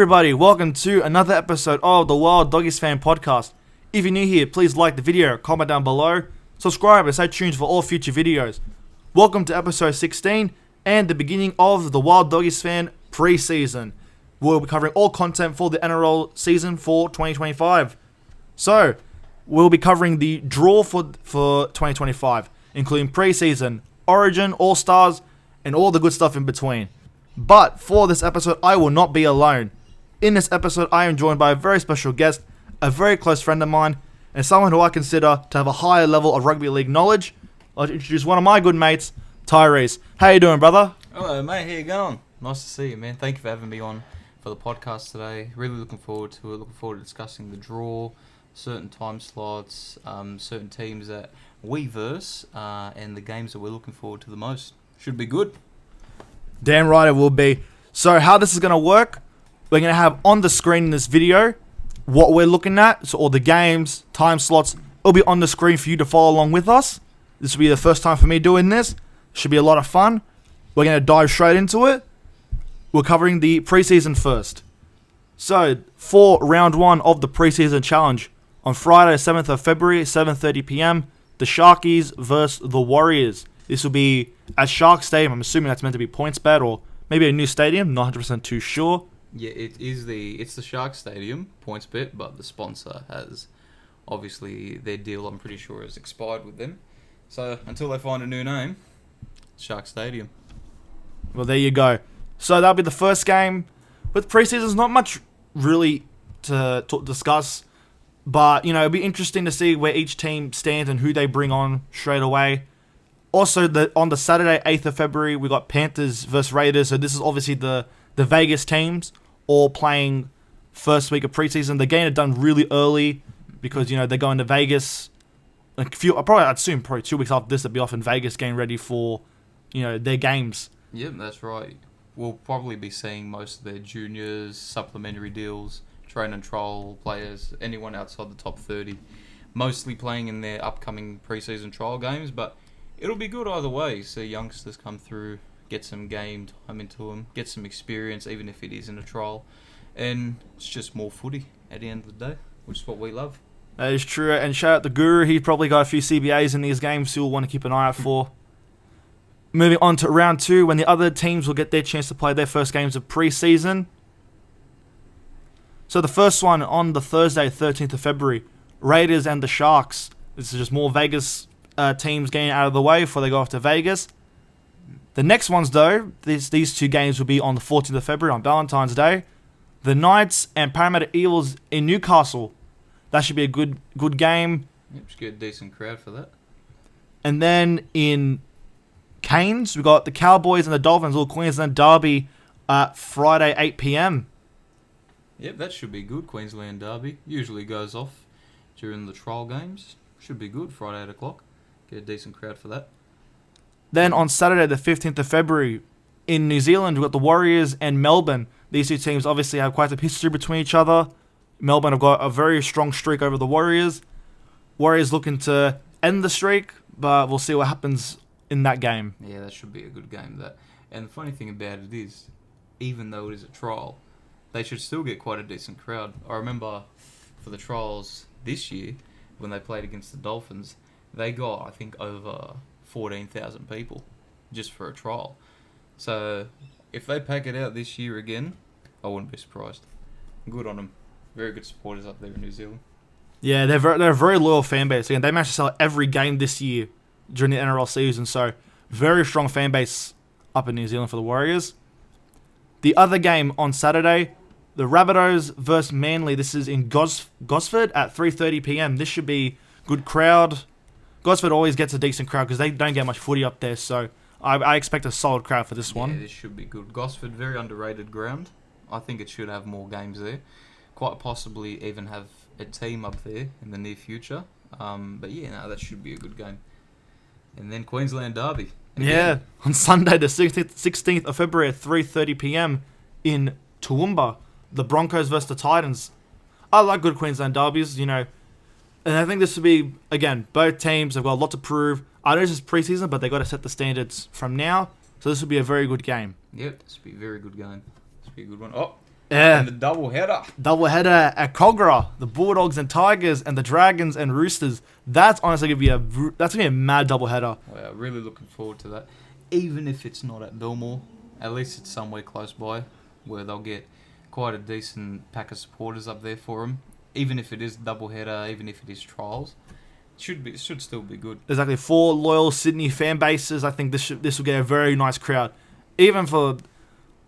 Everybody, welcome to another episode of the Wild Doggies Fan podcast. If you're new here, please like the video, comment down below, subscribe and stay tuned for all future videos. Welcome to episode 16 and the beginning of the Wild Doggies Fan Preseason. We'll be covering all content for the NRL season for 2025. So, we'll be covering the draw for 2025, including preseason, Origin, All-Stars, and all the good stuff in between. But for this episode, I will not be alone. In this episode, I am joined by a very special guest, a very close friend of mine, and someone who I consider to have a higher level of rugby league knowledge. I'll introduce one of my good mates, Tyrese. How you doing, brother? Hello, mate. How you going? Nice to see you, man. Thank you for having me on for the podcast today. Really looking forward to it. Looking forward to discussing the draw, certain time slots, certain teams that we verse, and the games that we're looking forward to the most. Should be good. Damn right it will be. So how this is going to work, we're going to have on the screen in this video what we're looking at. So all the games, time slots, it'll be on the screen for you to follow along with us. This will be the first time for me doing this. Should be a lot of fun. We're going to dive straight into it. We're covering the preseason first. So for round one of the preseason challenge, on Friday 7th of February, 7:30 p.m, the Sharkies versus the Warriors. This will be at Shark Stadium. I'm assuming that's meant to be PointsBet or maybe a new stadium. Not 100% too sure. Yeah, it's the Shark Stadium, PointsBet, but the sponsor has, obviously, their deal, I'm pretty sure, has expired with them. So, until they find a new name, Shark Stadium. Well, there you go. So, that'll be the first game. With preseason, there's not much really to discuss. But, you know, it'll be interesting to see where each team stands and who they bring on straight away. Also, on the Saturday, 8th of February, we got Panthers versus Raiders. So, this is obviously the Vegas teams all playing first week of preseason. The game are done really early because, you know, they're going to Vegas. I'd assume probably 2 weeks after this, they'll be off in Vegas getting ready for, you know, their games. Yep, that's right. We'll probably be seeing most of their juniors, supplementary deals, train and trial players, anyone outside the top 30, mostly playing in their upcoming preseason trial games, but it'll be good either way. See youngsters come through, get some game time into them, get some experience, even if it is in a trial. And it's just more footy at the end of the day, which is what we love. That is true. And shout out to Guru. He's probably got a few CBAs in these games you'll want to keep an eye out for. Moving on to round two, when the other teams will get their chance to play their first games of preseason. So the first one on the Thursday, 13th of February, Raiders and the Sharks. This is just more Vegas teams getting out of the way before they go off to Vegas. The next ones, though, these two games will be on the 14th of February on Valentine's Day. The Knights and Parramatta Eels in Newcastle. That should be a good game. Yep, should get a decent crowd for that. And then in Cairns, we got the Cowboys and the Dolphins, little Queensland derby, Friday 8 p.m. Yep, that should be good. Queensland derby usually goes off during the trial games. Should be good. Friday 8 o'clock. Get a decent crowd for that. Then on Saturday, the 15th of February, in New Zealand, we've got the Warriors and Melbourne. These two teams obviously have quite a history between each other. Melbourne have got a very strong streak over the Warriors. Warriors looking to end the streak, but we'll see what happens in that game. Yeah, that should be a good game. That. And the funny thing about it is, even though it is a trial, they should still get quite a decent crowd. I remember for the trials this year, when they played against the Dolphins, they got, I think, over 14,000 people just for a trial. So if they pack it out this year again, I wouldn't be surprised. Good on them. Very good supporters up there in New Zealand. Yeah, they're a very loyal fan base. Again, they managed to sell every game this year during the NRL season. So very strong fan base up in New Zealand for the Warriors. The other game on Saturday, the Rabbitohs versus Manly. This is in Gosford at 3:30 p.m. This should be good crowd. Gosford always gets a decent crowd because they don't get much footy up there, so I expect a solid crowd for this one. Yeah, this should be good. Gosford, very underrated ground. I think it should have more games there. Quite possibly even have a team up there in the near future. But yeah, no, that should be a good game. And then Queensland Derby. Yeah, on Sunday the 16th of February at 3:30 p.m. in Toowoomba. The Broncos versus the Titans. I like good Queensland derbies, you know. And I think this will be, again, both teams have got a lot to prove. I know this is preseason, but they've got to set the standards from now. So this will be a very good game. Yep, this will be a very good game. This will be a good one. Oh, Yeah. And the double header. Doubleheader at Cogra, the Bulldogs and Tigers, and the Dragons and Roosters. That's honestly gonna be a mad doubleheader. Wow, really looking forward to that. Even if it's not at Belmore, at least it's somewhere close by where they'll get quite a decent pack of supporters up there for them. Even if it is doubleheader, even if it is trials, it should still be good. Exactly, 4 loyal Sydney fan bases. I think this will get a very nice crowd. Even for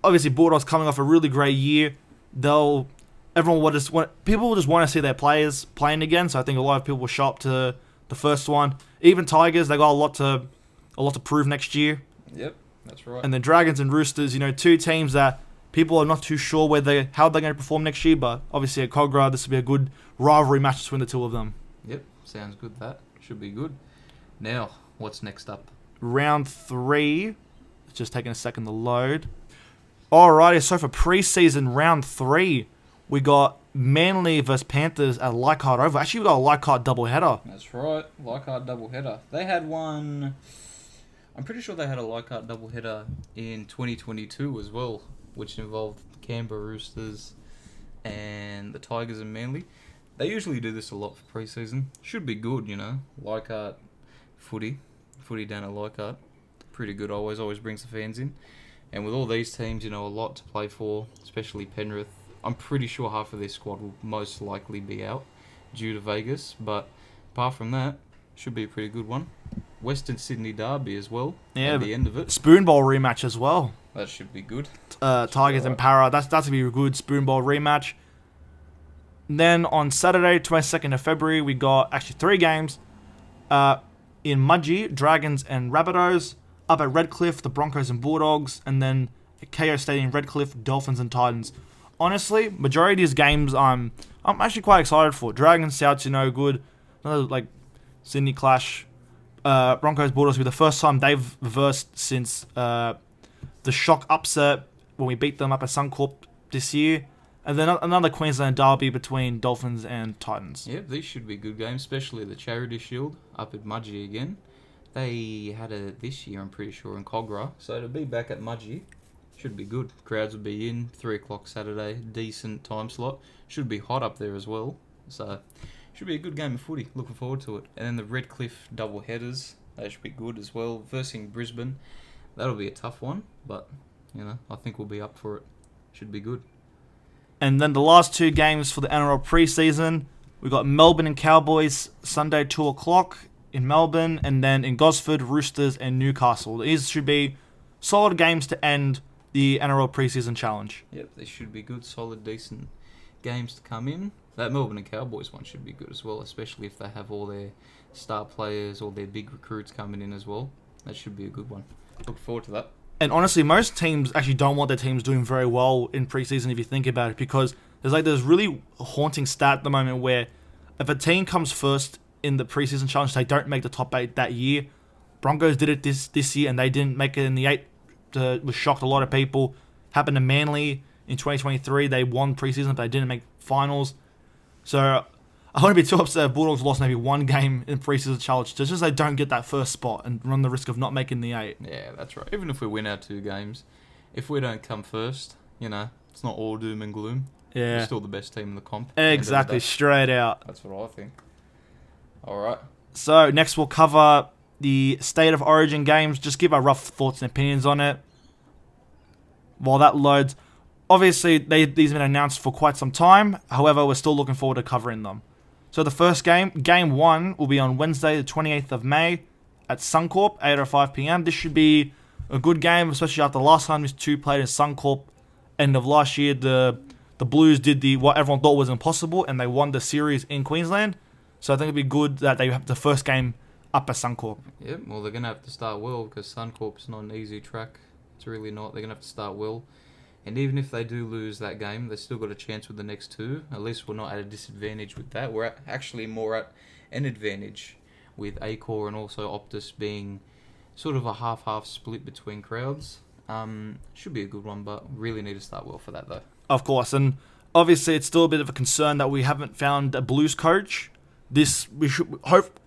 obviously Bulldogs coming off a really great year, people will just want to see their players playing again. So I think a lot of people will show up to the first one. Even Tigers, they got a lot to prove next year. Yep, that's right. And then Dragons and Roosters, 2 teams that people are not too sure how they're going to perform next year. But obviously at Cogra, this will be a good rivalry match between the two of them. Yep, sounds good. That should be good. Now, what's next up? Round 3. It's just taking a second to load. Alrighty, so for preseason round 3, we got Manly versus Panthers at Leichhardt Oval. Actually, we got a Leichhardt doubleheader. That's right, Leichhardt doubleheader. They had one. I'm pretty sure they had a Leichhardt doubleheader in 2022 as well, which involved Canberra Roosters and the Tigers and Manly. They usually do this a lot for preseason. Should be good, Leichhardt footy down at Leichhardt. Pretty good. Always brings the fans in. And with all these teams, a lot to play for, especially Penrith. I'm pretty sure half of their squad will most likely be out due to Vegas. But apart from that, should be a pretty good one. Western Sydney Derby as well. Yeah, at the end of it. Spoon Bowl rematch as well. That should be good. Tigers and Para. That's going to be a good Spoon Bowl rematch. Then on Saturday, 22nd of February, we got actually 3 games. In Mudgee, Dragons and Rabbitohs. Up at Redcliffe, the Broncos and Bulldogs. And then at KO Stadium, Redcliffe, Dolphins and Titans. Honestly, majority of these games I'm actually quite excited for. Dragons, Souths, good. Another Sydney clash. Broncos, Bulldogs will be the first time they've reversed since the shock upset when we beat them up at Suncorp this year. And then another Queensland derby between Dolphins and Titans. Yep, these should be good games, especially the Charity Shield up at Mudgee again. They had it this year, I'm pretty sure, in Cogra. So to be back at Mudgee should be good. Crowds will be in, 3 o'clock Saturday, decent time slot. Should be hot up there as well. So should be a good game of footy. Looking forward to it. And then the Redcliffe double headers, they should be good as well. Versing Brisbane, that'll be a tough one, but I think we'll be up for it. Should be good. And then the last 2 games for the NRL preseason, we got Melbourne and Cowboys Sunday 2 o'clock in Melbourne, and then in Gosford, Roosters and Newcastle. These should be solid games to end the NRL preseason challenge. Yep, they should be good, solid, decent games to come in. That Melbourne and Cowboys one should be good as well, especially if they have all their star players, all their big recruits coming in as well. That should be a good one. Look forward to that. And honestly, most teams actually don't want their teams doing very well in preseason if you think about it, because there's really a haunting stat at the moment where if a team comes first in the preseason challenge, they don't make the top 8 that year. Broncos did it this year and they didn't make it in the 8. Was shocked a lot of people. Happened to Manly in 2023. They won preseason, but they didn't make finals. So I wouldn't be too upset if Bulldogs lost maybe 1 game in preseason challenge just as they don't get that first spot and run the risk of not making the 8. Yeah, that's right. Even if we win our 2 games, if we don't come first, it's not all doom and gloom. Yeah. We're still the best team in the comp. Exactly, straight out. That's what I think. All right. So next we'll cover the State of Origin games. Just give our rough thoughts and opinions on it. While that loads, obviously these have been announced for quite some time. However, we're still looking forward to covering them. So the first game 1, will be on Wednesday, the 28th of May at Suncorp, 8:05 p.m. This should be a good game, especially after the last time these 2 played in Suncorp. End of last year, the Blues did what everyone thought was impossible, and they won the series in Queensland. So I think it'd be good that they have the first game up at Suncorp. Yep, well, they're going to have to start well because Suncorp's not an easy track. It's really not. They're going to have to start well. And even if they do lose that game, they've still got a chance with the next 2. At least we're not at a disadvantage with that. We're actually more at an advantage with Accor and also Optus being sort of a half-half split between crowds. Should be a good one, but really need to start well for that, though. Of course, and obviously it's still a bit of a concern that we haven't found a Blues coach. We should hope,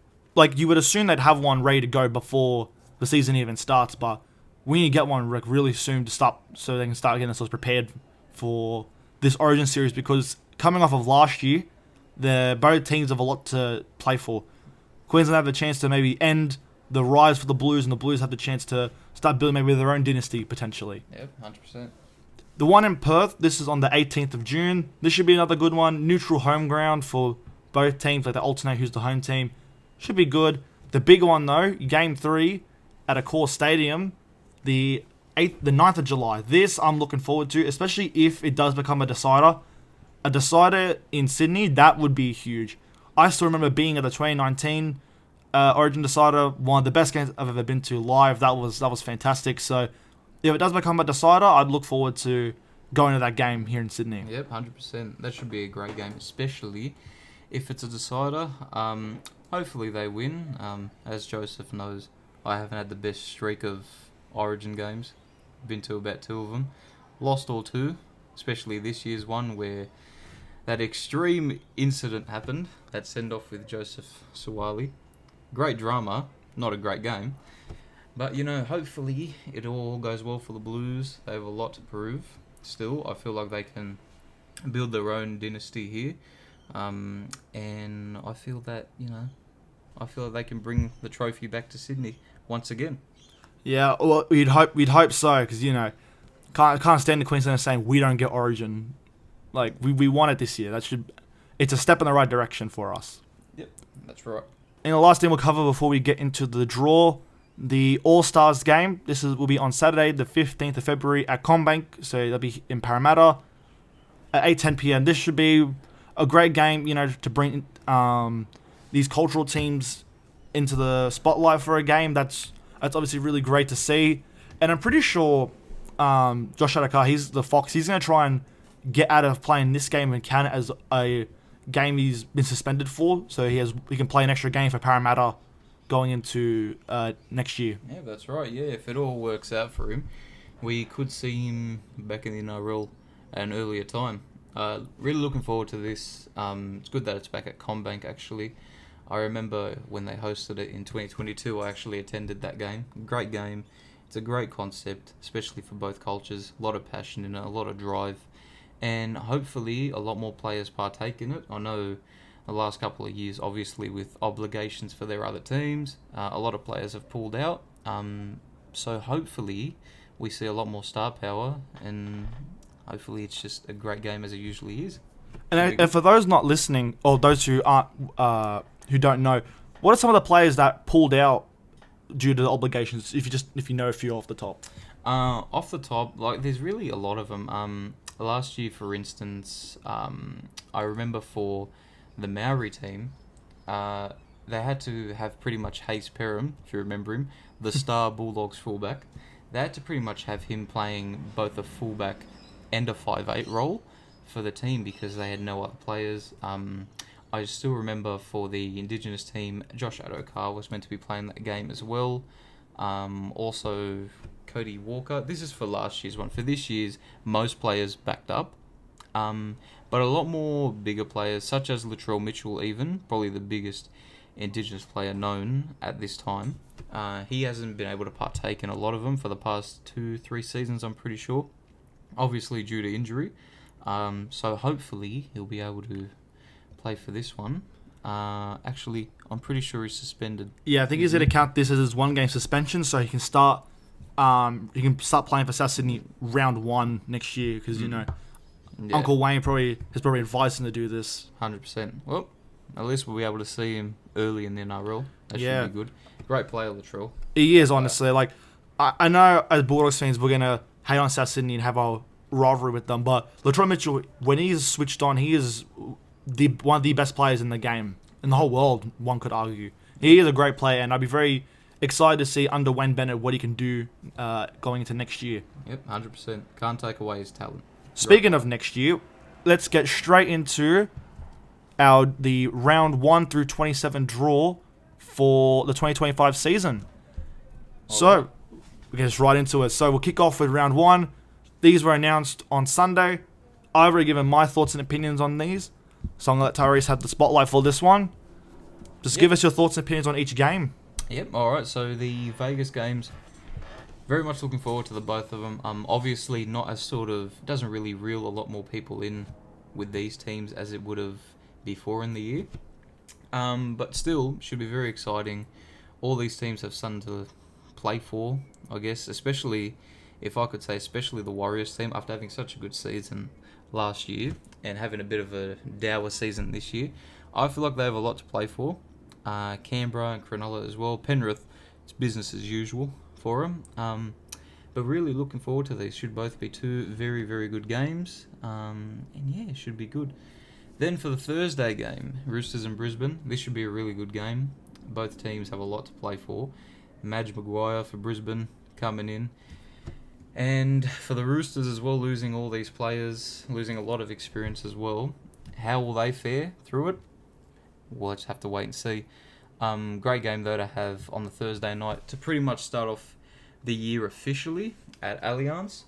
you would assume they'd have one ready to go before the season even starts, but we need to get one really soon to start so they can start getting themselves prepared for this Origin series because coming off of last year, both teams have a lot to play for. Queensland have the chance to maybe end the rise for the Blues, and the Blues have the chance to start building maybe their own dynasty potentially. Yep, 100%. The one in Perth, this is on the 18th of June. This should be another good one. Neutral home ground for both teams, like they alternate who's the home team. Should be good. The big one though, Game 3 at a core stadium, the 9th of July. This I'm looking forward to, especially if it does become a decider. A decider in Sydney, that would be huge. I still remember being at the 2019 Origin decider, one of the best games I've ever been to live. That was fantastic. So if it does become a decider, I'd look forward to going to that game here in Sydney. Yep, 100%. That should be a great game, especially if it's a decider. Hopefully they win. As Joseph knows, I haven't had the best streak of Origin games. Been to about 2 of them. Lost all 2, especially this year's one where that extreme incident happened. That send-off with Joseph Suwali. Great drama, not a great game. But, hopefully it all goes well for the Blues. They have a lot to prove. Still, I feel like they can build their own dynasty here. And I feel that, they can bring the trophy back to Sydney once again. Yeah, well, we'd hope so, because, can't stand the Queenslanders saying we don't get Origin. Like, we want it this year. It's a step in the right direction for us. Yep, that's right. And the last thing we'll cover before we get into the draw, the All-Stars game. Will be on Saturday, the 15th of February at CommBank. So that'll be in Parramatta at 8:10 p.m. This should be a great game, to bring these cultural teams into the spotlight for a game. That's obviously really great to see. And I'm pretty sure Josh Adokar, he's the Fox. He's going to try and get out of playing this game and count it as a game he's been suspended for. So he can play an extra game for Parramatta going into next year. Yeah, that's right. Yeah, if it all works out for him, we could see him back in the NRL at an earlier time. Really looking forward to this. It's good that it's back at CommBank, actually. I remember when they hosted it in 2022, I actually attended that game. Great game. It's a great concept, especially for both cultures. A lot of passion in it, a lot of drive. And hopefully a lot more players partake in it. I know the last couple of years, obviously with obligations for their other teams, a lot of players have pulled out. So hopefully we see a lot more star power, and hopefully it's just a great game as it usually is. And for those not listening, or those who aren't, who don't know, what are some of the players that pulled out due to the obligations? If you know a few off the top. Off the top, there's really a lot of them. Last year, for instance, I remember for the Maori team, they had to have pretty much Hayes Perham, if you remember him, the star Bulldogs fullback. They had to pretty much have him playing both a fullback and a 5'8" role for the team because they had no other players. I still remember for the Indigenous team, Josh Adokar was meant to be playing that game as well. Also, Cody Walker. This is for last year's one. For this year's, most players backed up. But a lot more bigger players, such as Latrell Mitchell even, probably the biggest Indigenous player known at this time. He hasn't been able to partake in a lot of them for the past 2-3 seasons, I'm pretty sure. Obviously due to injury. So hopefully he'll be able to play for this one. Actually, I'm pretty sure he's suspended. Yeah, I think he's going to count this as his 1-game suspension, so he can start playing for South Sydney round 1 next year because Uncle Wayne has probably advised him to do this. 100%. Well, at least we'll be able to see him early in the NRL. That should be good. Great player, Latrell. He is, honestly. I know as Bulldogs fans we're gonna hate on South Sydney and have our rivalry with them, but Latrell Mitchell, when he's switched on, he is one of the best players in the game, in the whole world, one could argue. He is a great player, and I'd be very excited to see under Wayne Bennett what he can do going into next year. Yep, 100%. Can't take away his talent. Speaking of next year, let's get straight into the round 1 through 27 draw for the 2025 season. So, we get right into it. So, we'll kick off with round 1. These were announced on Sunday. I've already given my thoughts and opinions on these. So, I'm going to let Tyrese have the spotlight for this one. Just give us your thoughts and opinions on each game. Yep, alright. So, the Vegas games Very much looking forward to the both of them. Obviously not as doesn't really reel a lot more people in with these teams as it would have before in the year. But still, should be very exciting. All these teams have something to play for, I guess, especially, if I could say, especially the Warriors team, after having such a good season last year and having a bit of a dour season this year. I feel like they have a lot to play for. Canberra and Cronulla as well. Penrith, it's business as usual for them. But really looking forward to these. Should both be two very, very good games. And yeah, it should be good. Then for the Thursday game, Roosters and Brisbane, this should be a really good game. Both teams have a lot to play for. Madge Maguire for Brisbane coming in. And for the Roosters as well, losing all these players, losing a lot of experience as well. How will they fare through it? We'll just have to wait and see. Great game though to have on the Thursday night to pretty much start off the year officially at Allianz.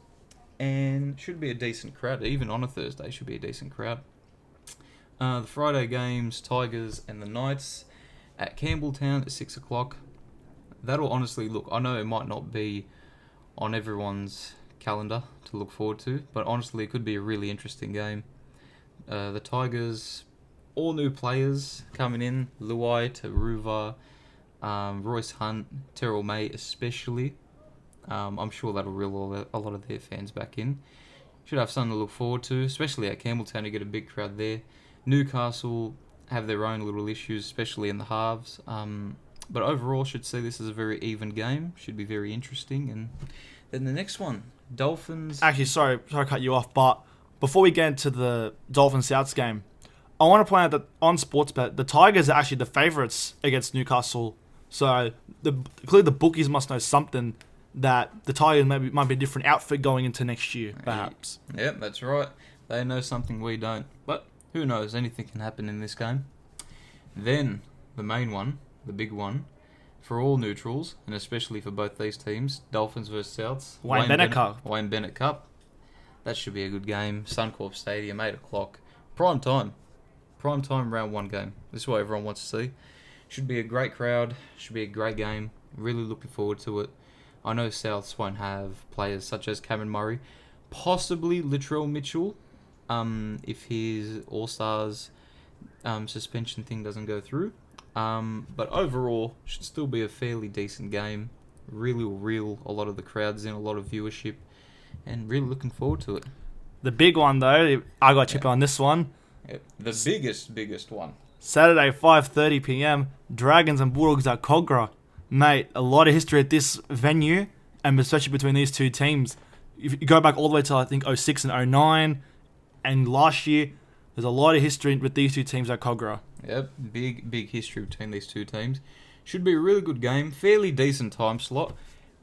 And should be a decent crowd. Even on a Thursday, should be a decent crowd. The Friday games, Tigers and the Knights at Campbelltown at 6 o'clock. That'll honestly look, I know it might not be on everyone's calendar to look forward to, but honestly it could be a really interesting game. The Tigers, all new players coming in, Luai to Ruva, Royce Hunt, Terrell May especially. I'm sure that'll reel a lot of their fans back in. Should have something to look forward to, especially at Campbelltown. You get a big crowd there. Newcastle have their own little issues, especially in the halves. But overall, should see this as a very even game. Should be very interesting. And then the next one, Dolphins. Actually, sorry to cut you off, but before we get into the Dolphins-Souths game, I want to point out that on Sportsbet, the Tigers are actually the favourites against Newcastle. So clearly the bookies must know something that the Tigers might be a different outfit going into next year, perhaps. Yep, that's right. They know something we don't. But who knows? Anything can happen in this game. Then the main one, the big one, for all neutrals, and especially for both these teams, Dolphins versus Souths. Wayne Bennett Cup. Wayne Bennett Cup. That should be a good game. Suncorp Stadium, 8 o'clock. Prime time. Prime time round one game. This is what everyone wants to see. Should be a great crowd. Should be a great game. Really looking forward to it. I know Souths won't have players such as Cameron Murray. Possibly Latrell Mitchell. If his All-Stars suspension thing doesn't go through. But overall, should still be a fairly decent game. Really will reel a lot of the crowds in, a lot of viewership, and really looking forward to it. The big one, though, I got to chip on this one. Yep. The biggest one. Saturday, 5:30 p.m, Dragons and Bulldogs at Cogra. Mate, a lot of history at this venue, and especially between these two teams. If you go back all the way to, I think, 06 and 09, and last year, there's a lot of history with these two teams at Cogra. Yep, big history between these two teams. Should be a really good game. Fairly decent time slot.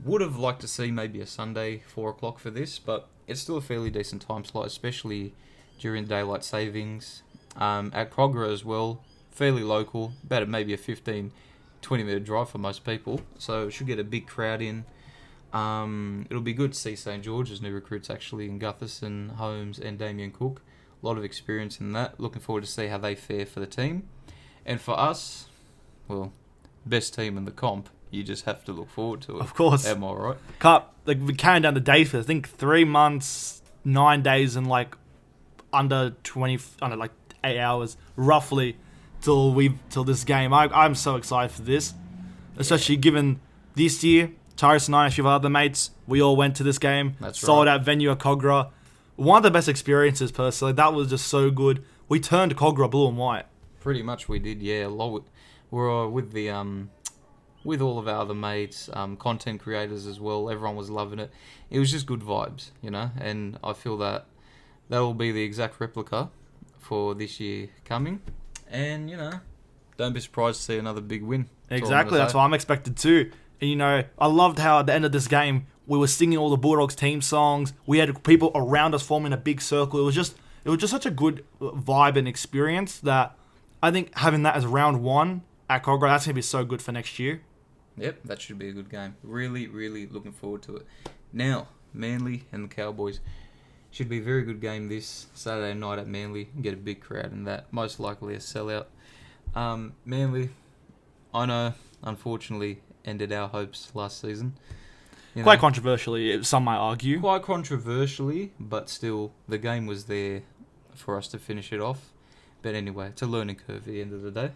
Would have liked to see maybe a Sunday 4 o'clock for this, but it's still a fairly decent time slot, especially during daylight savings. At Cogra as well, fairly local, about maybe a 15-20 minute drive for most people, so should get a big crowd in. It'll be good to see St. George's new recruits actually in Gutherson, Holmes and Damien Cook. A lot of experience in that. Looking forward to see how they fare for the team. And for us, well, best team in the comp, you just have to look forward to it. Of course. Am I right? We're carrying down the days for, I think, 3 months, 9 days, and under 8 hours, roughly, till this game. I'm so excited for this, especially given this year, Tyrus and I and a few other mates, we all went to this game. That's right. Sold out venue at Cogra. One of the best experiences, personally. That was just so good. We turned Cogra blue and white. Pretty much we did, yeah. We're with the with all of our other mates, content creators as well. Everyone was loving it. It was just good vibes, and I feel that will be the exact replica for this year coming. And, don't be surprised to see another big win. Exactly, that's what I'm expected too. And, I loved how at the end of this game, we were singing all the Bulldogs team songs. We had people around us forming a big circle. It was just such a good vibe and experience that I think having that as round one at Cogra, that's going to be so good for next year. Yep, that should be a good game. Really, really looking forward to it. Now, Manly and the Cowboys. Should be a very good game this Saturday night at Manly. Get a big crowd in that. Most likely a sellout. Manly, I know, unfortunately, ended our hopes last season. Quite controversially, some might argue. Quite controversially, but still, the game was there for us to finish it off. But anyway, it's a learning curve at the end of the day.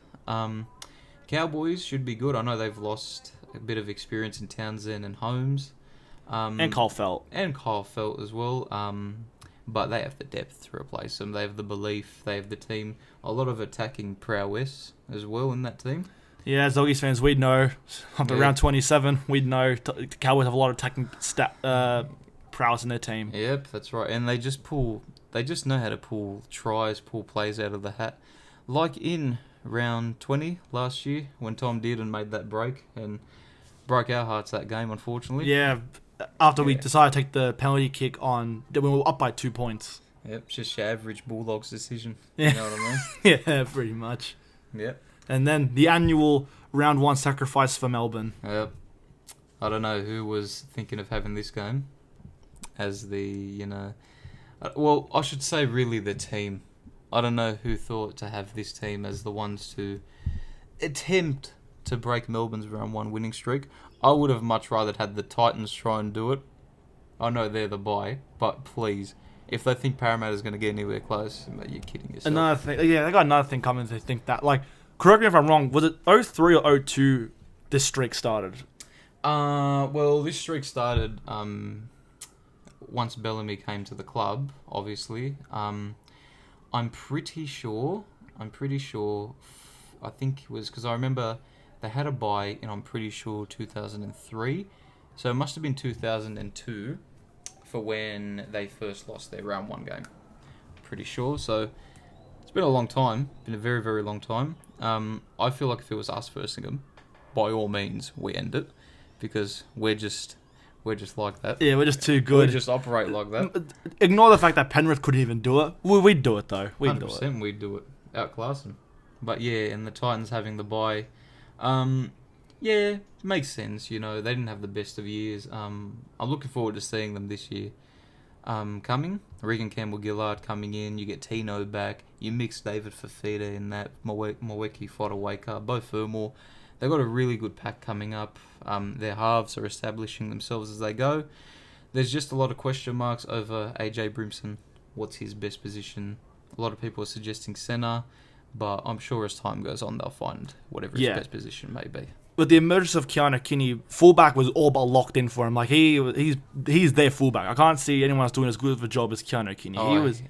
Cowboys should be good. I know they've lost a bit of experience in Townsend and Holmes. And Kyle Felt. And Kyle Felt as well. But they have the depth to replace them. They have the belief. They have the team. A lot of attacking prowess as well in that team. Yeah, as Doggies fans, we'd know after round 27, we'd know the Cowboys have a lot of attacking prowess in their team. Yep, that's right. And they just know how to pull tries, pull plays out of the hat. Like in round 20 last year when Tom Dearden made that break and broke our hearts that game, unfortunately. Yeah, after we decided to take the penalty kick on, we were up by 2 points. Yep, just your average Bulldogs decision. Yeah. You know what I mean? Yeah, pretty much. Yep. And then the annual round 1 sacrifice for Melbourne. Yep. I don't know who was thinking of having this game as the, well, I should say really the team. I don't know who thought to have this team as the ones to attempt to break Melbourne's round 1 winning streak. I would have much rather had the Titans try and do it. I know they're the bye, but please, if they think Parramatta's going to get anywhere close, you're kidding yourself. Another thing, yeah, they got another thing coming. They think that, like, correct me if I'm wrong, was it 03 or 02 this streak started? Well, this streak started once Bellamy came to the club, obviously. I'm pretty sure, I think it was, because I remember they had a bye in, I'm pretty sure, 2003. So it must have been 2002 for when they first lost their round 1 game. Pretty sure. So it's been a long time. Been a very, very long time. I feel like if it was us versing them, by all means, we end it. Because we're just like that. Yeah, we're just too good. We just operate like that. Ignore the fact that Penrith couldn't even do it. We'd do it, though. 100% we'd do it. Outclass them. But yeah, and the Titans having the bye, yeah, makes sense. They didn't have the best of years. I'm looking forward to seeing them this year. Coming, Regan Campbell-Gillard coming in. You get Tino back. You mix David Fafita in that. Mweki Fodawaker, Bo Fermor. They've got a really good pack coming up. Their halves are establishing themselves as they go. There's just a lot of question marks over AJ Brimson. What's his best position? A lot of people are suggesting centre, but I'm sure as time goes on, they'll find whatever his best position may be. With the emergence of Keanu Kinney, fullback was all but locked in for him. Like he's their fullback. I can't see anyone else doing as good of a job as Keanu Kinney.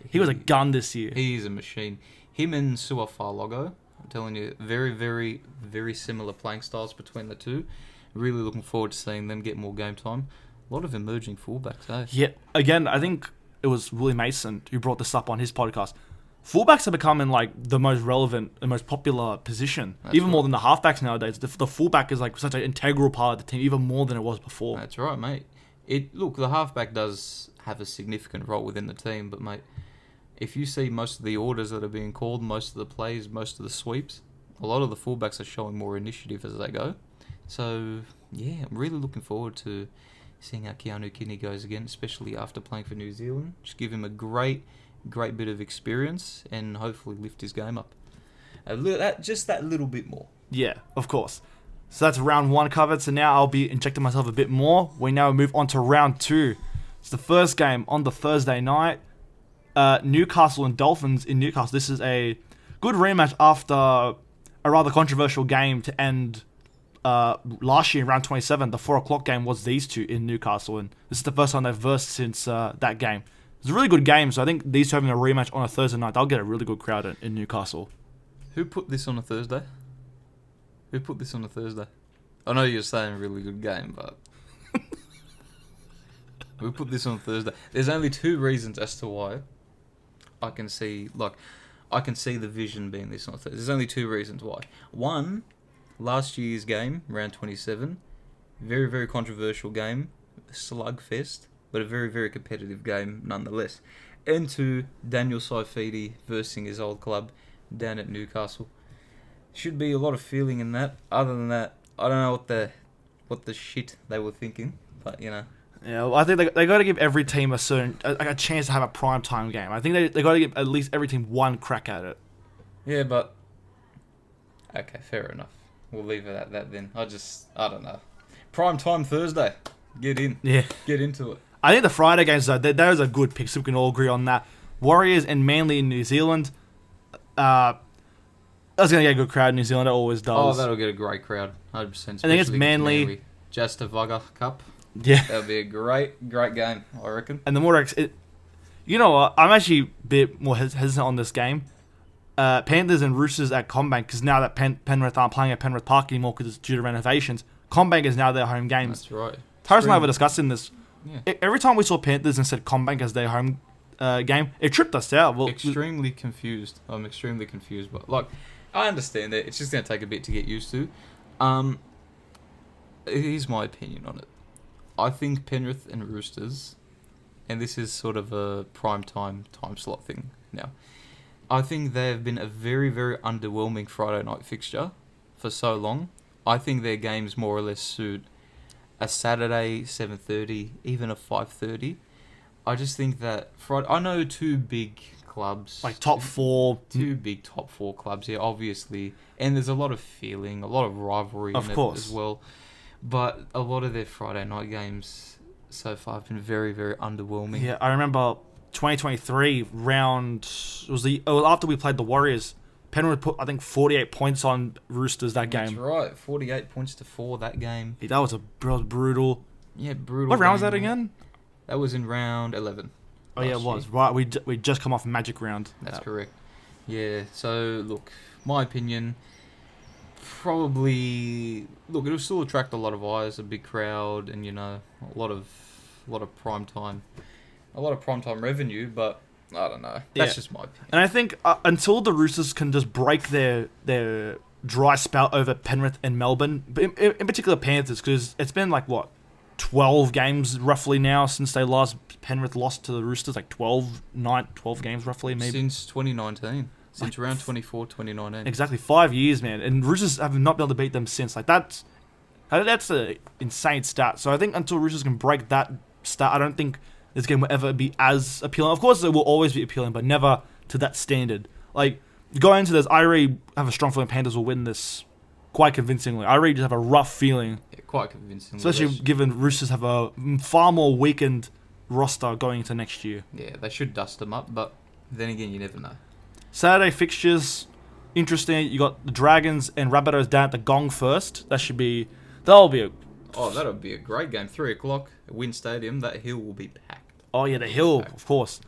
He was a gun this year. He is a machine. Him and Suafalogo, I'm telling you, very, very, very similar playing styles between the two. Really looking forward to seeing them get more game time. A lot of emerging fullbacks, eh? Yeah, again, I think it was Willie Mason who brought this up on his podcast. Fullbacks are becoming like the most relevant, the most popular position, more than the halfbacks nowadays. The fullback is like such an integral part of the team, even more than it was before. That's right, mate. The halfback does have a significant role within the team, but mate, if you see most of the orders that are being called, most of the plays, most of the sweeps, a lot of the fullbacks are showing more initiative as they go. So yeah, I'm really looking forward to seeing how Keanu Kinney goes again, especially after playing for New Zealand. Just give him a great bit of experience and hopefully lift his game up. Just that little bit more. Yeah, of course. So that's round 1 covered. So now I'll be injecting myself a bit more. We now move on to round 2. It's the first game on the Thursday night. Newcastle and Dolphins in Newcastle. This is a good rematch after a rather controversial game to end last year in round 27. The 4 o'clock game was these two in Newcastle, and this is the first time they've versed since that game. It's a really good game, so I think these two having a rematch on a Thursday night, they'll get a really good crowd in Newcastle. Who put this on a Thursday? I know you're saying a really good game, but who put this on Thursday? There's only 2 reasons as to why I can see the vision being this on Thursday. There's only 2 reasons why. One, last year's game, round 27, very, very controversial game, slugfest, but a very, very competitive game nonetheless. And 2, Daniel Saifidi versing his old club down at Newcastle. Should be a lot of feeling in that. Other than that, I don't know what the shit they were thinking, but Yeah, well, I think they got to give every team a chance to have a prime time game. I think they got to give at least every team one crack at it. Yeah, but okay, fair enough. We'll leave it at that then. I don't know. Prime time Thursday. Get in. Yeah. Get into it. I think the Friday games, though, those are good picks. We can all agree on that. Warriors and Manly in New Zealand. That's going to get a good crowd in New Zealand. It always does. Oh, that'll get a great crowd. 100%. I think it's Manly. Just a Vugger Cup. Yeah. That'll be a great game, I reckon. And the more... You know what? I'm actually a bit more hesitant on this game. Panthers and Roosters at CommBank, because now that Penrith aren't playing at Penrith Park anymore because it's due to renovations, CommBank is now their home games. That's right. Tyrus and I were discussing this. Yeah. Every time we saw Panthers and said CommBank as their home game, it tripped us out. Well, extremely confused. I'm extremely confused, but like, I understand that it's just going to take a bit to get used to. Here's my opinion on it. I think Penrith and Roosters, and this is sort of a prime time slot thing now. I think they have been a very, very underwhelming Friday night fixture for so long. I think their games more or less suit a Saturday 7:30, even a 5:30. I just think that Friday. I know two big clubs, like top four, two big top four clubs here, obviously, and there's a lot of feeling, a lot of rivalry in it as well. But a lot of their Friday night games so far have been very, very underwhelming. Yeah, I remember 2023 round. It was after we played the Warriors. Penrith put, I think, 48 points on Roosters that game. That's right, 48 points to 4 that game. Yeah, that was brutal. Yeah, brutal. What round was game, that again? That was in round 11. Oh yeah, it was. Right, we just come off Magic round. That's correct. Yeah. So look, my opinion. Probably it'll still attract a lot of eyes, a big crowd, and a lot of prime time revenue. But I don't know. That's just my opinion. And I think until the Roosters can just break their dry spout over Penrith and Melbourne, but in particular Panthers, because it's been like 12 games roughly now since Penrith lost to the Roosters, like 12 games roughly maybe since 2019. Since round 24, 2019. Exactly, 5 years, man. And Roosters have not been able to beat them since. Like, that's an insane stat. So I think until Roosters can break that stat, I don't think this game will ever be as appealing. Of course, it will always be appealing, but never to that standard. Like, going into this, I really have a strong feeling Panthers will win this quite convincingly. I really just have a rough feeling. Yeah, quite convincingly. Especially given Roosters have a far more weakened roster going into next year. Yeah, they should dust them up, but then again, you never know. Saturday fixtures, interesting. You got the Dragons and Rabbitohs down at the Gong first. That'll be a great game. 3 o'clock at Wynn Stadium. That hill will be packed. Oh yeah, the hill, of course.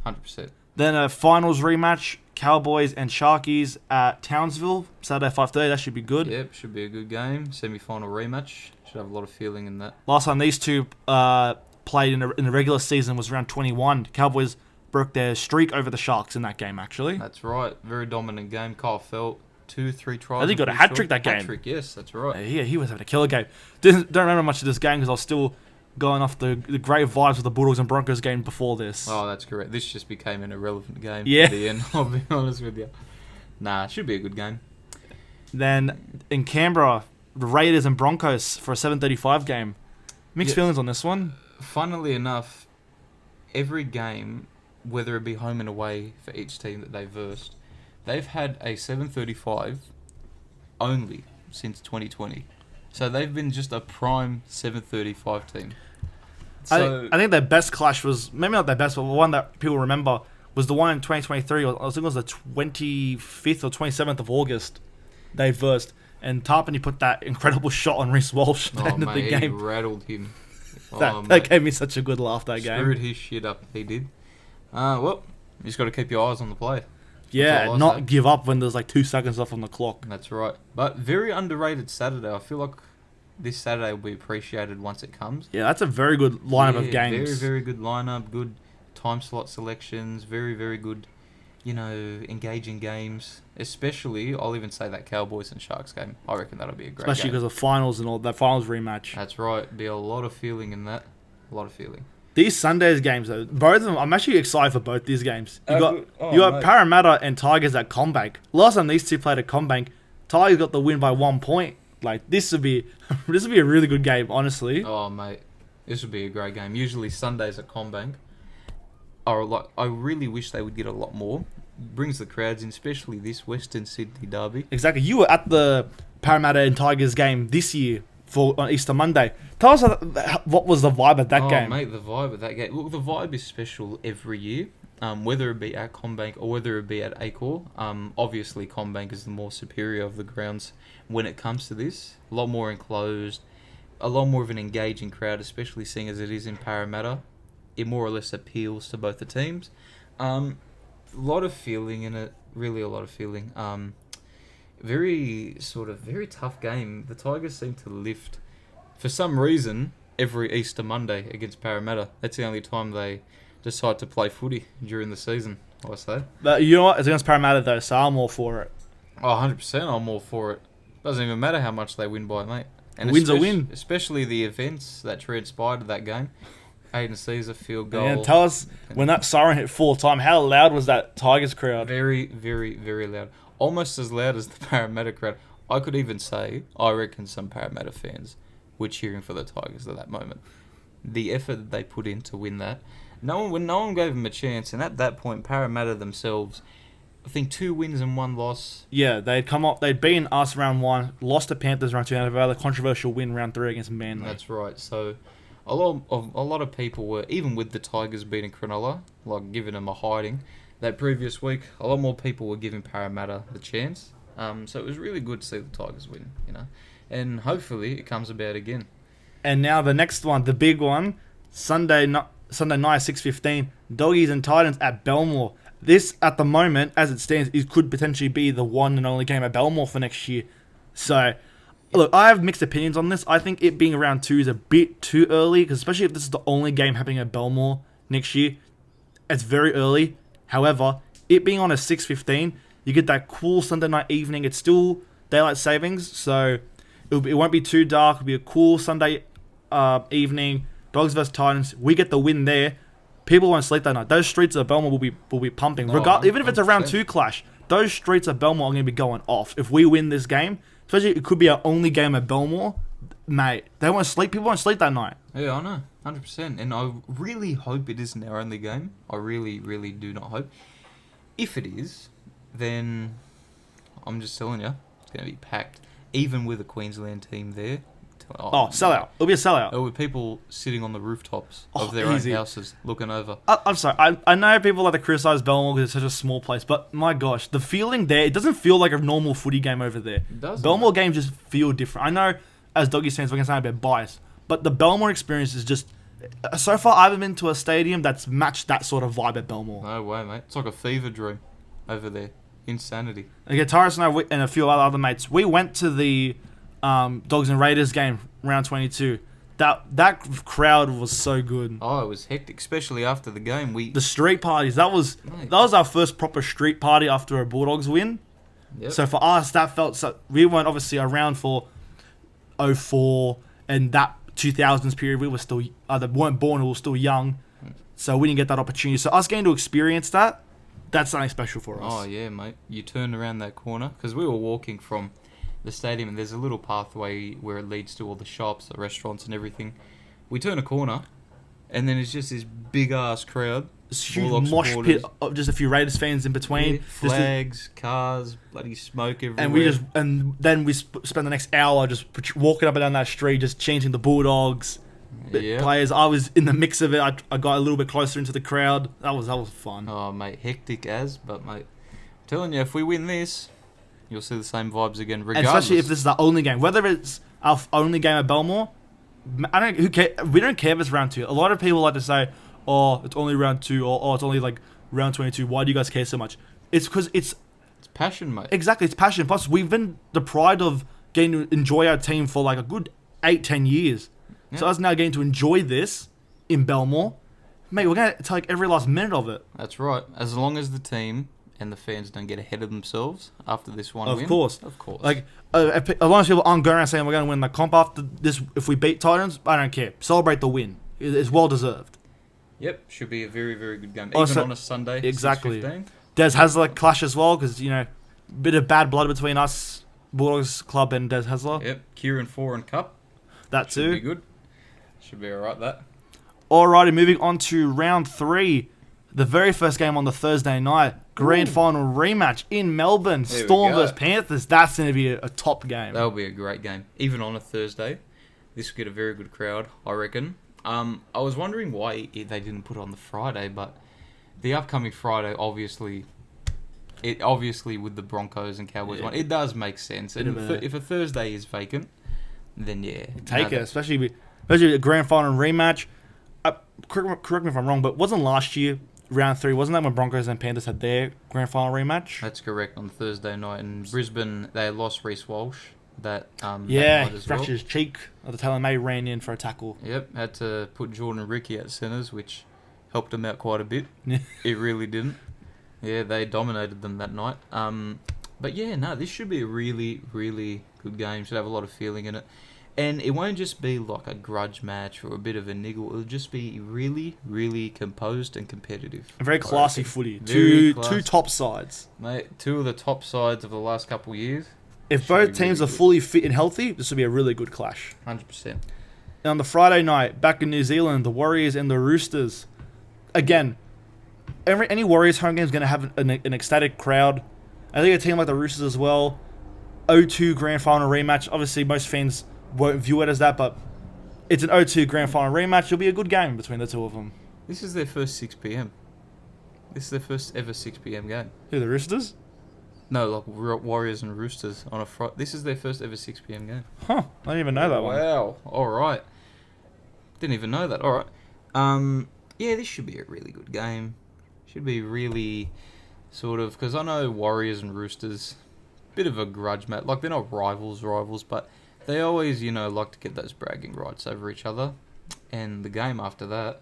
100%. Then a finals rematch, Cowboys and Sharkies at Townsville, Saturday 5:30. That should be good. Yep, should be a good game. Semi-final rematch. Should have a lot of feeling in that. Last time these two played in the regular season was around 21. Cowboys broke their streak over the Sharks in that game, actually. That's right. Very dominant game. Kyle Felt, 2-3 tries. I think he got a hat-trick that game. Hat-trick, yes, that's right. Yeah, he was having a killer game. Don't remember much of this game because I was still going off the great vibes of the Bulldogs and Broncos game before this. Oh, that's correct. This just became an irrelevant game at the end, I'll be honest with you. Nah, it should be a good game. Then in Canberra, the Raiders and Broncos for a 7:35 game. Mixed feelings on this one. Funnily enough, every game, whether it be home and away for each team that they've versed, they've had a 7:35 only since 2020. So they've been just a prime 7:35 team. So I think their best clash was, maybe not their best, but the one that people remember was the one in 2023. I think it was the 25th or 27th of August. They versed. And Tarpany put that incredible shot on Reece Walsh at the end of the game. He rattled him. That gave me such a good laugh, that game. Screwed his shit up, he did. Well, you just got to keep your eyes on the play. Yeah, not give up when there's like 2 seconds left on the clock. That's right. But very underrated Saturday. I feel like this Saturday will be appreciated once it comes. Yeah, that's a very good lineup of games. Very, very good lineup. Good time slot selections. Very, very good, engaging games. Especially, I'll even say that Cowboys and Sharks game. I reckon that'll be a great game. Especially because of finals and all that finals rematch. That's right. Be a lot of feeling in that. A lot of feeling. These Sundays games, though, both of them, I'm actually excited for both these games. You got Parramatta and Tigers at CommBank. Last time these two played at CommBank, Tigers got the win by 1 point. Like, this would be a really good game, honestly. Oh, mate. This would be a great game. Usually Sundays at CommBank are like, I really wish they would get a lot more. Brings the crowds in, especially this Western Sydney derby. Exactly. You were at the Parramatta and Tigers game this year on Easter Monday. Tell us what was the vibe of that game. Mate, the vibe of that game. Look, the vibe is special every year, whether it be at CommBank or whether it be at Acor. Obviously, CommBank is the more superior of the grounds when it comes to this. A lot more enclosed, a lot more of an engaging crowd, especially seeing as it is in Parramatta. It more or less appeals to both the teams. A lot of feeling in it, really a lot of feeling. Very tough game. The Tigers seem to lift, for some reason, every Easter Monday against Parramatta. That's the only time they decide to play footy during the season, I say. But you know what? It's against Parramatta, though, so I'm all for it. Oh, 100% I'm all for it. Doesn't even matter how much they win by, mate. And win's a win. Especially the events that transpired at that game. Aiden Caesar field goal. Yeah, tell us, when that siren hit full time, how loud was that Tigers crowd? Very, very, very loud. Almost as loud as the Parramatta crowd. I could even say, I reckon some Parramatta fans were cheering for the Tigers at that moment. The effort that they put in to win that. No one gave them a chance, and at that point, Parramatta themselves, I think 2 wins and 1 loss. Yeah, they'd beaten us round 1, lost to Panthers round 2, and had a controversial win round 3 against Manly. That's right. So a lot of people were, even with the Tigers beating Cronulla, like giving them a hiding that previous week, a lot more people were giving Parramatta the chance. So it was really good to see the Tigers win, and hopefully it comes about again. And now the next one, the big one, Sunday night, 6:15, Doggies and Titans at Belmore. This, at the moment, as it stands, it could potentially be the one and only game at Belmore for next year. So, look, I have mixed opinions on this. I think it being around 2 is a bit too early, because especially if this is the only game happening at Belmore next year, it's very early. However, it being on a 6:15, you get that cool Sunday night evening. It's still daylight savings, so it won't be too dark. It'll be a cool Sunday evening. Dogs vs Titans. We get the win there. People won't sleep that night. Those streets of Belmore will be pumping. Even if it's a round 2 clash, those streets of Belmore are going to be going off. If we win this game, especially it could be our only game at Belmore, mate, they won't sleep. People won't sleep that night. Yeah, I know. 100%. And I really hope it isn't our only game. I really, really do not hope. If it is, then I'm just telling you, it's going to be packed. Even with a Queensland team there. Sellout. It'll be a sellout. There were people sitting on the rooftops of their easy. own houses looking over. I'm sorry. I know people like to criticize Belmore because it's such a small place, but my gosh, the feeling there, it doesn't feel like a normal footy game over there. It doesn't. Belmore games just feel different. I know as Doggies fans, we can sound a bit biased, but the Belmore experience is just, so far I haven't been to a stadium that's matched that sort of vibe at Belmore. No way, mate. It's like a fever dream over there. Insanity. Okay, Tyrus and I and a few other mates, we went to the Dogs and Raiders game, round 22. That crowd was so good. Oh, it was hectic, especially after the game. The street parties, that was our first proper street party after a Bulldogs win. Yep. So for us, that felt so. We weren't obviously around for 04 and that 2000s period. We were still either weren't born or were still young, so we didn't get that opportunity. So us getting to experience that's something special for us. Oh yeah, mate. You turned around that corner because we were walking from the stadium, and there's a little pathway where it leads to all the shops, the restaurants, and everything. We turn a corner, and then it's just this big ass crowd. This huge mosh pit of just a few Raiders fans in between. Yeah, flags, cars, bloody smoke everywhere. And then we spent the next hour just walking up and down that street, just chanting the Bulldogs players. I was in the mix of it. I got a little bit closer into the crowd. That was fun. Oh mate, hectic but mate, I'm telling you, if we win this, you'll see the same vibes again, regardless. And especially if this is our only game. Whether it's our only game at Belmore, who cares? We don't care if it's round 2. A lot of people like to say, oh, it's only round 2, or oh, it's only like round 22. Why do you guys care so much? It's because it's passion, mate. Exactly, it's passion. Plus, we've been deprived of getting to enjoy our team for like a good 8-10 years. Yeah. So us now getting to enjoy this in Belmore, mate, we're going to take every last minute of it. That's right. As long as the team and the fans don't get ahead of themselves after this one win. Of course. Like, as long as people aren't going around saying we're going to win the comp after this, if we beat Titans, I don't care. Celebrate the win. It's well deserved. Yep, should be a very, very good game. Also, even on a Sunday, exactly. 6:15. Des Hasler clash as well, because, bit of bad blood between us, Bulldogs Club and Des Hasler. Yep, Kieran 4 and Cup. That too. Should be good. Should be alright, that. Alrighty, moving on to round 3. The very first game on the Thursday night. Grand final rematch in Melbourne. Storm versus Panthers. That's going to be a top game. That'll be a great game. Even on a Thursday. This will get a very good crowd, I reckon. I was wondering why they didn't put it on the Friday, but the upcoming Friday, obviously with the Broncos and Cowboys one, it does make sense. And if a Thursday is vacant, then yeah, take it, especially a grand final rematch. Correct me if I'm wrong, but wasn't last year round 3? Wasn't that when Broncos and Panthers had their grand final rematch? That's correct. On Thursday night in Brisbane, they lost Reece Walsh. That fractured his cheek. The Taylor May ran in for a tackle. Yep, had to put Jordan Ricky at centres, which helped him out quite a bit. Yeah. It really didn't. Yeah, they dominated them that night. But yeah, no, this should be a really, really good game. Should have a lot of feeling in it. And it won't just be like a grudge match or a bit of a niggle. It'll just be really, really composed and competitive. A very classy footy. Two top sides. Mate, two of the top sides of the last couple of years. If both teams are fully fit and healthy, this will be a really good clash. 100%. And on the Friday night, back in New Zealand, the Warriors and the Roosters. Again, any Warriors home game is going to have an ecstatic crowd. I think a team like the Roosters as well. 0-2 grand final rematch. Obviously, most fans won't view it as that, but it's an 0-2 grand final rematch. It'll be a good game between the two of them. This is their first 6 p.m. This is their first ever 6 p.m. game. Who, the Roosters? No, like Warriors and Roosters on a Friday. This is their first ever 6 p.m. game. Huh. I didn't even know that one. Wow. All right. Didn't even know that. All right. Yeah, this should be a really good game. Should be really sort of... Because I know Warriors and Roosters, bit of a grudge match. Like, they're not rivals, but they always, like to get those bragging rights over each other. And the game after that,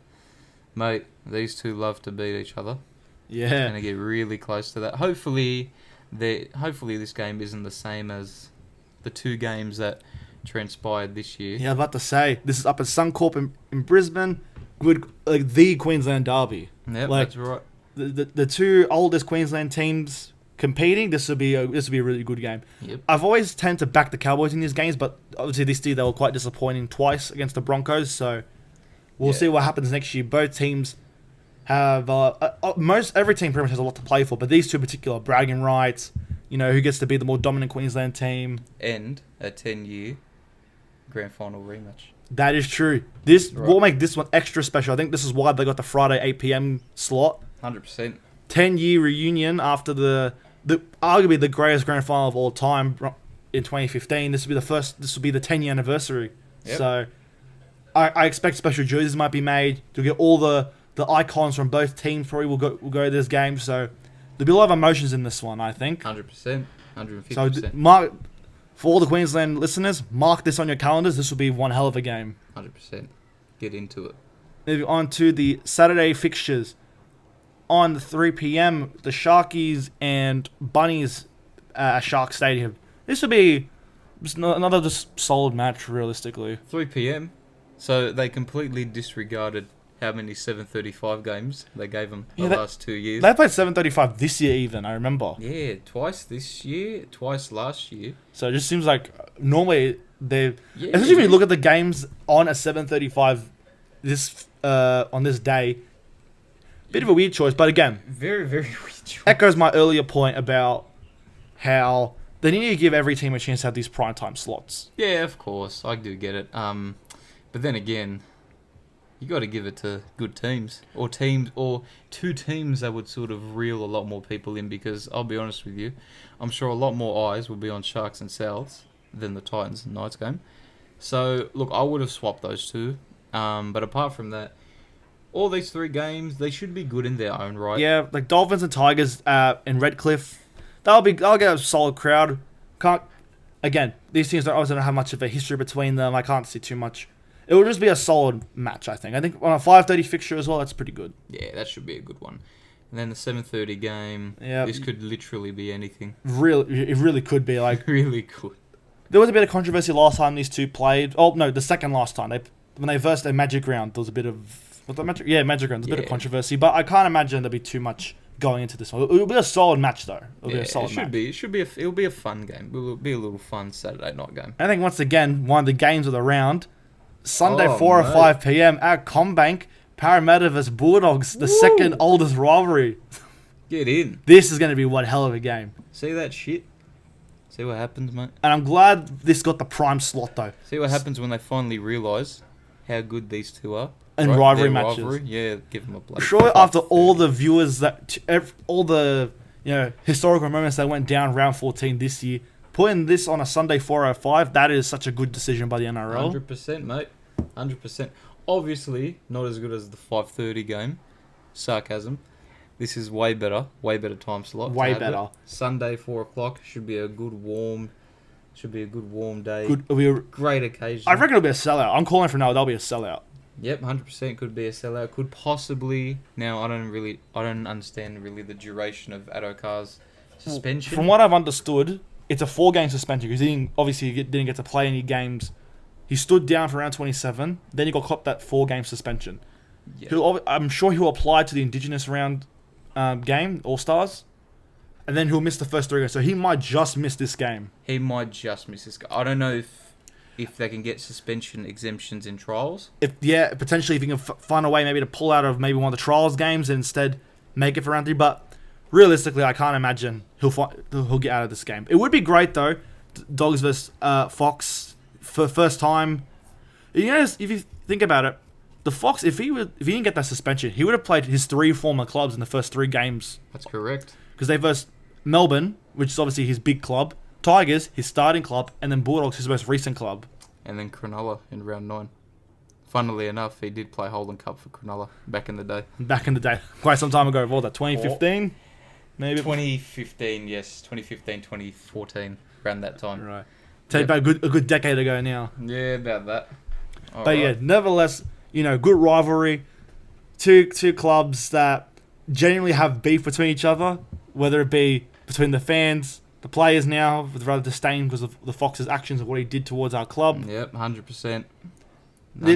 mate, these two love to beat each other. Yeah. It's going to get really close to that. Hopefully this game isn't the same as the 2 games that transpired this year. Yeah, I was about to say, this is up at Suncorp in Brisbane. Good, like the Queensland derby. Yep, like, that's right. The 2 oldest Queensland teams competing. This will be a really good game. Yep. I've always tended to back the Cowboys in these games, but obviously this year they were quite disappointing twice against the Broncos. So we'll see what happens next year. Both teams have every team pretty much has a lot to play for, but these 2 in particular, bragging rights. Who gets to be the more dominant Queensland team, and a 10-year grand final rematch. That is true. This will make this one extra special. I think this is why they got the Friday 8 p.m. slot. 100%. 10-year reunion after the arguably the greatest grand final of all time in 2015. This will be the 10-year anniversary. Yep. So I expect special jerseys might be made to get all the icons from both teams probably will go to this game. So there'll be a lot of emotions in this one, I think. 100%. 150%. So mark, for all the Queensland listeners, mark this on your calendars. This will be one hell of a game. 100%. Get into it. Moving on to the Saturday fixtures. On 3 p.m, the Sharkies and Bunnies at Shark Stadium. This will be just another just solid match, realistically. 3 p.m. So they completely disregarded how many 7:35 games they gave them the last 2 years. They played 7:35 this year even, I remember. Yeah, twice this year, twice last year. So it just seems like normally they... especially when you look at the games on a 7:35 on this day... Bit of a weird choice, but again... Very, very weird choice. Echoes my earlier point about how they need to give every team a chance to have these primetime slots. Yeah, of course. I do get it. But then again, you got to give it to good teams. Or 2 teams that would sort of reel a lot more people in, because I'll be honest with you, I'm sure a lot more eyes will be on Sharks and Souths than the Titans and Knights game. So, look, I would have swapped those 2. But apart from that, all these 3 games, they should be good in their own right. Yeah, like Dolphins and Tigers in Redcliffe. I'll get a solid crowd. Again, these teams don't have much of a history between them. I can't see too much. It will just be a solid match, I think. I think on a 5:30 fixture as well, that's pretty good. Yeah, that should be a good one. And then the 7:30 game, this could literally be anything. It really could be. Like really could. There was a bit of controversy last time these 2 played. Oh, no, the second last time. When they versed a Magic Round, there was a bit of... Magic Round. There's a bit of controversy, but I can't imagine there'll be too much going into this one. It'll be a solid match, though. It'll be a fun game. It'll be a little fun Saturday night game. I think, once again, one of the games of the round, Sunday 4 or 5 p.m. at Combank, Parramatta vs Bulldogs, the second oldest rivalry. Get in. This is going to be one hell of a game. See that shit? See what happens, mate. And I'm glad this got the prime slot, though. See what happens when they finally realise how good these two are. And right? rivalry Their matches. rivalry, yeah, give them a bloody Sure, fight. after all the viewers all the historical moments that went down round 14 this year, putting this on a Sunday 4:05, that is such a good decision by the NRL. 100%, mate. 100%. Obviously, not as good as the 5:30 game. Sarcasm. This is way better time slot. Way to have better. it. Sunday 4:00 should be a good warm day. Great occasion. I reckon it'll be a sellout. I'm calling for now. That'll be a sellout. Yep, 100% could be a sellout. Could possibly. Now, I don't understand really the duration of Addo-Carr's suspension. From what I've understood, it's a 4-game suspension because he didn't get to play any games. He stood down for round 27. Then he got copped that 4-game suspension. Yeah. I'm sure he'll apply to the Indigenous round game, All-Stars. And then he'll miss the first 3 games. So he might just miss this game. He might just miss this. I don't know if they can get suspension exemptions in trials. Potentially if he can find a way maybe to pull out of maybe one of the trials games and instead make it for round 3. But realistically, I can't imagine he'll get out of this game. It would be great though, Dogs vs Fox for first time. If you think about it, the Fox, if he didn't get that suspension, he would have played his 3 former clubs in the first 3 games. That's correct. Because they versed Melbourne, which is obviously his big club, Tigers, his starting club, and then Bulldogs, his most recent club. And then Cronulla in round 9. Funnily enough, he did play Holden Cup for Cronulla back in the day. Quite some time ago. What was that, 2015? Maybe? 2015, yes. 2015, 2014. Around that time. Right. Take about a good decade ago now. Yeah, about that. Yeah, nevertheless, good rivalry. Two clubs that genuinely have beef between each other, whether it be between the fans, the players now, with rather disdain because of the Fox's actions of what he did towards our club. Yep, 100%.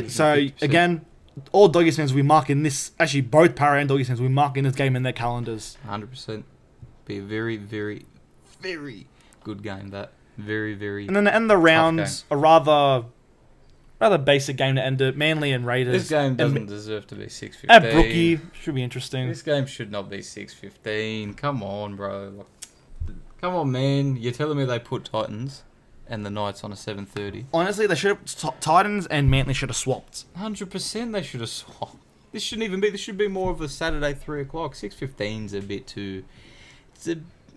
So, again, all Doggies fans will be marking this, actually both Para and Doggies fans will be marking this game in their calendars. 100%. Be a very, very, very good game, that. Very, very. And then to end the rounds, a rather basic game to end it. Manly and Raiders. This game doesn't deserve to be 6:15. At Brookie, should be interesting. This game should not be 6:15. Come on, bro. Come on, man. You're telling me they put Titans and the Knights on a 7:30? Honestly, they should have. Titans and Manly should have swapped. 100% they should have swapped. This shouldn't even be. This should be more of a Saturday 3:00. 6:15's a bit too.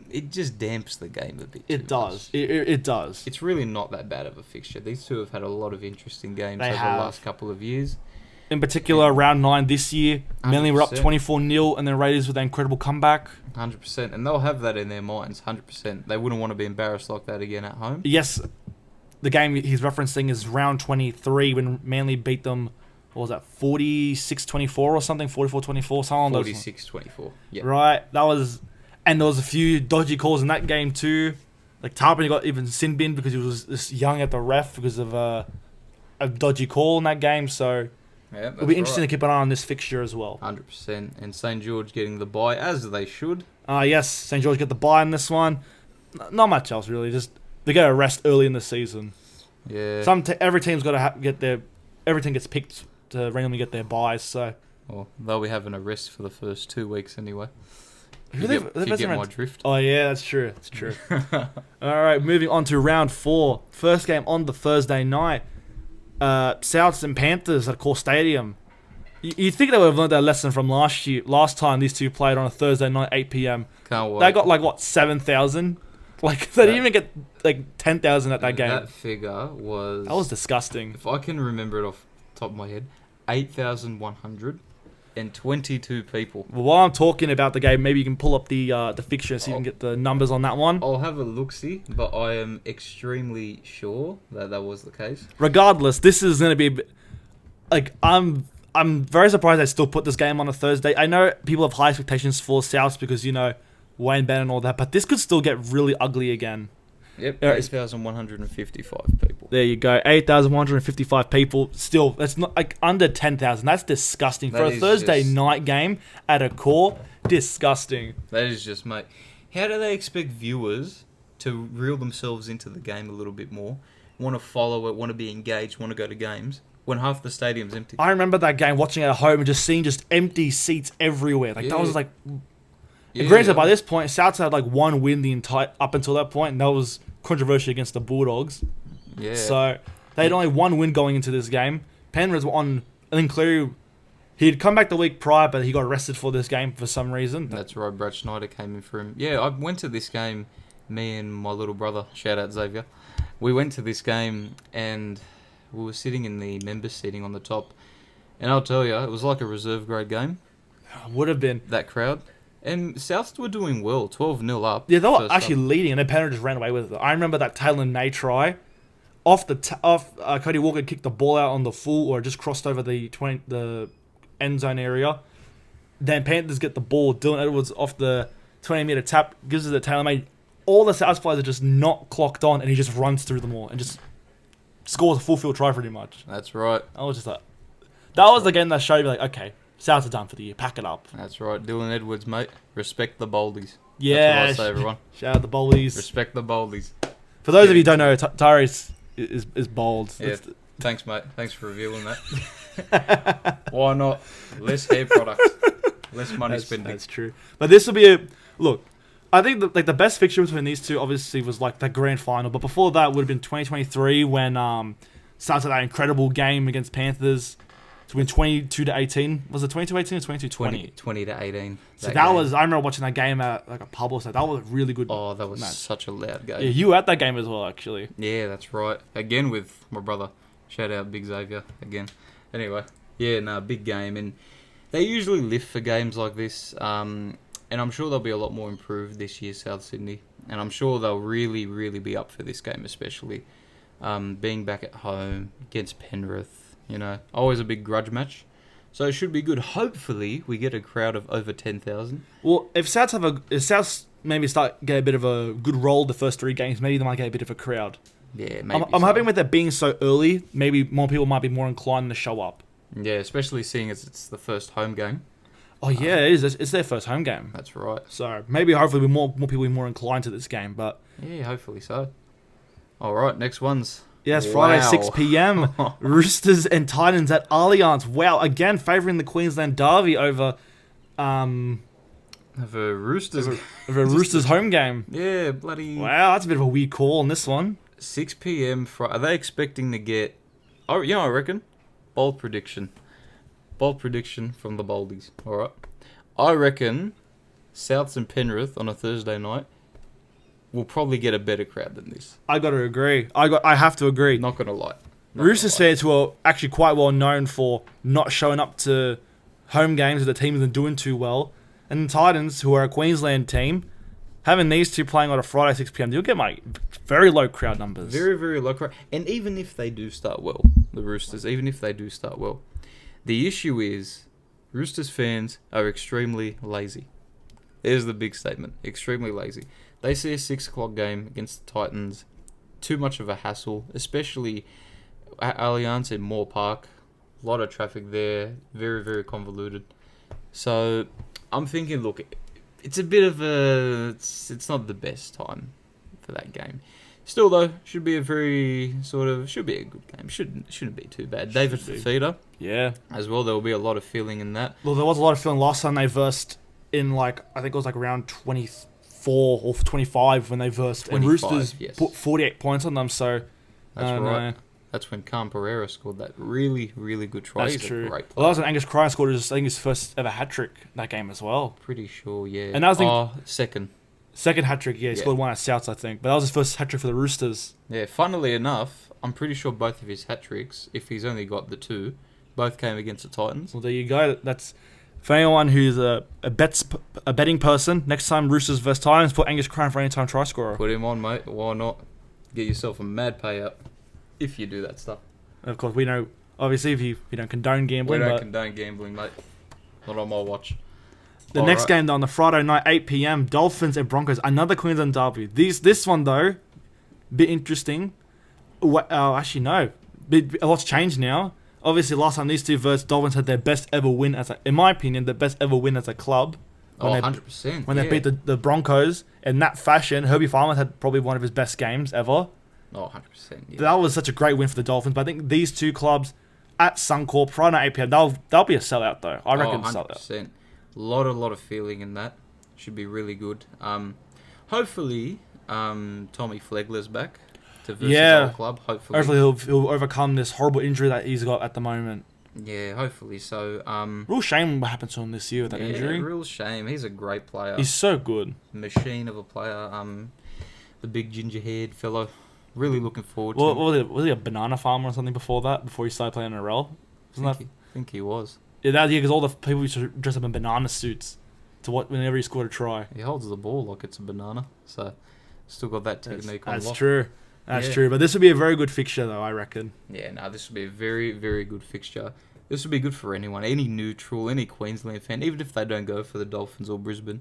It just damps the game a bit. It does. It does. It's really not that bad of a fixture. These two have had a lot of interesting games They over have. the last couple of years. In particular, round 9 this year, Manly were up 100%. 24-0, and then Raiders with an incredible comeback. 100%, and they'll have that in their minds. 100%. They wouldn't want to be embarrassed like that again at home. Yes, the game he's referencing is round 23 when Manly beat them. What was that? 46-24 or something? 44-24, something on those. 46-24. Yeah. Right, that was. And there was a few dodgy calls in that game too. Like Tarpany got even sin binned because he was just yelling at the ref because of a dodgy call in that game. So Yeah, it'll be interesting to keep an eye on this fixture as well. 100%. And St. George getting the bye, as they should. Yes, St. George get the bye in this one. Not much else really. Just they get a rest early in the season. Yeah. Every team's got to get their. Every team gets picked to randomly get their buys. So Well, they'll be having a rest for the first 2 weeks anyway. Who You get my drift. Oh yeah, that's true. That's true. All right, moving on to round 4. First game on the Thursday night. Souths and Panthers at Core Stadium. You think they would have learned their lesson from last time these two played on a Thursday night, 8 p.m. Can't wait. They got 7,000. Like they didn't even get 10,000 at that game. That figure was. That was disgusting. If I can remember it off the top of my head, 8,122 people. Well, while I'm talking about the game, maybe you can pull up the fixture so you can get the numbers on that one. I'll have a look-see, but I am extremely sure that was the case. Regardless, this is going to be I'm very surprised they still put this game on a Thursday. I know people have high expectations for Souths because Wayne Bennett and all that, but this could still get really ugly again. Yep, 8,155 people. There you go, 8,155 people. Still, that's not under 10,000. That's disgusting for a Thursday night game at a Core. Disgusting. That is just, mate. How do they expect viewers to reel themselves into the game a little bit more, want to follow it, want to be engaged, want to go to games, when half the stadium's empty? I remember that game, watching it at home and just seeing empty seats everywhere. That was Yeah. Granted, by this point, Souths had like one win the entire up until that point, and that was controversial against the Bulldogs. Yeah. So they had only one win going into this game. Penrith were on. I think Cleary, he'd come back the week prior, but he got arrested for this game for some reason. That's right. Brad Schneider came in for him. Yeah, I went to this game. Me and my little brother, shout out Xavier. We went to this game and we were sitting in the members seating on the top. And I'll tell you, it was like a reserve grade game. Would have been. That crowd. And Souths were doing well, 12-0 up. Yeah, they were actually leading, and then Penrith just ran away with it. I remember that Taylor May try. Cody Walker kicked the ball out on the full, or just crossed over the end zone area. Then Panthers get the ball. Dylan Edwards off the 20-meter tap gives it to Taylor May. All the South players are just not clocked on, and he just runs through them all and just scores a full field try pretty much. That's right. I was just like, that was the game that showed me like, okay, Souths are done for the year. Pack it up. That's right. Dylan Edwards, mate. Respect the Boldies. Yeah. That's what I say, everyone. Shout out the Boldies. Respect the Boldies. For those of you who don't know, Tyrese is bold. Yeah. Thanks, mate. Thanks for revealing that. Why not? Less hair products. Less money spending. That's true. But this will be a... Look, I think the best fixture between these two obviously was like the grand final. But before that would have been 2023 when Souths had that incredible game against Panthers to win 22-18. Was it 22-18 or 22-20? 20-18. So that was... I remember watching that game at like a pub or something. That was a really good Oh, that was match. such a loud game. Yeah, you were at that game as well, actually. Yeah, that's right. Again with my brother. Shout out Big Xavier again. Anyway, yeah, big game. And they usually live for games like this. And I'm sure they'll be a lot more improved this year, South Sydney. And I'm sure they'll really, really be up for this game, especially being back at home against Penrith. You know, always a big grudge match. So it should be good. Hopefully, we get a crowd of over 10,000. Well, if Souths maybe get a bit of a good roll the first three games, maybe they might get a bit of a crowd. Yeah, maybe. I'm hoping with it being so early, maybe more people might be more inclined to show up. Yeah, especially seeing as it's the first home game. Oh yeah, it is. It's their first home game. That's right. So maybe hopefully more people will be more inclined to this game. But yeah, hopefully so. All right, next one's. yeah, it's Friday, Wow. 6 p.m. Roosters and Titans at Allianz. Wow, again favouring the Queensland Derby over Roosters. Roosters home game. Yeah, bloody. Wow, that's a bit of a weird call on this one. 6 p.m. Are they expecting to get... Oh, yeah, I reckon. Bold prediction. Bold prediction from the Boldies. All right. I reckon Souths and Penrith on a Thursday night will probably get a better crowd than this. I got to agree. I have to agree. Not going to lie. Roosters fans who are actually quite well known for not showing up to home games where the team isn't doing too well, and the Titans, who are a Queensland team, having these two playing on a Friday 6 p.m, you'll get very low crowd numbers. Very, very low crowd. And even if they do start well, the Roosters, even if they do start well, the issue is Roosters fans are extremely lazy. There's the big statement. Extremely lazy. They see a 6 o'clock game against the Titans. Too much of a hassle, especially at Allianz in Moore Park. A lot of traffic there. Very, very convoluted. So I'm thinking, look, it's a bit of a... It's not the best time for that game. Still, though, should be a very should be a good game. Shouldn't be too bad. David Fafita, Yeah. as well. There will be a lot of feeling in that. Well, there was a lot of feeling last time they versed in I think it was around 24 or 25 when they versed. And 25, Roosters yes. put 48 points on them, so... That's right. That's when Cam Pereira scored that really, really good try. That's He's true. a great player. Well, that was when Angus Crichton scored his first ever hat-trick that game as well. Pretty sure, yeah. And that was second. Second hat-trick, yeah. He scored one at Souths, I think. But that was his first hat-trick for the Roosters. Yeah, funnily enough, I'm pretty sure both of his hat-tricks, if he's only got the 2, both came against the Titans. Well, there you go. That's... For anyone who's a betting person, next time Roosters vs Titans, put Angus Crichton for any-time try scorer. Put him on, mate. Why not? Get yourself a mad payout if you do that stuff. And of course, we know, obviously, if you don't condone gambling. We don't condone gambling, mate. Not on my watch. The next game, though, on the Friday night, 8 p.m, Dolphins and Broncos, another Queensland derby. This one, though, bit interesting. Actually, no. A lot's changed now. Obviously, last time these two versus Dolphins had their best ever win, in my opinion, their best ever win as a club. 100%. When they beat the Broncos in that fashion. Herbie Farmer had probably one of his best games ever. 100%. Yeah. That was such a great win for the Dolphins. But I think these two clubs at Suncorp, Friday night 8 p.m, they'll be a sellout, though. I reckon 100%. sellout. A lot of feeling in that. Should be really good. Hopefully, Tommy Flegler's back to versus our club. Hopefully he'll overcome this horrible injury that he's got at the moment. Yeah, hopefully so. Real shame what happened to him this year with that injury. Real shame. He's a great player. He's so good. Machine of a player. The big ginger-haired fellow. Really looking forward to him. Was he a banana farmer or something before that? Before he started playing NRL? I think he was. Yeah, that year because all the people used to dress up in banana suits to whenever he scored a try. He holds the ball like it's a banana, so still got that technique on lock. That's true. That's true. But this would be a very good fixture, though, I reckon. Yeah, no, this would be a very, very good fixture. This would be good for anyone, any neutral, any Queensland fan, even if they don't go for the Dolphins or Brisbane.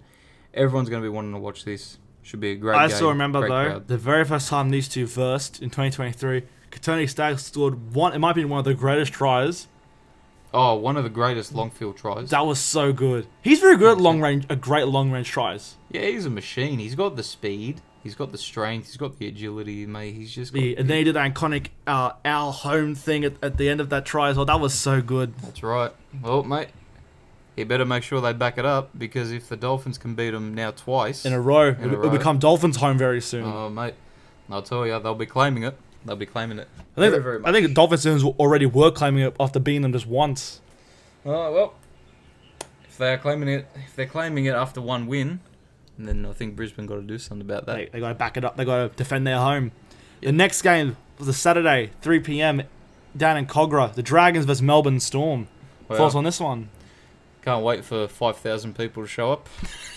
Everyone's going to be wanting to watch this. Should be a great game. I still remember, though, crowd. the very first time these two versed in 2023, Katoni Staggs scored one. It might be one of the greatest tries. Oh, one of the greatest long field tries. That was so good. He's very good at great long range tries. Yeah, he's a machine. He's got the speed. He's got the strength. He's got the agility, mate. He's just... and then he did that iconic our home thing at the end of that try as well. That was so good. That's right. Well, mate, he better make sure they back it up, because if the Dolphins can beat them now twice... In a row. It'll become Dolphins home very soon. Oh, mate. I'll tell you, they'll be claiming it. They'll be claiming it. I think the Dolphins fans already were claiming it after beating them just once. Oh, well, if they're claiming it after one win, then I think Brisbane got to do something about that. They got to back it up. They got to defend their home. Yep. The next game was a Saturday, 3 p.m. down in Cogra. The Dragons versus Melbourne Storm. Well, thoughts on this one? Can't wait for 5,000 people to show up.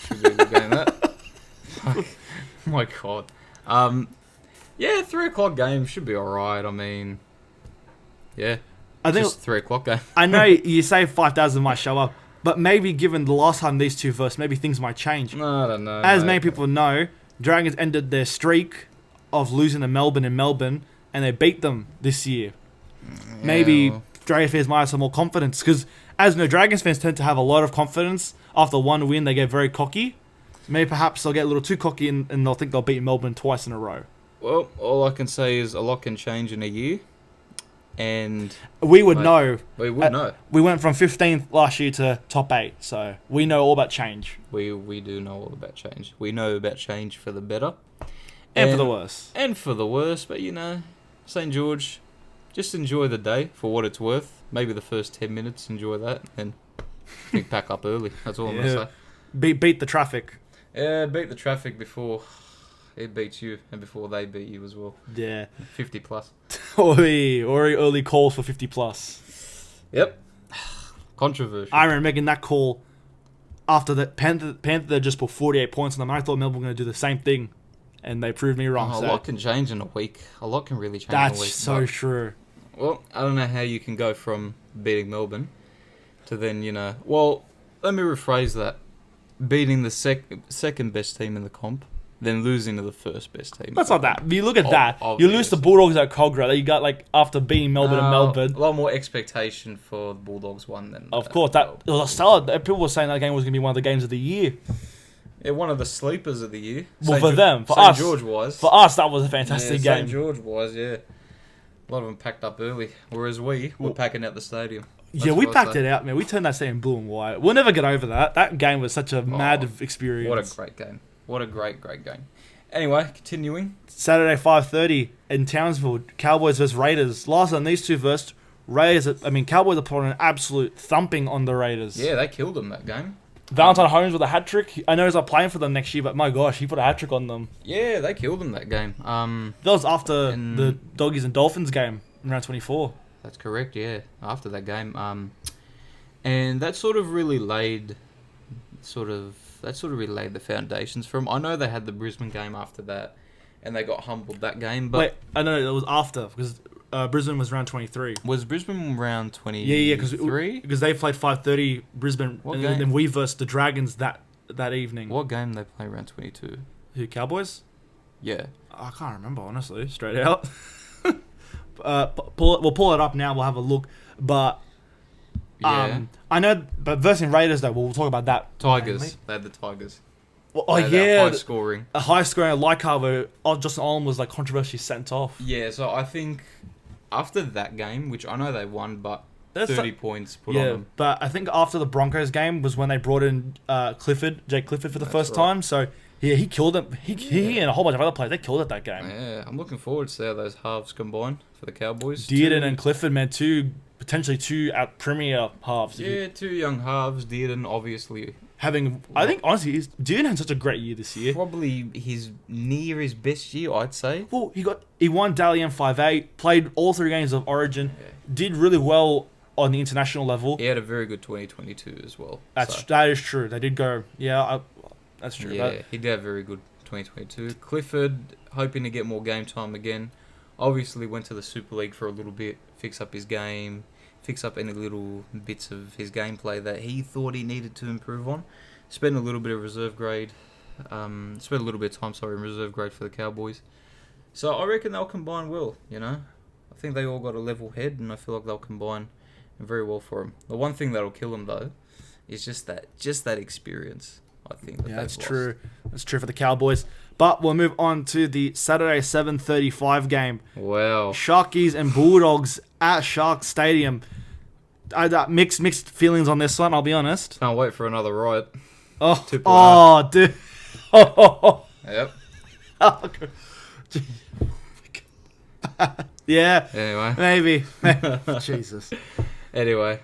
Should be a good game, that. Oh my God. Yeah, 3 o'clock game should be alright. I mean, yeah. I think just 3 o'clock game. I know you say 5,000 might show up, but maybe given the last time these two versed, maybe things might change. No, I don't know. As many people know, Dragons ended their streak of losing to Melbourne in Melbourne, and they beat them this year. Yeah. Maybe Dragons fans might have some more confidence, because as you know, Dragons fans tend to have a lot of confidence. After one win, they get very cocky. Maybe perhaps they'll get a little too cocky and they'll think they'll beat Melbourne twice in a row. Well, all I can say is a lot can change in a year. And we would know. We would know. We went from 15th last year to top 8, so we know all about change. We do know all about change. We know about change for the better. And for the worse. And for the worse, but you know, St. George, just enjoy the day for what it's worth. Maybe the first 10 minutes, enjoy that, and pack up early. That's all I'm going to say. Beat the traffic. Yeah, beat the traffic before it beats you, and before they beat you as well. Yeah. 50 plus. Already early calls for 50 plus. Yep. Controversial. I remember making that call after the Panther just put 48 points on them. I thought Melbourne were going to do the same thing, and they proved me wrong. A lot can change in a week. A lot can really change in a week. That's so true. Well, I don't know how you can go from beating Melbourne to then, you know... Well, let me rephrase that. Beating the second best team in the comp, then losing to the first best team. That's not that. You look at that. You lose to Bulldogs at Cogra. That you got after beating Melbourne and Melbourne. A lot more expectation for the Bulldogs one than. Of course, that was a solid. People were saying that game was going to be one of the games of the year. Yeah, one of the sleepers of the year. Well, for them, for us, St. George was. For us, that was a fantastic game. St. George was, yeah. A lot of them packed up early, whereas we were packing out the stadium. Yeah, we packed it out, man. We turned that stadium blue and white. We'll never get over that. That game was such a mad experience. What a great game. What a great game. Anyway, continuing. Saturday, 5:30 in Townsville, Cowboys versus Raiders. Last time these two versed, Cowboys are putting an absolute thumping on the Raiders. Yeah, they killed them that game. Valentine Holmes with a hat-trick. I know he's not playing for them next year, but my gosh, he put a hat-trick on them. Yeah, they killed them that game. That was after the Doggies and Dolphins game in round 24. That's correct, yeah. After that game. And that sort of really laid the foundations for them. I know they had the Brisbane game after that, and they got humbled that game. But wait, I know it was after, because Brisbane was round 23. Was Brisbane round 23? Yeah, because they played 5:30 Brisbane, and then we versed the Dragons that evening. What game they play round 22? Who, Cowboys? Yeah. I can't remember, honestly, straight out. We'll pull it up now. We'll have a look. But I know. But versus Raiders, though, we'll talk about that. Tigers. Mainly. They had the Tigers. High scoring. A high scoring like how Justin Olam was controversially sent off. Yeah, so I think after that game, which I know they won, but 30 points put on them. But I think after the Broncos game was when they brought in Jake Clifford for the first time. So yeah, he killed it. He and a whole bunch of other players, they killed it that game. Yeah, I'm looking forward to see how those halves combine for the Cowboys. Dearden and Clifford, man, potentially two out premier halves. Yeah, two young halves. Dearden obviously I think honestly, Dearden had such a great year this year. Probably his best year, I'd say. Well, he won Dally M5A, played all 3 games of Origin, did really well on the international level. He had a very good 2022 as well. That is true. They did go. That's true. Yeah, he did have a very good 2022. Clifford hoping to get more game time again. Obviously went to the Super League for a little bit, fix up his game, fix up any little bits of his gameplay that he thought he needed to improve on. Spent a little bit of reserve grade. Spent a little bit of time, in reserve grade for the Cowboys. So I reckon they'll combine well, I think they all got a level head, and I feel like they'll combine very well for him. The one thing that'll kill him, though, is just that experience, I think. That's true. That's true for the Cowboys. But we'll move on to the Saturday 7:35 game. Wow. Sharkies and Bulldogs at Shark Stadium. Mixed feelings on this one, I'll be honest. Can't wait for another riot. Dude. Yep. Yeah. Anyway. Maybe. Jesus. Anyway,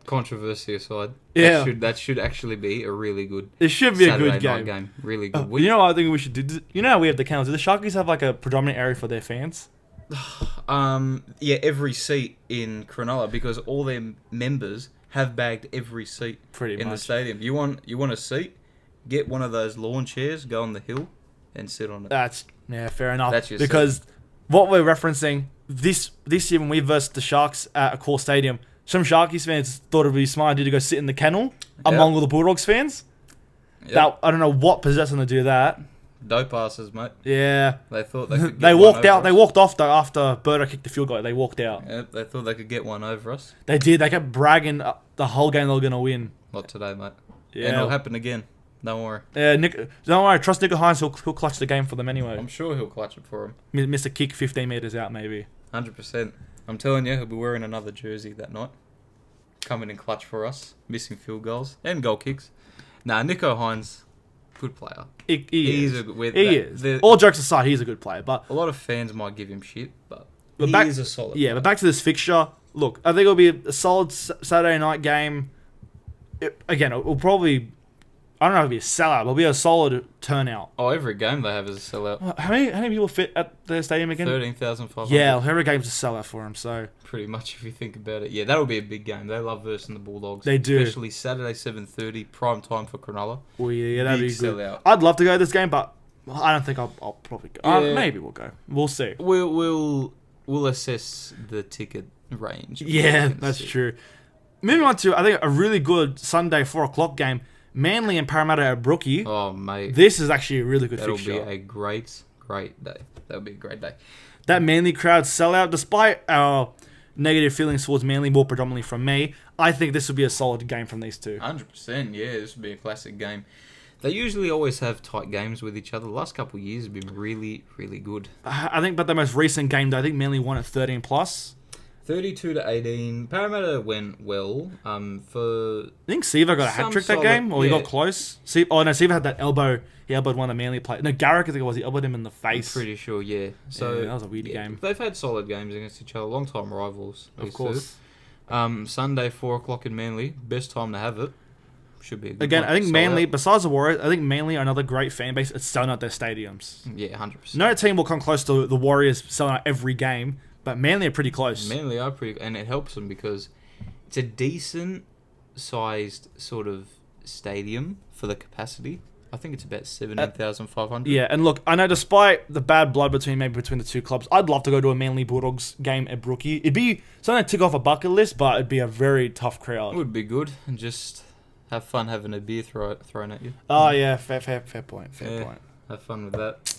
controversy aside, that should actually be a really good. It should be Saturday a good night game. Really good. You know what I think we should do? You know how we have the council. Do the Sharkies have like a predominant area for their fans? Yeah, every seat in Cronulla, because all their members have bagged every seat in the stadium. You want a seat? Get one of those lawn chairs, go on the hill, and sit on it. Fair enough. That's your because seat. What we're referencing this year when we versed the Sharks at a core stadium, some Sharkies fans thought it'd be smart to go sit in the kennel among all the Bulldogs fans. Yep. I don't know what possessed them to do that. Dope passes, mate. Yeah. They thought they could get They walked out. Us. They walked off though after Berto kicked the field goal. They walked out. Yep, they thought they could get one over us. They did. They kept bragging the whole game they were going to win. Not today, mate. Yeah. And it'll happen again. Don't worry. Yeah, don't worry. Trust Nico Hines. He'll clutch the game for them anyway. I'm sure he'll clutch it for him. Miss a kick 15 metres out, maybe. 100%. I'm telling you, he'll be wearing another jersey that night. Coming in clutch for us. Missing field goals. And goal kicks. Nah, Nico Hines, good player. He is. is. All jokes aside, he's a good player. But a lot of fans might give him shit, but he is a solid player. But back to this fixture. Look, I think it'll be a solid Saturday night game. It'll probably... I don't know if it'll be a sellout, but it'll be a solid turnout. Oh, every game they have is a sellout. How many people fit at their stadium again? 13,500. Yeah, every game's a sellout for them, so... Pretty much, if you think about it. Yeah, that'll be a big game. They love versing the Bulldogs. They do. Especially Saturday, 7:30, prime time for Cronulla. Oh, yeah, that'd big be good. sellout. I'd love to go to this game, but I don't think I'll probably go. Yeah. Maybe we'll go. We'll see. We'll assess the ticket range. Yeah, that's true. Moving on to, I think, a really good Sunday 4 o'clock game. Manly and Parramatta at Brookie. Oh, mate. This is actually a really good fixture. That'll be a great day. That'll be a great day. That Manly crowd sellout, despite our negative feelings towards Manly, more predominantly from me, I think this will be a solid game from these two. 100%, yeah. This will be a classic game. They usually always have tight games with each other. The last couple of years have been really, really good. I think, but the most recent game, though, I think Manly won at 13 plus. 32-18. Parramatta went well. I think Siva got a hat trick that game, or he got close. Siva had that elbow. He elbowed one of the Manly players. No, Garrick, I think it was. He elbowed him in the face. I'm pretty sure, yeah. So that was a weird game. They've had solid games against each other. Long-time rivals. Of course. Sunday, 4 o'clock in Manly. Best time to have it. Should be a good Again, one. I think Manly, besides the Warriors, I think Manly are another great fan base at selling out their stadiums. Yeah, 100%. No team will come close to the Warriors selling out every game, but Manly are pretty close. Manly are pretty... And it helps them because it's a decent-sized sort of stadium for the capacity. I think it's about 17,500. Yeah, and look, I know despite the bad blood between the two clubs, I'd love to go to a Manly Bulldogs game at Brookie. It'd be something to tick off a bucket list, but it'd be a very tough crowd. It would be good, and just have fun having a beer thrown at you. Oh, yeah, fair point. Fair point. Have fun with that.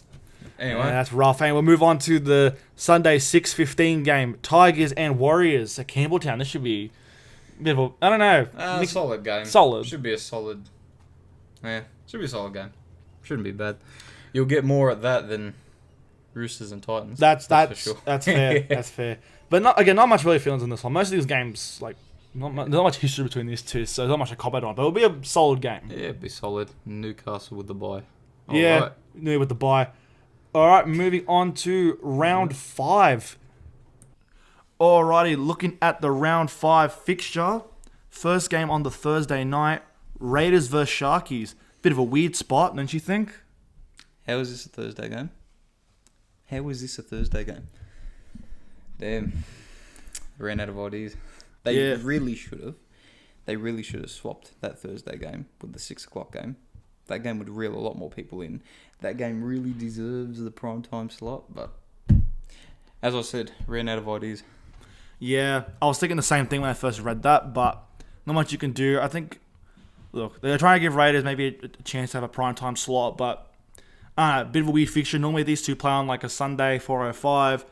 Anyway. Yeah, that's rough. And we'll move on to the Sunday 6:15 game. Tigers and Warriors at Campbelltown. This should be a bit of a... I don't know. Solid game. Solid. Should be a solid... Yeah, should be a solid game. Shouldn't be bad. You'll get more at that than Roosters and Titans. That's for sure. That's fair. That's fair. But not much really feelings on this one. Most of these games, like, there's not much history between these two, so there's not much to comment on. But it'll be a solid game. Yeah, it'd be solid. Newcastle with the bye. New with the bye. All right, moving on to round 5. Alrighty, looking at the round 5 fixture. First game on the Thursday night, Raiders versus Sharkies. Bit of a weird spot, don't you think? How is this a Thursday game? Damn. Ran out of ideas. They really should have. They really should have swapped that Thursday game with the 6 o'clock game. That game would reel a lot more people in. That game really deserves the primetime slot, but as I said, ran out of ideas. Yeah, I was thinking the same thing when I first read that, but not much you can do. I think, look, they're trying to give Raiders maybe a chance to have a primetime slot, but a bit of a weird fixture. Normally these two play on like a Sunday, 4:05,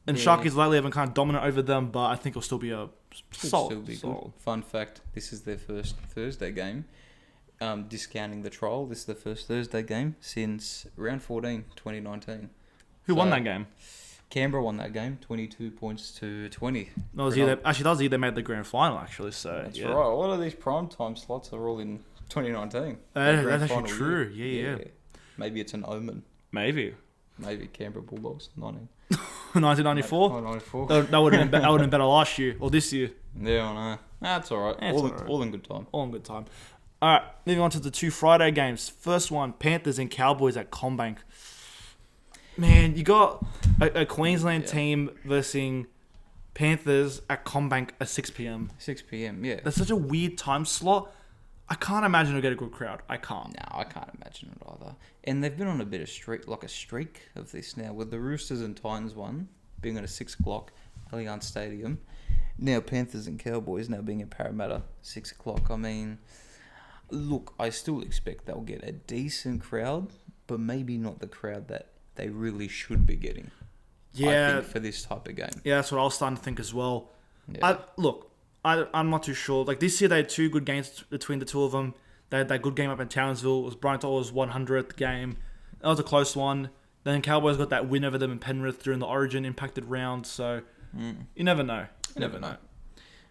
and Sharkies lately have been kind of dominant over them, but I think it'll still be a solid. Good. Fun fact, this is their first Thursday game. Discounting the trial, this is the first Thursday game since round 14, 2019. Who won that game? Canberra won that game, 22 points to 20. No, that was they made the grand final, actually. So that's right. A lot of these primetime slots are all in 2019. That's actually true. Yeah. Maybe it's an omen. Maybe Canberra Bulldogs, 1994? 1994. That would have been better last year, or this year. Yeah, I know. That's alright. All in good time. All in good time. Alright, moving on to the 2 Friday games. First one, Panthers and Cowboys at CommBank. Man, you got a Queensland team versus Panthers at CommBank at 6 p.m. 6 p.m, yeah. That's such a weird time slot. I can't imagine it'll get a good crowd. I can't. No, I can't imagine it either. And they've been on a bit of a streak of this now, with the Roosters and Titans one being at a 6 o'clock, Allianz Stadium. Now Panthers and Cowboys now being at Parramatta, 6 o'clock. I mean, look, I still expect they'll get a decent crowd, but maybe not the crowd that they really should be getting. Yeah. I think for this type of game. Yeah, that's what I was starting to think as well. Yeah. I'm not too sure. Like, this year they had 2 good games between the two of them. They had that good game up in Townsville. It was Brian Toller's 100th game. That was a close one. Then Cowboys got that win over them in Penrith during the Origin impacted round. So you never know. You never know.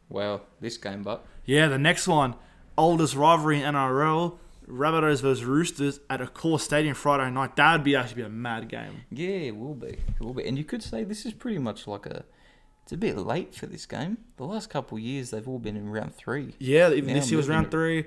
Well, this game, but yeah, the next one, oldest rivalry in NRL, Rabbitohs versus Roosters at a core stadium Friday night. That would actually be a mad game. Yeah, it will be. And you could say this is pretty much like it's a bit late for this game. The last couple of years, they've all been in round 3. Yeah, even this year was round 3.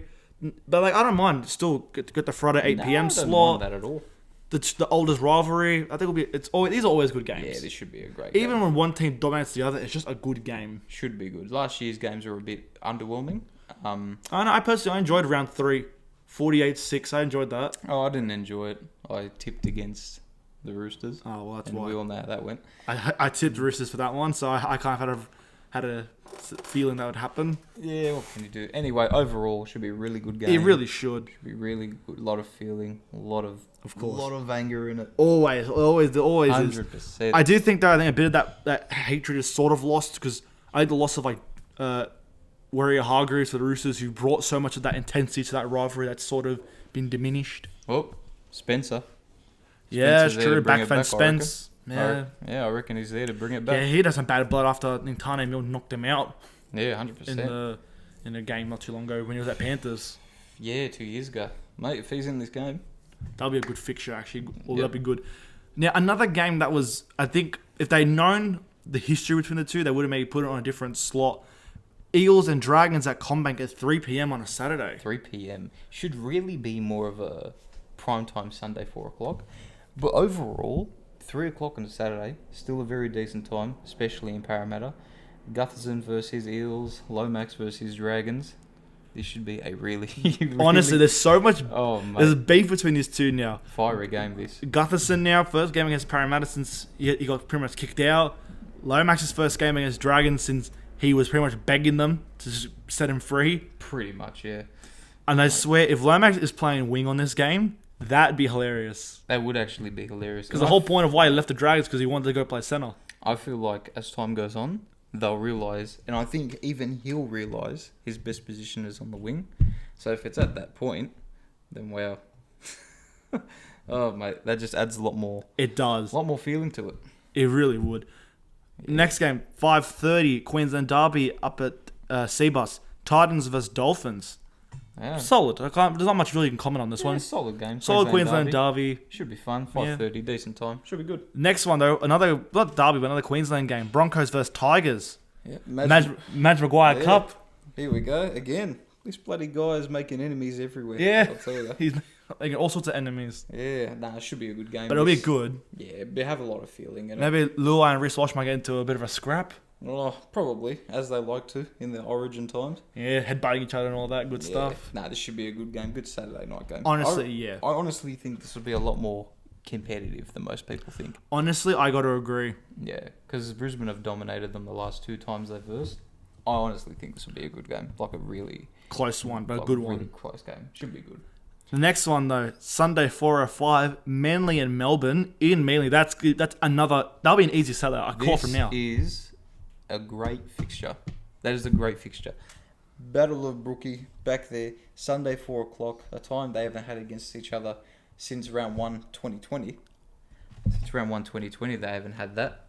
But like, I don't mind. Still get the Friday 8 p.m. slot. I don't mind that at all. The oldest rivalry. I think these are always good games. Yeah, this should be a great game. Even when one team dominates the other, it's just a good game. Should be good. Last year's games were a bit underwhelming. I personally enjoyed round 3. 48-6. I enjoyed that. Oh, I didn't enjoy it. I tipped against the Roosters. Oh, well, that's why. We all know how that went. I tipped Roosters for that one, so I kind of had a feeling that would happen. Yeah, what can you do? Anyway, overall, should be a really good game. It really should. Should be really good. A lot of feeling, a lot of anger in it. Always 100%. Is. I do think that a bit of that hatred is sort of lost, because I had the loss of Warrior Hargreaves for the Roosters, who brought so much of that intensity to that rivalry that's sort of been diminished. Oh, Spencer. Yeah, it's true. Backfan Spence. Yeah, I reckon he's there to bring it back. Yeah, he had some bad blood after Tane Mill knocked him out. Yeah, 100%. In a game not too long ago when he was at Panthers. Yeah, 2 years ago. Mate, if he's in this game, that'll be a good fixture, actually. That'd be good. Now, another game that was, I think, if they'd known the history between the two, they would have maybe put it on a different slot. Eagles and Dragons at CommBank at 3 p.m. on a Saturday. 3 p.m. Should really be more of a primetime Sunday, 4 o'clock. But overall, 3 o'clock on a Saturday, still a very decent time, especially in Parramatta. Gutherson versus Eels, Lomax versus Dragons. This should be a really honestly, there's so much. Oh, mate. There's a beef between these two now. Fiery game, this. Gutherson now, first game against Parramatta since he got pretty much kicked out. Lomax's first game against Dragons since he was pretty much begging them to set him free. Pretty much, yeah. And I swear, if Lomax is playing wing on this game, that'd be hilarious. That would actually be hilarious. Because the whole point of why he left the Dragons because he wanted to go play centre. I feel like as time goes on, they'll realise, and I think even he'll realise his best position is on the wing. So if it's at that point, then wow. Oh, mate, that just adds a lot more Does. feeling to it. It really would. Next game, 5:30, Queensland Derby up at Seabus. Titans versus Dolphins. Yeah. Solid. There's not much really you can comment on this one. Solid game. Solid Queensland Derby. Should be fun. 5:30, decent time. Should be good. Next one though, not Derby, but another Queensland game. Broncos versus Tigers. Yeah. Madge Maguire Cup. Here we go again. This bloody guy is making enemies everywhere. Yeah. I'll tell you. He's making all sorts of enemies. Yeah, it should be a good game. But it'll be good. Yeah, they have a lot of feeling in it. Maybe Luai and Reece Walsh might get into a bit of a scrap. Oh, probably, as they like to in the Origin times. Yeah, headbutting each other and all that good stuff. This should be a good game. Good Saturday night game. Honestly, I honestly think this would be a lot more competitive than most people think. Honestly, I got to agree. Yeah, because Brisbane have dominated them the last 2 times they've versed. I honestly think this would be a good game. Like a really... Close one, but a good one. Really close game. Should be good. The next one though, Sunday 4:05, Manly and Melbourne. In Manly, that's another. That'll be an easy seller. I call from now. This is a great fixture. That is a great fixture. Battle of Brookie back there. Sunday 4:00. A time they haven't had against each other since round 1 2020. Since round 1 2020, they haven't had that.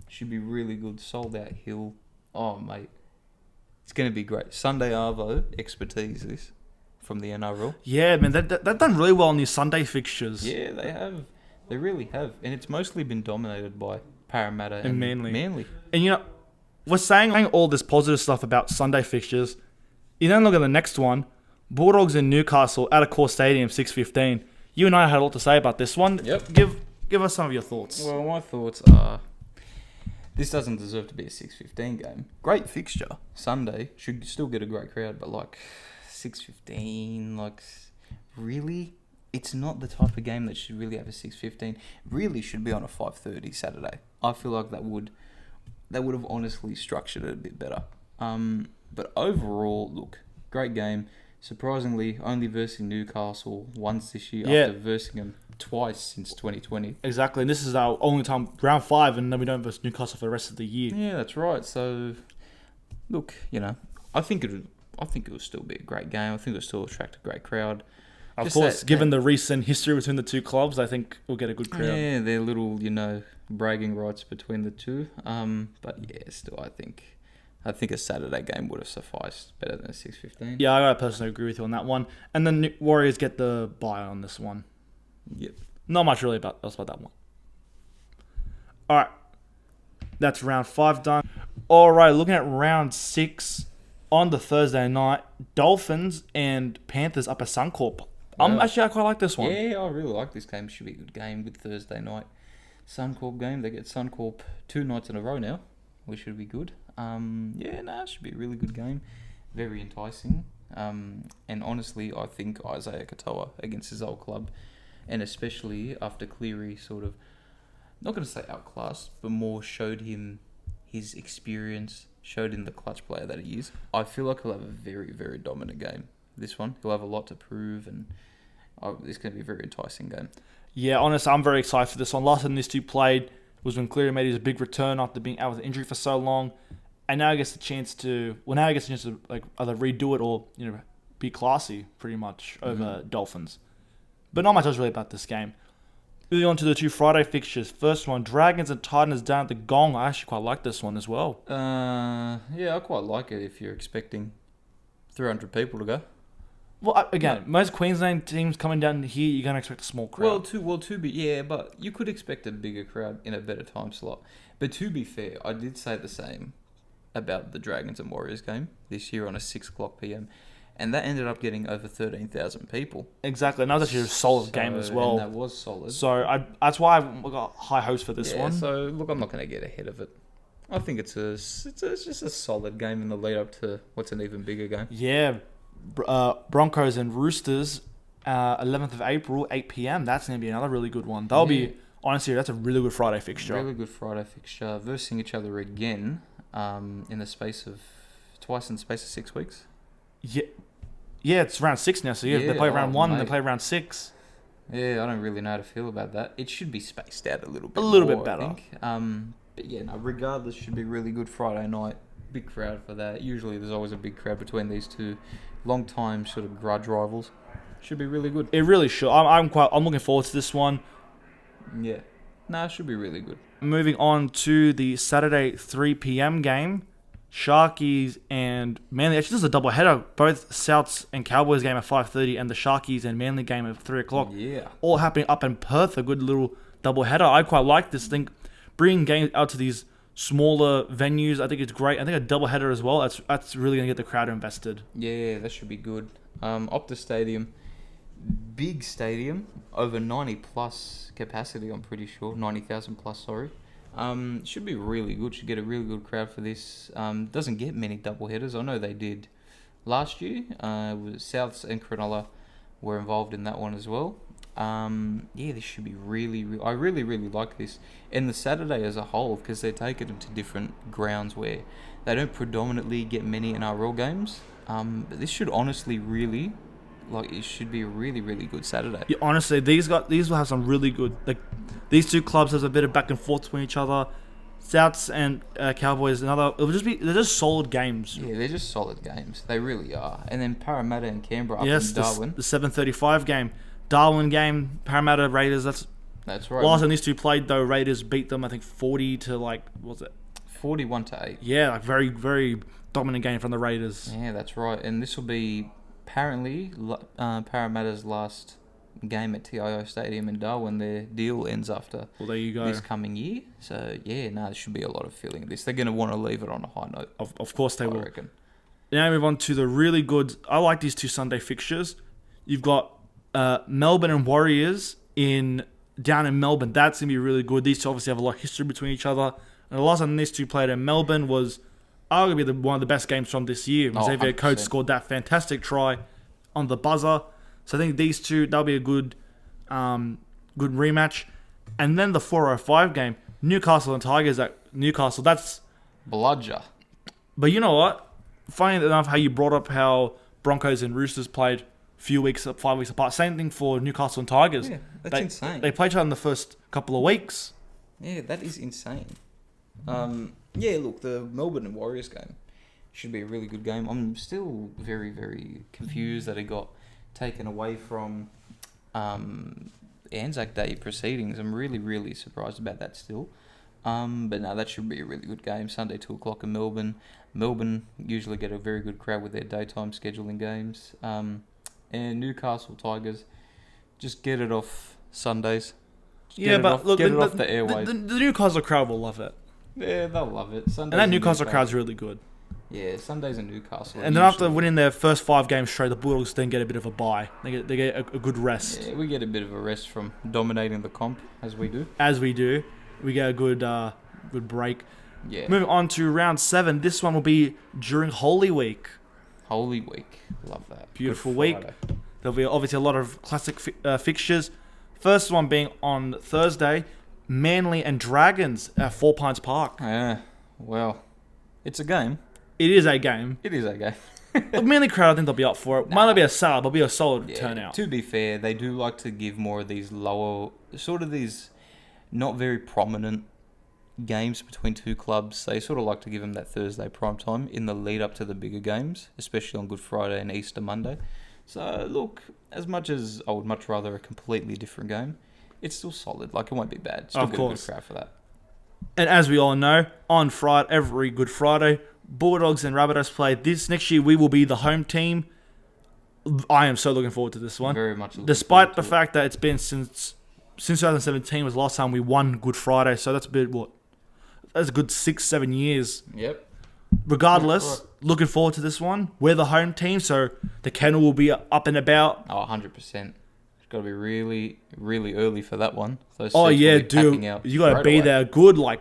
Should be really good. Sold out hill. Oh mate, it's gonna be great. Sunday Arvo expertise this. From the NRL. Yeah, man, they've done really well on these Sunday fixtures. Yeah, they have. They really have. And it's mostly been dominated by Parramatta and Manly. And we're saying all this positive stuff about Sunday fixtures. You then look at the next one, Bulldogs in Newcastle at Accor Stadium, 6:15. You and I had a lot to say about this one. Yep. Give us some of your thoughts. Well, my thoughts are... This doesn't deserve to be a 6:15 game. Great fixture. Sunday. Should still get a great crowd, but 6:15, really? It's not the type of game that should really have a 6:15. Really should be on a 5:30 Saturday. I feel like that would have honestly structured it a bit better. But overall, look, great game. Surprisingly, only versing Newcastle once this year after versing them twice since 2020. Exactly, and this is our only time, round 5, and then we don't verse Newcastle for the rest of the year. Yeah, that's right. So, look, I think it will still be a great game. I think it will still attract a great crowd. Of course, given the recent history between the two clubs, I think we'll get a good crowd. Yeah, they're little, bragging rights between the two. But yeah, still, I think a Saturday game would have sufficed better than a 6:15. Yeah, I personally agree with you on that one. And then Warriors get the bye on this one. Yep. Not much really else about that one. All right, that's round 5 done. All right, looking at round 6. On the Thursday night, Dolphins and Panthers up at Suncorp. I quite like this one. Yeah, I really like this game. Should be a good game. Good Thursday night Suncorp game. They get Suncorp 2 nights in a row now, which should be good. It should be a really good game. Very enticing. And honestly, I think Isaiah Katoa against his old club, and especially after Cleary sort of, not going to say outclassed, but more showed him his experience, showed him the clutch player that he is. I feel like he'll have a very, very dominant game. This one, he'll have a lot to prove, and it's going to be a very enticing game. Yeah, honestly, I'm very excited for this one. Last time these two played was when Cleary made his big return after being out with an injury for so long, and now he gets the chance to either redo it or be classy pretty much over Dolphins. But not much else really about this game. Moving on to the 2 Friday fixtures. First one, Dragons and Titans down at the Gong. I actually quite like this one as well. I quite like it if you're expecting 300 people to go. Well, most Queensland teams coming down here, you're going to expect a small crowd. But you could expect a bigger crowd in a better time slot. But to be fair, I did say the same about the Dragons and Warriors game this year on a 6:00 p.m. And that ended up getting over 13,000 people. Exactly, and that was actually a solid game as well. And that was solid. So that's why I've got high hopes for this one. So look, I'm not going to get ahead of it. I think it's just a solid game in the lead up to what's an even bigger game. Yeah, Broncos and Roosters, 11th of April, 8 p.m. That's going to be another really good one. That'll be, honestly, that's a really good Friday fixture. Really good Friday fixture. Versing each other again twice in the space of 6 weeks. Yeah, it's round 6 now, so they play round 1 and they play round 6. Yeah, I don't really know how to feel about that. It should be spaced out a little bit better. I think. But yeah, regardless, should be really good Friday night. Big crowd for that. Usually there's always a big crowd between these two long-time sort of grudge rivals. Should be really good. It really should. I'm looking forward to this one. Yeah. Nah, it should be really good. Moving on to the Saturday 3 p.m. game. Sharkies and Manly. Actually, this is a double header. Both Souths and Cowboys game at 5:30 and the Sharkies and Manly game at 3 o'clock. Yeah. All happening up in Perth. A good little double header. I quite like this thing. Bringing games out to these smaller venues, I think it's great. I think a double header as well. That's really going to get the crowd invested. Yeah, that should be good. Optus Stadium. Big stadium. Over 90 plus capacity, I'm pretty sure. 90,000 plus, sorry. Should be really good. Should get a really good crowd for this. Doesn't get many double headers. I know they did last year. Souths and Cronulla were involved in that one as well. Yeah, this should be I really like this. And the Saturday as a whole, because they're taking them to different grounds where they don't predominantly get many NRL games. But this should honestly it should be a really good Saturday. Yeah, honestly, these will have some really good. These two clubs has a bit of back and forth between each other. Souths and Cowboys, they're just solid games. Yeah, they're just solid games. They really are. And then Parramatta and Canberra up Yes, in Darwin. the 7:35 game, Darwin game, Parramatta Raiders. That's right. Last time these two played, though, Raiders beat them. I think 40 to what was it? 41-8. Yeah, very dominant game from the Raiders. Yeah, that's right. And this will be apparently Parramatta's last game at TIO Stadium in Darwin. Their deal ends after there you go. This coming year. So, yeah, there should be a lot of feeling of this. They're going to want to leave it on a high note. Of course they will. I reckon. Now move on to the really good... I like these two Sunday fixtures. You've got Melbourne and Warriors down in Melbourne. That's going to be really good. These two obviously have a lot of history between each other. And the last time these two played in Melbourne was arguably one of the best games from this year. Xavier Coates scored that fantastic try on the buzzer. So I think these two, that'll be a good rematch. And then the 4:05 game, Newcastle and Tigers at Newcastle. That's bludger. But you know what? Funny enough, how you brought up how Broncos and Roosters played 5 weeks apart. Same thing for Newcastle and Tigers. Yeah, that's insane. They played each other in the first couple of weeks. Yeah, that is insane. Yeah, look, the Melbourne and Warriors game should be a really good game. I'm still very confused that it got taken away from Anzac Day proceedings. I'm really surprised about that still. But no, that should be a really good game. Sunday 2 o'clock in Melbourne. Melbourne usually get a very good crowd with their daytime scheduling games. And Newcastle Tigers, just get it off Sundays. Get it off the airways. The Newcastle crowd will love it. Yeah, they'll love it. And that Newcastle crowd's really good. Yeah, Sundays in Newcastle. And then after winning their first 5 games straight, the Bulldogs then get a bit of a bye. They get a good rest. Yeah, we get a bit of a rest from dominating the comp, as we do. We get a good break. Yeah. Moving on to round 7. This one will be during Holy Week. Holy Week. Love that. Beautiful week. There'll be obviously a lot of classic fixtures. First one being on Thursday, Manly and Dragons at 4 Pines Park. Yeah, well, it's a game. It is a game. It is a game. The Manly crowd, I think they'll be up for it. Might not be a solid, but be a solid turnout. To be fair, they do like to give more of these these not very prominent games between two clubs. They sort of like to give them that Thursday prime time in the lead up to the bigger games, especially on Good Friday and Easter Monday. So, look, as much as I would much rather a completely different game, it's still solid. Like, it won't be bad. Still get a good crowd for that. And as we all know, on Friday, every Good Friday, Bulldogs and Rabbitohs play. This next year, we will be the home team. I am so looking forward to this one. Very much looking Despite the fact that it's been since 2017 was the last time we won Good Friday. So that's that's a good 6-7 years. Yep. Regardless, looking forward to this one. We're the home team, so the kennel will be up and about. Oh, 100%. It's got to be really early for that one. Oh, yeah, dude. You got to be there good, like,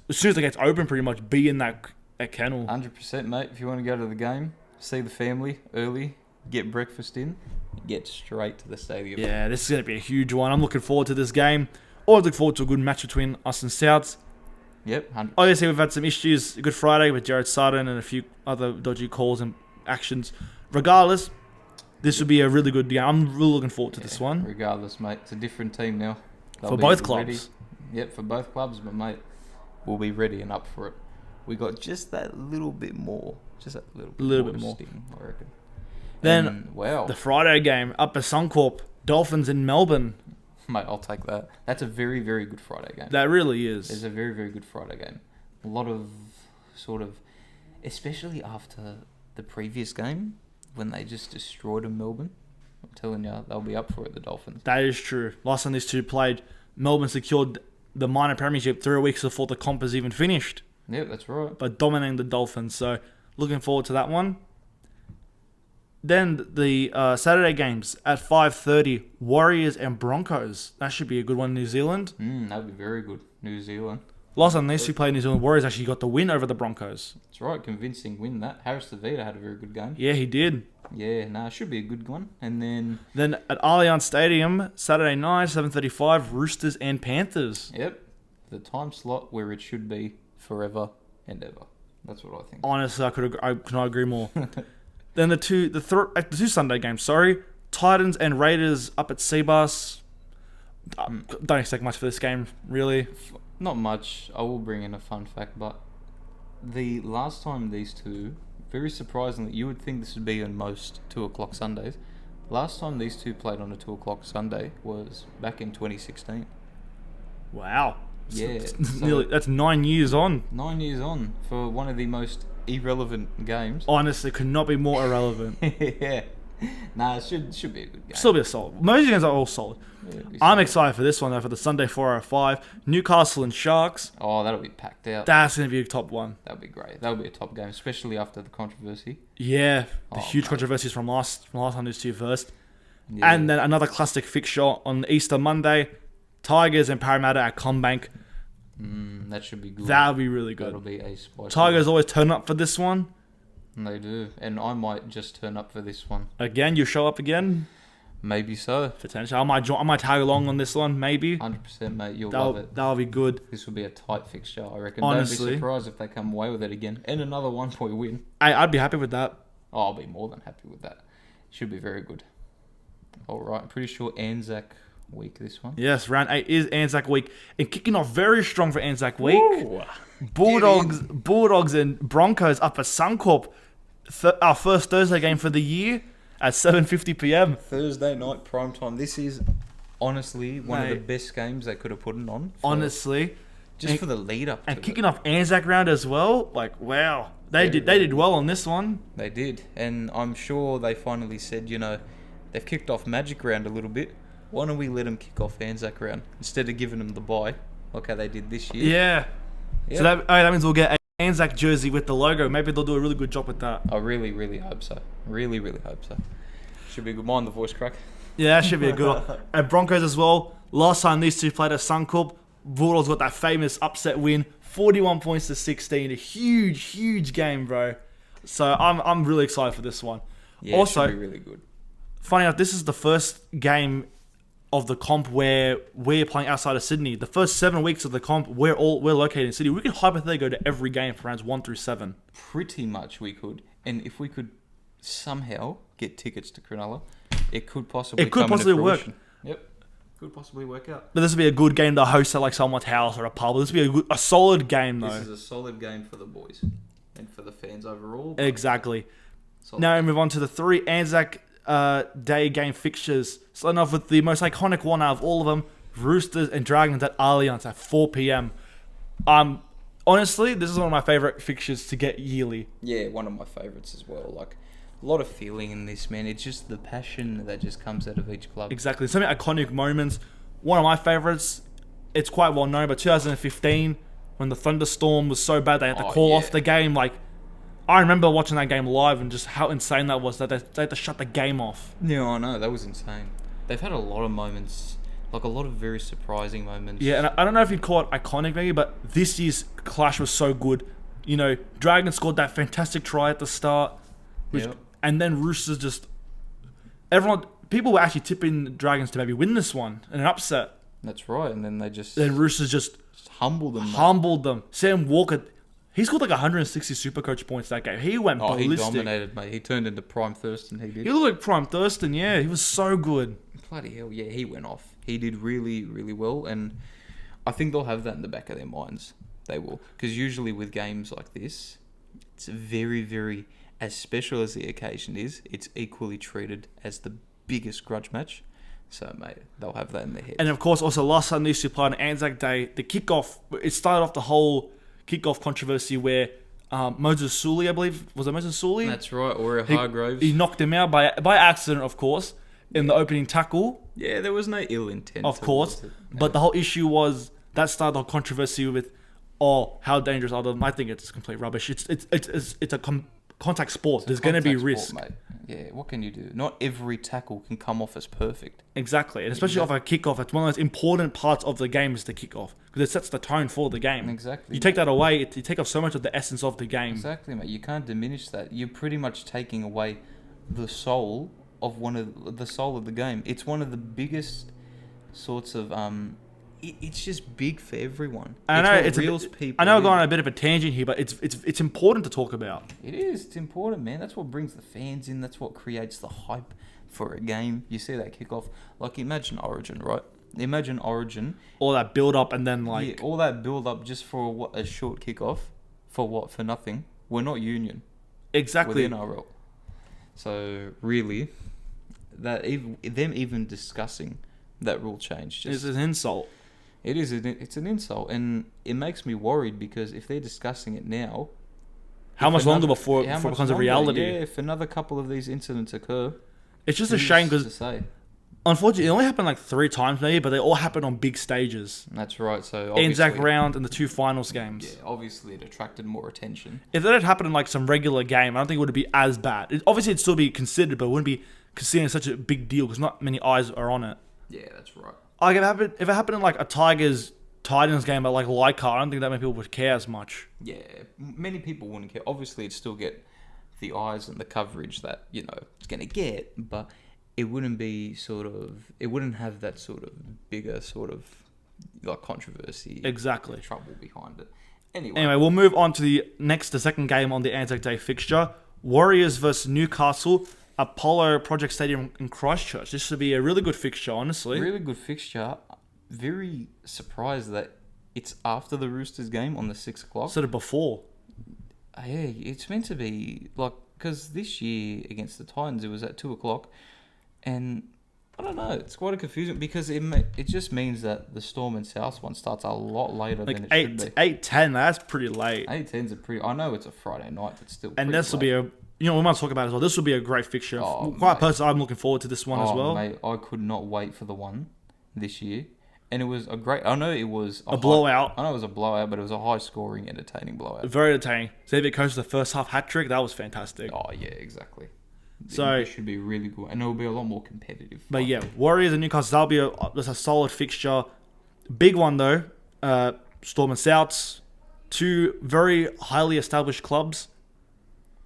as soon as it gets open, pretty much, be in that kennel. 100%, mate. If you want to go to the game, see the family early, get breakfast in, get straight to the stadium. Yeah, this is going to be a huge one. I'm looking forward to this game. Always look forward to a good match between us and Souths. Yep, 100%. Obviously, we've had some issues Good Friday with Jared Sutton and a few other dodgy calls and actions. Regardless, this will be a really good game. I'm really looking forward to this one. Regardless, mate. It's a different team now. For both clubs. Ready. Yep, for both clubs, but, mate, we'll be ready and up for it. We got just that little bit more. Just that little bit more. Sting, I reckon. Then wow, the Friday game up at Suncorp, Dolphins in Melbourne. mate, I'll take that. That's a very, very good Friday game. That really is. It's a very, very good Friday game. A lot of sort of, especially after the previous game when they just destroyed Melbourne. I'm telling you, they'll be up for it, the Dolphins. That is true. Last time these two played, Melbourne secured the minor premiership 3 weeks before the comp is even finished. Yeah, that's right. By dominating the Dolphins. So, looking forward to that one. Then the Saturday games at 5:30, Warriors and Broncos. That should be a good one in New Zealand. That would be very good. New Zealand. Last time these two played, New Zealand Warriors actually got the win over the Broncos. That's right, convincing win that. Harris DeVita had a very good game. Yeah, he did. Yeah, it should be a good one. And Then at Allianz Stadium, Saturday night, 7:35, Roosters and Panthers. yep, the time slot where it should be forever and ever. That's what I think. Honestly, I could not agree more. Then the two Sunday games, Titans and Raiders up at Seabus. Don't expect much for this game, really. Not much. I will bring in a fun fact, but the last time these two, very surprisingly, you would think this would be on most 2 o'clock Sundays. Last time these two played on a 2 o'clock Sunday was back in 2016. Wow. Yeah, That's 9 years on. 9 years on for one of the most irrelevant games. Honestly, could not be more irrelevant. Yeah. It should be a good game. Still be a solid. Most games are all solid. Yeah, I'm excited for this one, though, for the Sunday 4:05. Newcastle and Sharks. Oh, that'll be packed out. That's going to be a top one. That'll be great. That'll be a top game, especially after the controversy. Yeah, the huge mate. controversies from last time these two first. Yeah. And then another classic fixture on Easter Monday. Tigers and Parramatta at CommBank. That should be good. That'll be really good. That'll be a spicy. Tigers always turn up for this one. They do. And I might just turn up for this one. Again, you show up again. Maybe so. Potentially, I might tag along on this one. Maybe 100%, mate. You'll love it. That'll be good. This will be a tight fixture, I reckon. Honestly. Don't be surprised if they come away with it again. And another 1-point win. I'd be happy with that. Oh, I'll be more than happy with that. Should be very good. All right. I'm pretty sure Anzac week this one. Yes, round 8 is Anzac week, and kicking off very strong for Anzac week. Woo! Bulldogs and Broncos up at Suncorp. Our first Thursday game for the year at 7:50 p.m. Thursday night prime time. This is honestly one of the Mate. best games they could have put it on. Honestly, For the lead up to and it. kicking off Anzac round as well. Like, wow, they did well on this one. They did. And I'm sure they finally said, they've kicked off Magic round a little bit. Why don't we let them kick off Anzac round instead of giving them the bye like how they did this year? Yeah. Yep. So that means we'll get an Anzac jersey with the logo. Maybe they'll do a really good job with that. I really, really hope so. Really, really hope so. Should be good. Mind the voice crack. Yeah, that should be a good one. And Broncos as well. Last time these two played at Suncorp, Bulldogs got that famous upset win, 41 points to 16. A huge, huge game, bro. So I'm really excited for this one. Yeah, Also, it should be really good. funny enough, this is the first game of the comp where we're playing outside of Sydney. The first 7 weeks of the comp, we're located in Sydney. We could hypothetically go to every game for rounds 1 through 7. Pretty much we could. And if we could somehow get tickets to Cronulla, it could possibly work. Yep. Could possibly work out. But this would be a good game to host at like someone's house or a pub. This would be a solid game though. This is a solid game for the boys and for the fans overall. Exactly. Solid. Now we move on to the 3 Anzac Day game fixtures. Starting off with the most iconic one out of all of them, Roosters and Dragons at Allianz at 4 p.m. Honestly, this is one of my favourite fixtures to get yearly. Yeah, one of my favourites as well. Like, a lot of feeling in this, man. It's just the passion that just comes out of each club. Exactly. So many iconic moments. One of my favourites, it's quite well known, but 2015, when the thunderstorm was so bad they had to call off the game. Like, I remember watching that game live and just how insane that was, that they had to shut the game off. Yeah, I know. That was insane. They've had a lot of moments, like a lot of very surprising moments. Yeah, and I don't know if you'd call it iconic maybe, but this year's clash was so good. Dragons scored that fantastic try at the start, and then Roosters just... People were actually tipping the Dragons to maybe win this one in an upset. That's right, and then they Then Roosters just humbled them. Humbled them. Sam Walker, he scored like 160 Supercoach points that game. He went ballistic. He dominated, mate. He turned into Prime Thurston, he did. He looked like Prime Thurston, yeah. He was so good. Bloody hell, yeah, he went off. He did really, really well, and I think they'll have that in the back of their minds. They will. Because usually with games like this, it's very, very as special as the occasion is, it's equally treated as the biggest grudge match. So, mate, they'll have that in their head. And of course, also last time they used to play on Anzac Day, the kickoff, it started off the whole kickoff controversy where Moses Sully, I believe, was it Moses Sully? That's right, or Hargroves. He knocked him out by accident, of course, in the opening tackle. Yeah, there was no ill intent. Of course. But the whole issue was that started the controversy with, how dangerous are them? I think it's complete rubbish. It's a contact sport. There's going to be risk. Mate. Yeah, what can you do? Not every tackle can come off as perfect. Exactly, and especially off a kickoff. It's one of those important parts of the game is the kickoff because it sets the tone for the game. Exactly. You take that away, you take off so much of the essence of the game. Exactly, mate. You can't diminish that. You're pretty much taking away the soul of the game. It's one of the biggest sorts of it's just big for everyone. I know it's reels people. I know I'm going on a bit of a tangent here, but it's important to talk about. It is. It's important, man. That's what brings the fans in. That's what creates the hype for a game. You see that kickoff. Like, imagine Origin, right? Imagine Origin. All that build up and then all that build up just for a short kickoff. For what? For nothing. We're not union. Exactly. With NRL. So really, them even discussing that rule change is an insult. It's an insult, and it makes me worried because if they're discussing it now, how much longer before it becomes a reality? Yeah, if another couple of these incidents occur, it's just a shame because unfortunately it only happened like 3 times maybe, but they all happened on big stages. That's right. So Anzac round and the 2 finals games. Yeah, obviously it attracted more attention. If that had happened in like some regular game, I don't think it would be as bad. Obviously it'd still be considered, but it wouldn't be considered such a big deal because not many eyes are on it. Yeah, that's right. Like if it happened in like a Tigers game, but like Leichhardt, I don't think that many people would care as much. Yeah, many people wouldn't care. Obviously, it'd still get the eyes and the coverage that it's going to get, but it wouldn't have that sort of bigger sort of like controversy. Exactly. Trouble behind it. Anyway, we'll move on to the second game on the Anzac Day fixture: Warriors versus Newcastle. Apollo Project Stadium in Christchurch. This should be a really good fixture, honestly. Really good fixture. Very surprised that it's after the Roosters game on the 6 o'clock. Instead of before. Yeah, it's meant to be like because this year against the Titans it was at 2 o'clock, and I don't know. It's quite a confusing because it just means that the Storm and South one starts a lot later than it should be. 8:10. That's pretty late. 8:10's a pretty. I know it's a Friday night, but still. And this will be we might talk about it as well. This will be a great fixture. Personally, I'm looking forward to this one as well. Mate, I could not wait for the one this year. And it was a great... I know it was... A blowout. I know it was a blowout, but it was a high-scoring, entertaining blowout. Very entertaining. Xavier Coates' the first half hat-trick. That was fantastic. Oh, yeah, exactly. So it should be really good. And it'll be a lot more competitive. But yeah, Warriors and Newcastle, that'll be just a solid fixture. Big one, though. Storm and Souths. 2 very highly established clubs.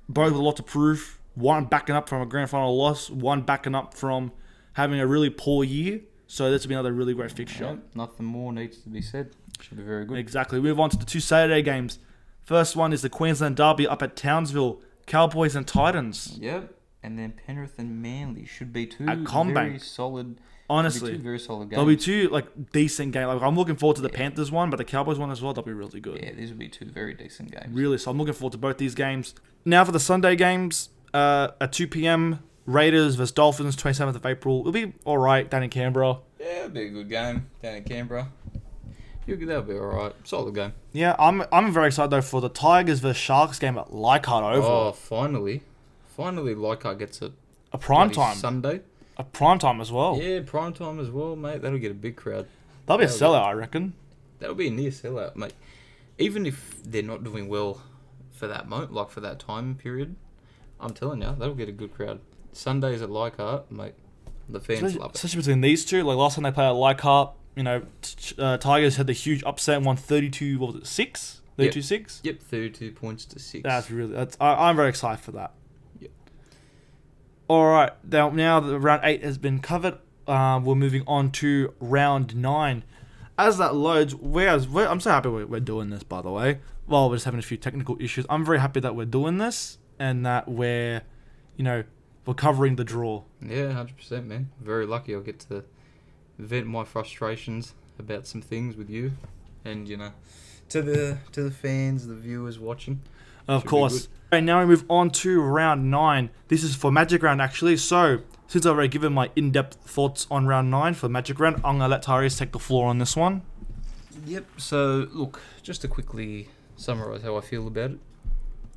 Both with a lot to prove. One backing up from a grand final loss. One backing up from having a really poor year. So this will be another really great fixture. Yeah, nothing more needs to be said. Should be very good. Exactly. We move on to the 2 Saturday games. First one is the Queensland Derby up at Townsville. Cowboys and Titans. Yep. And then Penrith and Manly should be 2 very solid... Honestly, 2 very solid games. There'll be 2 decent games. I'm looking forward to the Panthers one, but the Cowboys one as well. They'll be really good. Yeah, these will be 2 very decent games. Really, so I'm looking forward to both these games. Now for the Sunday games at 2 p.m. Raiders versus Dolphins, 27th of April. It'll be all right down in Canberra. Yeah, it'll be a good game down in Canberra. That'll be all right. Solid game. Yeah, I'm very excited though for the Tigers versus Sharks game at Leichhardt Oval. Oh, finally Leichhardt gets a prime time Sunday. A prime time as well. Yeah, prime time as well, mate. That'll get a big crowd. That'll be a sellout, I reckon. That'll be a near sellout, mate. Even if they're not doing well for that moment, like for that time period, I'm telling you, that'll get a good crowd. Sundays at Leichhardt, mate. The fans love it. Especially between these 2. Like last time they played at Leichhardt, Tigers had the huge upset and won 32. What was it? 6? 32-6. Yep, 32 points to 6. I'm very excited for that. Yep. All right, now that round 8 has been covered, we're moving on to round 9. As that loads, I'm so happy we're doing this. By the way, well, we're just having a few technical issues. I'm very happy that we're doing this and that we're covering the draw. Yeah, 100%, man. Very lucky I'll get to vent my frustrations about some things with you and, to the fans, the viewers watching. Of Should be course. good. Okay, now we move on to round 9. This is for Magic Round, actually. So, since I've already given my in-depth thoughts on round 9 for Magic Round, I'm going to let Tyrese take the floor on this one. Yep. So look, just to quickly summarise how I feel about it.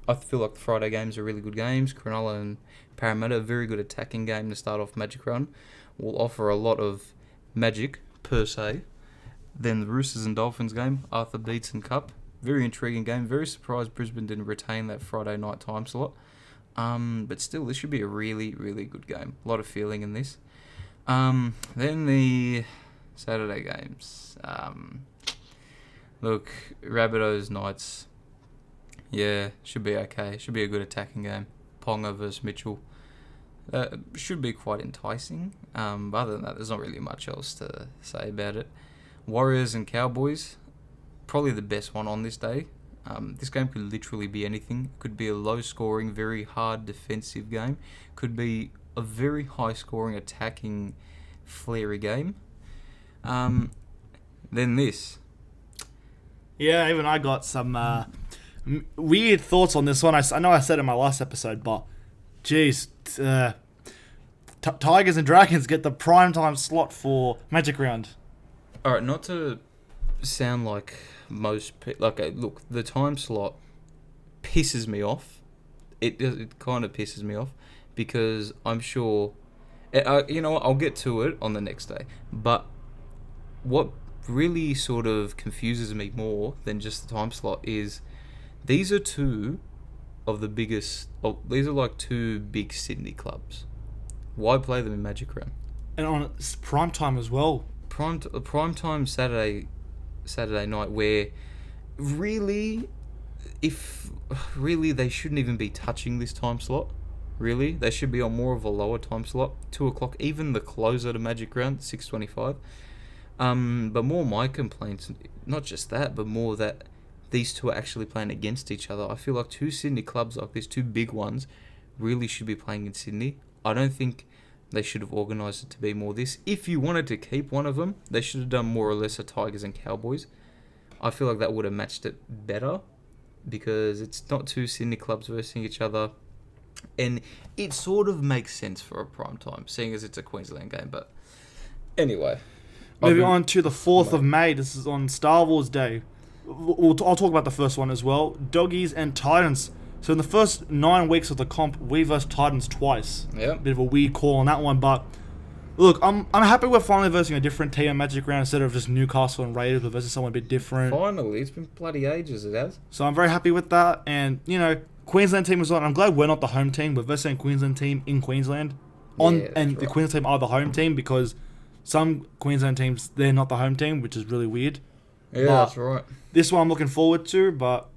I feel like the Friday games are really good games. Cronulla and Parramatta, a very good attacking game to start off Magic Round, will offer a lot of magic per se. Then the Roosters and Dolphins game, Arthur Beats and Cup, very intriguing game. Very surprised Brisbane didn't retain that Friday night time slot. But still, this should be a really, really good game. A lot of feeling in this. Then the Saturday games. Look, Rabbitohs, Knights. Yeah, should be okay. Should be a good attacking game. Ponga versus Mitchell. Should be quite enticing. But other than that, there's not really much else to say about it. Warriors and Cowboys. Probably the best one on this day. This game could literally be anything. Could be a low-scoring, very hard defensive game. Could be a very high-scoring, attacking, flary game. Then this. Yeah, even I got some weird thoughts on this one. I know I said it in my last episode, but geez, Tigers and Dragons get the primetime slot for Magic Round. All right, not to sound like look, the time slot pisses me off. It kind of pisses me off because I'm sure, you know what, I'll get to it on the next day. But what really sort of confuses me more than just the time slot is these are two of the biggest. These are like two big Sydney clubs. Why play them in Magic Round? And on prime time as well. Prime time Saturday night, where really they shouldn't even be touching this time slot. Really, they should be on more of a lower time slot, 2:00. Even the closer to Magic Round, 6:25. But more my complaints, not just that, but more that these two are actually playing against each other. I feel like two Sydney clubs like these, two big ones, really should be playing in Sydney. I don't think they should have organised it to be more this. If you wanted to keep one of them, they should have done more or less a Tigers and Cowboys. I feel like that would have matched it better because it's not two Sydney clubs versus each other. And it sort of makes sense for a prime time, seeing as it's a Queensland game. But anyway. Moving on to the 4th of May. This is on Star Wars Day. I'll talk about the first one as well. Doggies and Titans. So in the first 9 weeks of the comp, we versed Titans twice. Yeah. Bit of a weird call on that one, but look, I'm happy we're finally versing a different team in Magic Round instead of just Newcastle and Raiders. We're versing someone a bit different. Finally, it's been bloody ages, it has. So I'm very happy with that. And, you know, Queensland team was on. I'm glad we're not the home team. We're versing a Queensland team in Queensland. The Queensland team are the home team because some Queensland teams, they're not the home team, which is really weird. Yeah, But that's right. this one I'm looking forward to, but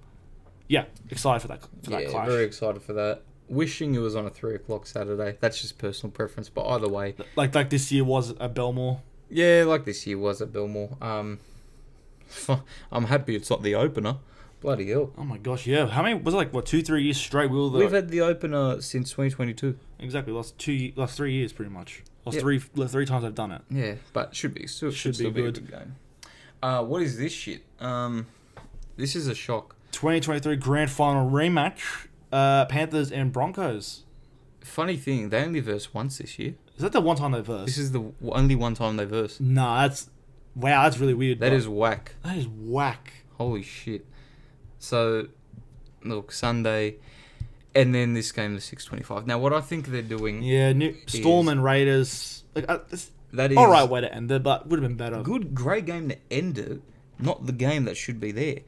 yeah, excited for that clash. Very excited for that. Wishing it was on a 3:00 Saturday. That's just personal preference, but either way. Like this year was at Belmore. Yeah, like this year was at Belmore. I'm happy it's not the opener. Bloody hell. Oh my gosh, yeah. How many, was it like, 2-3 years straight? We've had the opener since 2022. Exactly, last 3 years pretty much. Yep. Three times I've done it. Yeah, but should be. Still Should be be a good. good game. What is this shit? This is a shock. 2023 Grand Final rematch. Panthers and Broncos. Funny thing, they only versed once this year. Is that the one time they versed? This is the only one time they versed. Nah, that's really weird. That is whack. That is whack. Holy shit. So, look, Sunday, and then this game, the 6:25. Now, what I think they're doing... Yeah, Storm and Raiders. Like, that is alright way to end it, but would have been better. Great game to end it, not the game that should be there.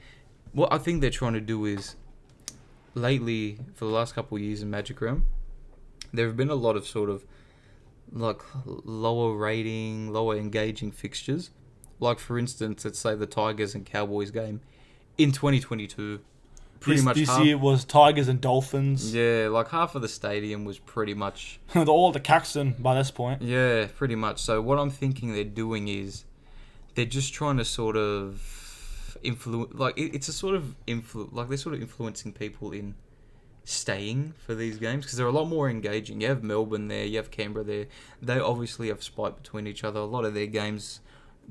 What I think they're trying to do is, lately, for the last couple of years in Magic Round, there have been a lot of sort of, like, lower rating, lower engaging fixtures. Like, for instance, let's say the Tigers and Cowboys game in 2022. This year was Tigers and Dolphins. Yeah, like half of the stadium was pretty much... all the Caxton by this point. Yeah, pretty much. So what I'm thinking they're doing is they're just trying to sort of influence... Like, it's a sort of... Like, they're sort of influencing people in staying for these games because they're a lot more engaging. You have Melbourne there, you have Canberra there. They obviously have spite between each other. A lot of their games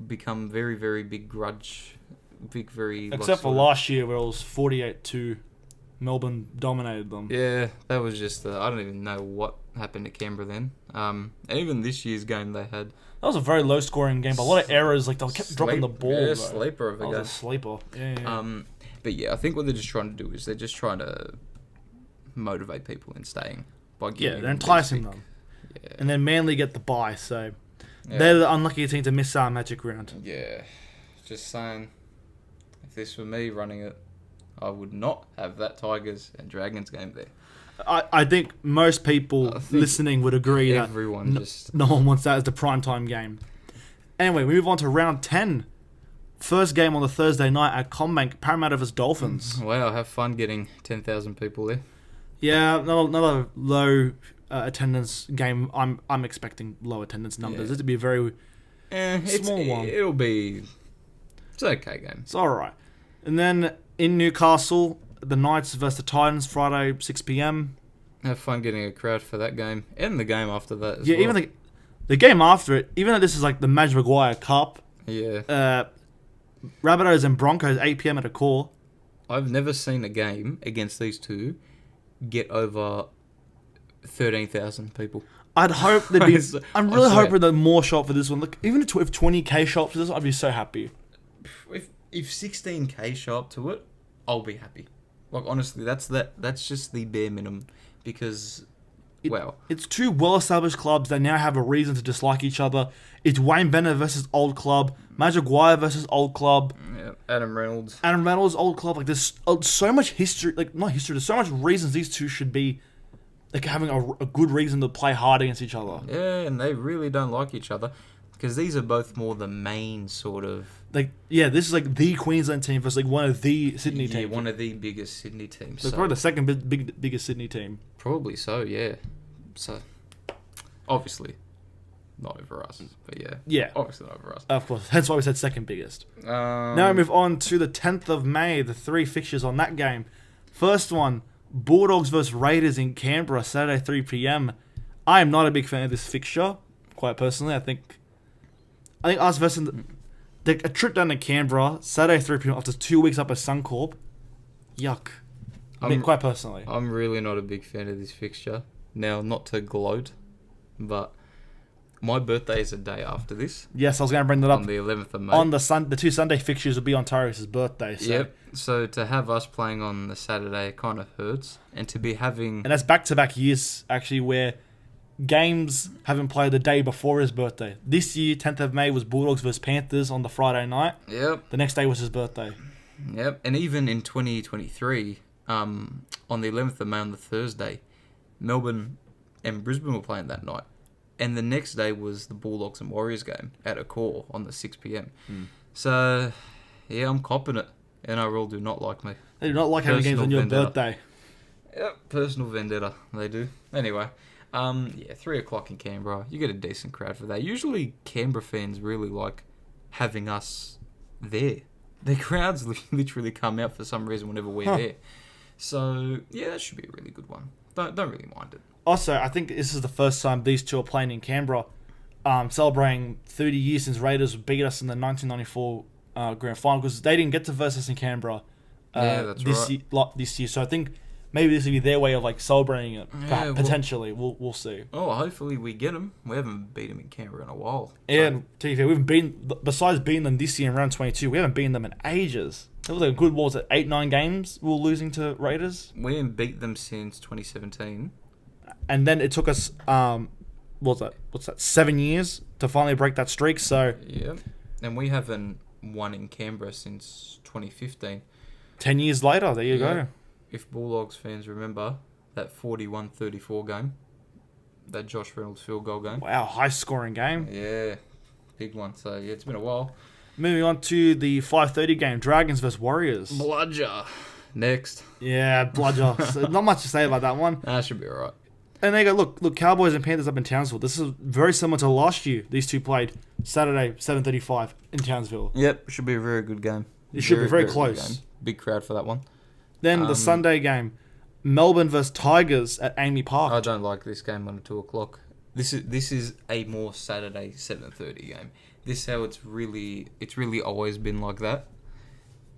become very, very big grudge... very except for last year where it was 48-2 Melbourne dominated them. Yeah, that was just... I don't even know what happened to Canberra then. And even this year's game they had... That was a very low-scoring game, but a lot of errors. Like, they kept dropping the ball. Yeah, though. sleeper of a That game. was a sleeper. Yeah. But yeah, I think what they're just trying to do is they're just trying to motivate people in staying. By giving They're enticing them. Yeah. And then Manly get the bye, so... Yeah. They're the unlucky team to miss our Magic Round. Yeah. Just saying, if this were me running it, I would not have that Tigers and Dragons game there. I think most people listening would agree that no one wants that as the primetime game. Anyway, we move on to round 10. First game on the Thursday night at CommBank, Parramatta vs Dolphins. Wow, have fun getting 10,000 people there. Yeah, another low attendance game. I'm expecting low attendance numbers. Yeah. It'll be a very small one. It's an okay game. It's alright. And then in Newcastle, the Knights versus the Titans, Friday, 6 p.m. Have fun getting a crowd for that game. And the game after that as Yeah, well. even the game after it, even though this is like the Madge Maguire Cup, Yeah. Rabbitohs and Broncos, 8 p.m. at a core. I've never seen a game against these two get over 13,000 people. I'd hope there'd be... I'm really I swear. hoping that more shot for this one. Look, even if 20k shot for this one, I'd be so happy. If 16k show up to it, I'll be happy. Like, honestly, that's just the bare minimum. Because, It's two well-established clubs that now have a reason to dislike each other. It's Wayne Bennett versus old club. Madge Maguire versus old club. Yeah, Adam Reynolds, old club. Like, there's so much history. Like, not history. There's so much reasons these two should be, like, having a good reason to play hard against each other. Yeah, and they really don't like each other. Because these are both more the main sort of... Like, yeah, this is like the Queensland team versus like one of the Sydney teams. Yeah, one of the biggest Sydney teams. So probably the second biggest Sydney team. Probably so, yeah. So, obviously, not over us. But yeah. Yeah. Obviously not over us. Of course. Hence why we said second biggest. Now we move on to the 10th of May, the three fixtures on that game. First one, Bulldogs versus Raiders in Canberra, Saturday, 3 p.m. I am not a big fan of this fixture, quite personally. I think us versus... a trip down to Canberra, Saturday 3 p.m. after 2 weeks up at Suncorp. Yuck. Quite personally. I'm really not a big fan of this fixture. Now, not to gloat, but my birthday is a day after this. Yes, I was going to bring that up. On the 11th of May. On the two Sunday fixtures will be on Tyrus' birthday. So. Yep. So to have us playing on the Saturday kind of hurts. And to be having... And that's back-to-back years, actually, where games haven't played the day before his birthday. This year, 10th of May, was Bulldogs versus Panthers on the Friday night. Yep. The next day was his birthday. Yep. And even in 2023, on the 11th of May on the Thursday, Melbourne and Brisbane were playing that night. And the next day was the Bulldogs and Warriors game at a core on the 6 p.m. So, yeah, I'm copping it. NRL do not like me. They do not like having games on your birthday. Yep, personal vendetta. They do. Anyway, 3 o'clock in Canberra. You get a decent crowd for that. Usually, Canberra fans really like having us there. Their crowds literally come out for some reason whenever we're there. So, yeah, that should be a really good one. Don't really mind it. Also, I think this is the first time these two are playing in Canberra, celebrating 30 years since Raiders beat us in the 1994 Grand Final, because they didn't get to versus us in Canberra this year. So I think maybe this will be their way of like celebrating it. Potentially, we'll see. Oh, hopefully we get them. We haven't beat them in Canberra in a while. And to be fair, we haven't besides beating them this year in round 22, we haven't beaten them in ages. It was like a good, 8-9 games we were losing to Raiders. We didn't beat them since 2017. And then it took us, what's that, 7 years to finally break that streak, so... Yeah, and we haven't won in Canberra since 2015. 10 years later, there you go. If Bulldogs fans remember that 41-34 game, that Josh Reynolds field goal game. Wow, high-scoring game. Yeah, big one. So, yeah, it's been a while. Moving on to the 5:30 game, Dragons versus Warriors. Bludger. Next. Yeah, bludger. So not much to say about that one. That should be alright. And they go, look, Cowboys and Panthers up in Townsville. This is very similar to last year. These two played Saturday, 7:35 in Townsville. Yep, should be a very good game. It should be very close. Big crowd for that one. Then the Sunday game, Melbourne versus Tigers at Amy Park. I don't like this game on 2 o'clock. This is a more Saturday 7:30 game. This is how it's really always been like that.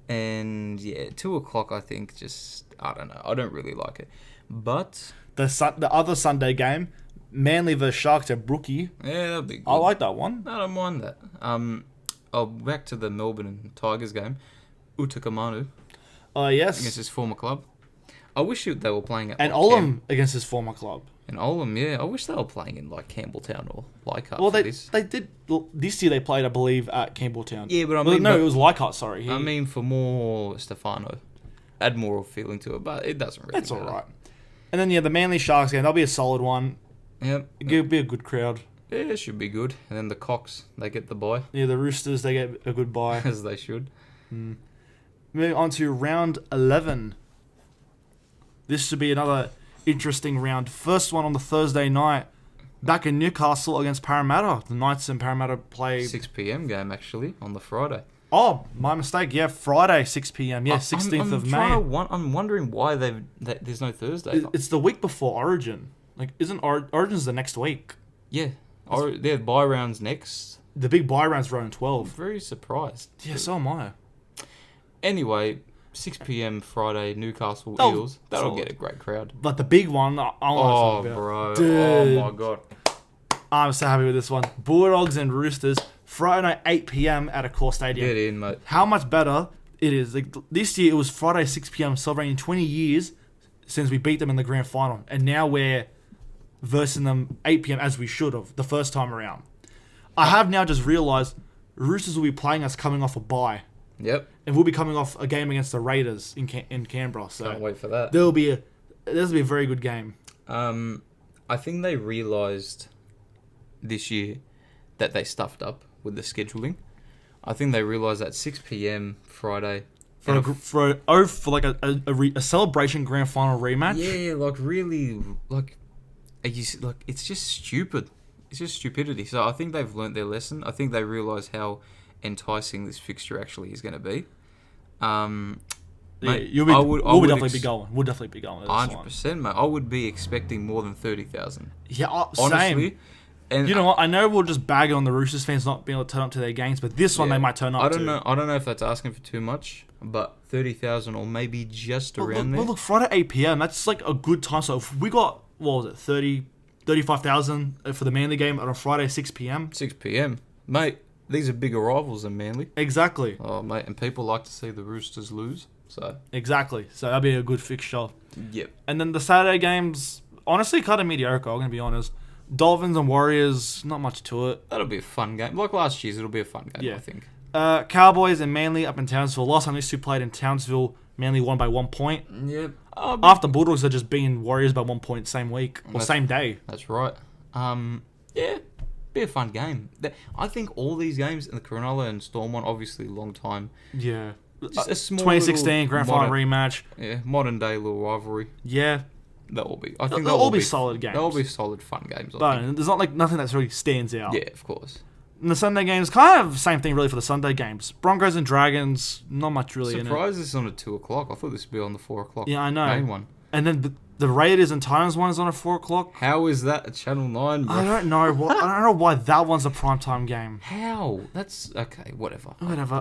And yeah, 2 o'clock. I think I don't know. I don't really like it, but The other Sunday game, Manly vs Sharks at Brookie. yeah, that'll be good. I like that one. I don't mind that. Back to the Melbourne and Tigers game. Utakamanu Yes. against his former club. I wish they were playing at And like, Olam against his former club. And Olam, yeah. I wish they were playing in like Campbelltown or Leichhardt. Well, for this. they did. This year they played, I believe, at Campbelltown. Yeah, but it was Leichhardt, sorry. I mean, for more Stefano. Add more feeling to it, but it doesn't really That's matter. alright. And then, the Manly Sharks game, that'll be a solid one. Yep. It'll be a good crowd. Yeah, it should be good. And then the Cocks, they get the bye. Yeah, the Roosters, they get a good bye. As they should. Moving on to round 11. This should be another interesting round. First one on the Thursday night. Back in Newcastle against Parramatta. The Knights and Parramatta play... 6 p.m. game, actually, on the Friday. Oh, my mistake. Yeah, Friday, 6 p.m. Yeah, 16th of May. I'm wondering why there's no Thursday. It's the week before Origin. Like, isn't Origin's the next week? Yeah. They're bye rounds next. The big bye round's round I'm 12. very surprised. Yeah, so am I. Anyway, 6 p.m. Friday, Newcastle Oh, Eels. That'll solid. get a great crowd. But the big one, I want to talk about. Bro. Dude. Oh, my God. I'm so happy with this one. Bulldogs and Roosters, Friday night, 8 p.m. at a core stadium. Get in, mate. How much better it is. Like, this year, it was Friday, 6 p.m., celebrating 20 years since we beat them in the grand final. And now we're versing them 8 p.m. as we should have the first time around. I have now just realised Roosters will be playing us coming off a bye. Yep. And we'll be coming off a game against the Raiders in Canberra. So Can't wait for that. there'll be a very good game. I think they realised this year that they stuffed up with the scheduling. I think they realised that 6 p.m. Friday... For like a celebration grand final rematch. Yeah, like really, like it's just stupid. It's just stupidity. So I think they've learnt their lesson. I think they realise how enticing this fixture actually is going to be. Mate, we'll definitely be going. We'll definitely be going. 100%, mate. I would be expecting more than 30,000. Yeah, honestly. Same. And you know what? I know we'll just bag on the Roosters fans not being able to turn up to their games, but this one they might turn up. I don't know if that's asking for too much, but 30,000 or maybe just around there. Well, look, Friday 8 p.m. That's like a good time. So if we got 35,000 for the Manly game on a Friday 6 p.m. 6 p.m. Mate, these are bigger rivals than Manly. Exactly. Oh, mate, and people like to see the Roosters lose. So exactly. So that'd be a good fixture. Yep. And then the Saturday games, honestly, kind of mediocre. I'm gonna be honest. Dolphins and Warriors, not much to it. That'll be a fun game. Like last year's, it'll be a fun game, Yeah. I think. Cowboys and Manly up in Townsville. Last time these two played in Townsville, Manly won by 1 point. Yep. After Bulldogs had just beaten Warriors by 1 point same week or same day. That's right. Yeah, be a fun game. I think all these games, and the Cronulla and Storm one, obviously long time. Yeah. Just a small 2016 grand final rematch. Yeah, modern day little rivalry. Yeah. That will be. I think they'll all be solid games. They'll be solid fun games. But there's not like nothing that really stands out. Yeah, of course. And the Sunday games, kind of the same thing really for the Sunday games. Broncos and Dragons, not much really in it. Surprised this is on at 2 o'clock. I thought this would be on the 4 o'clock. Yeah, I know. Main one. And then the Raiders and Titans one is on at 4 o'clock. How is that at Channel 9, bro? I don't know. I don't know why that one's a primetime game. How? That's okay. Whatever.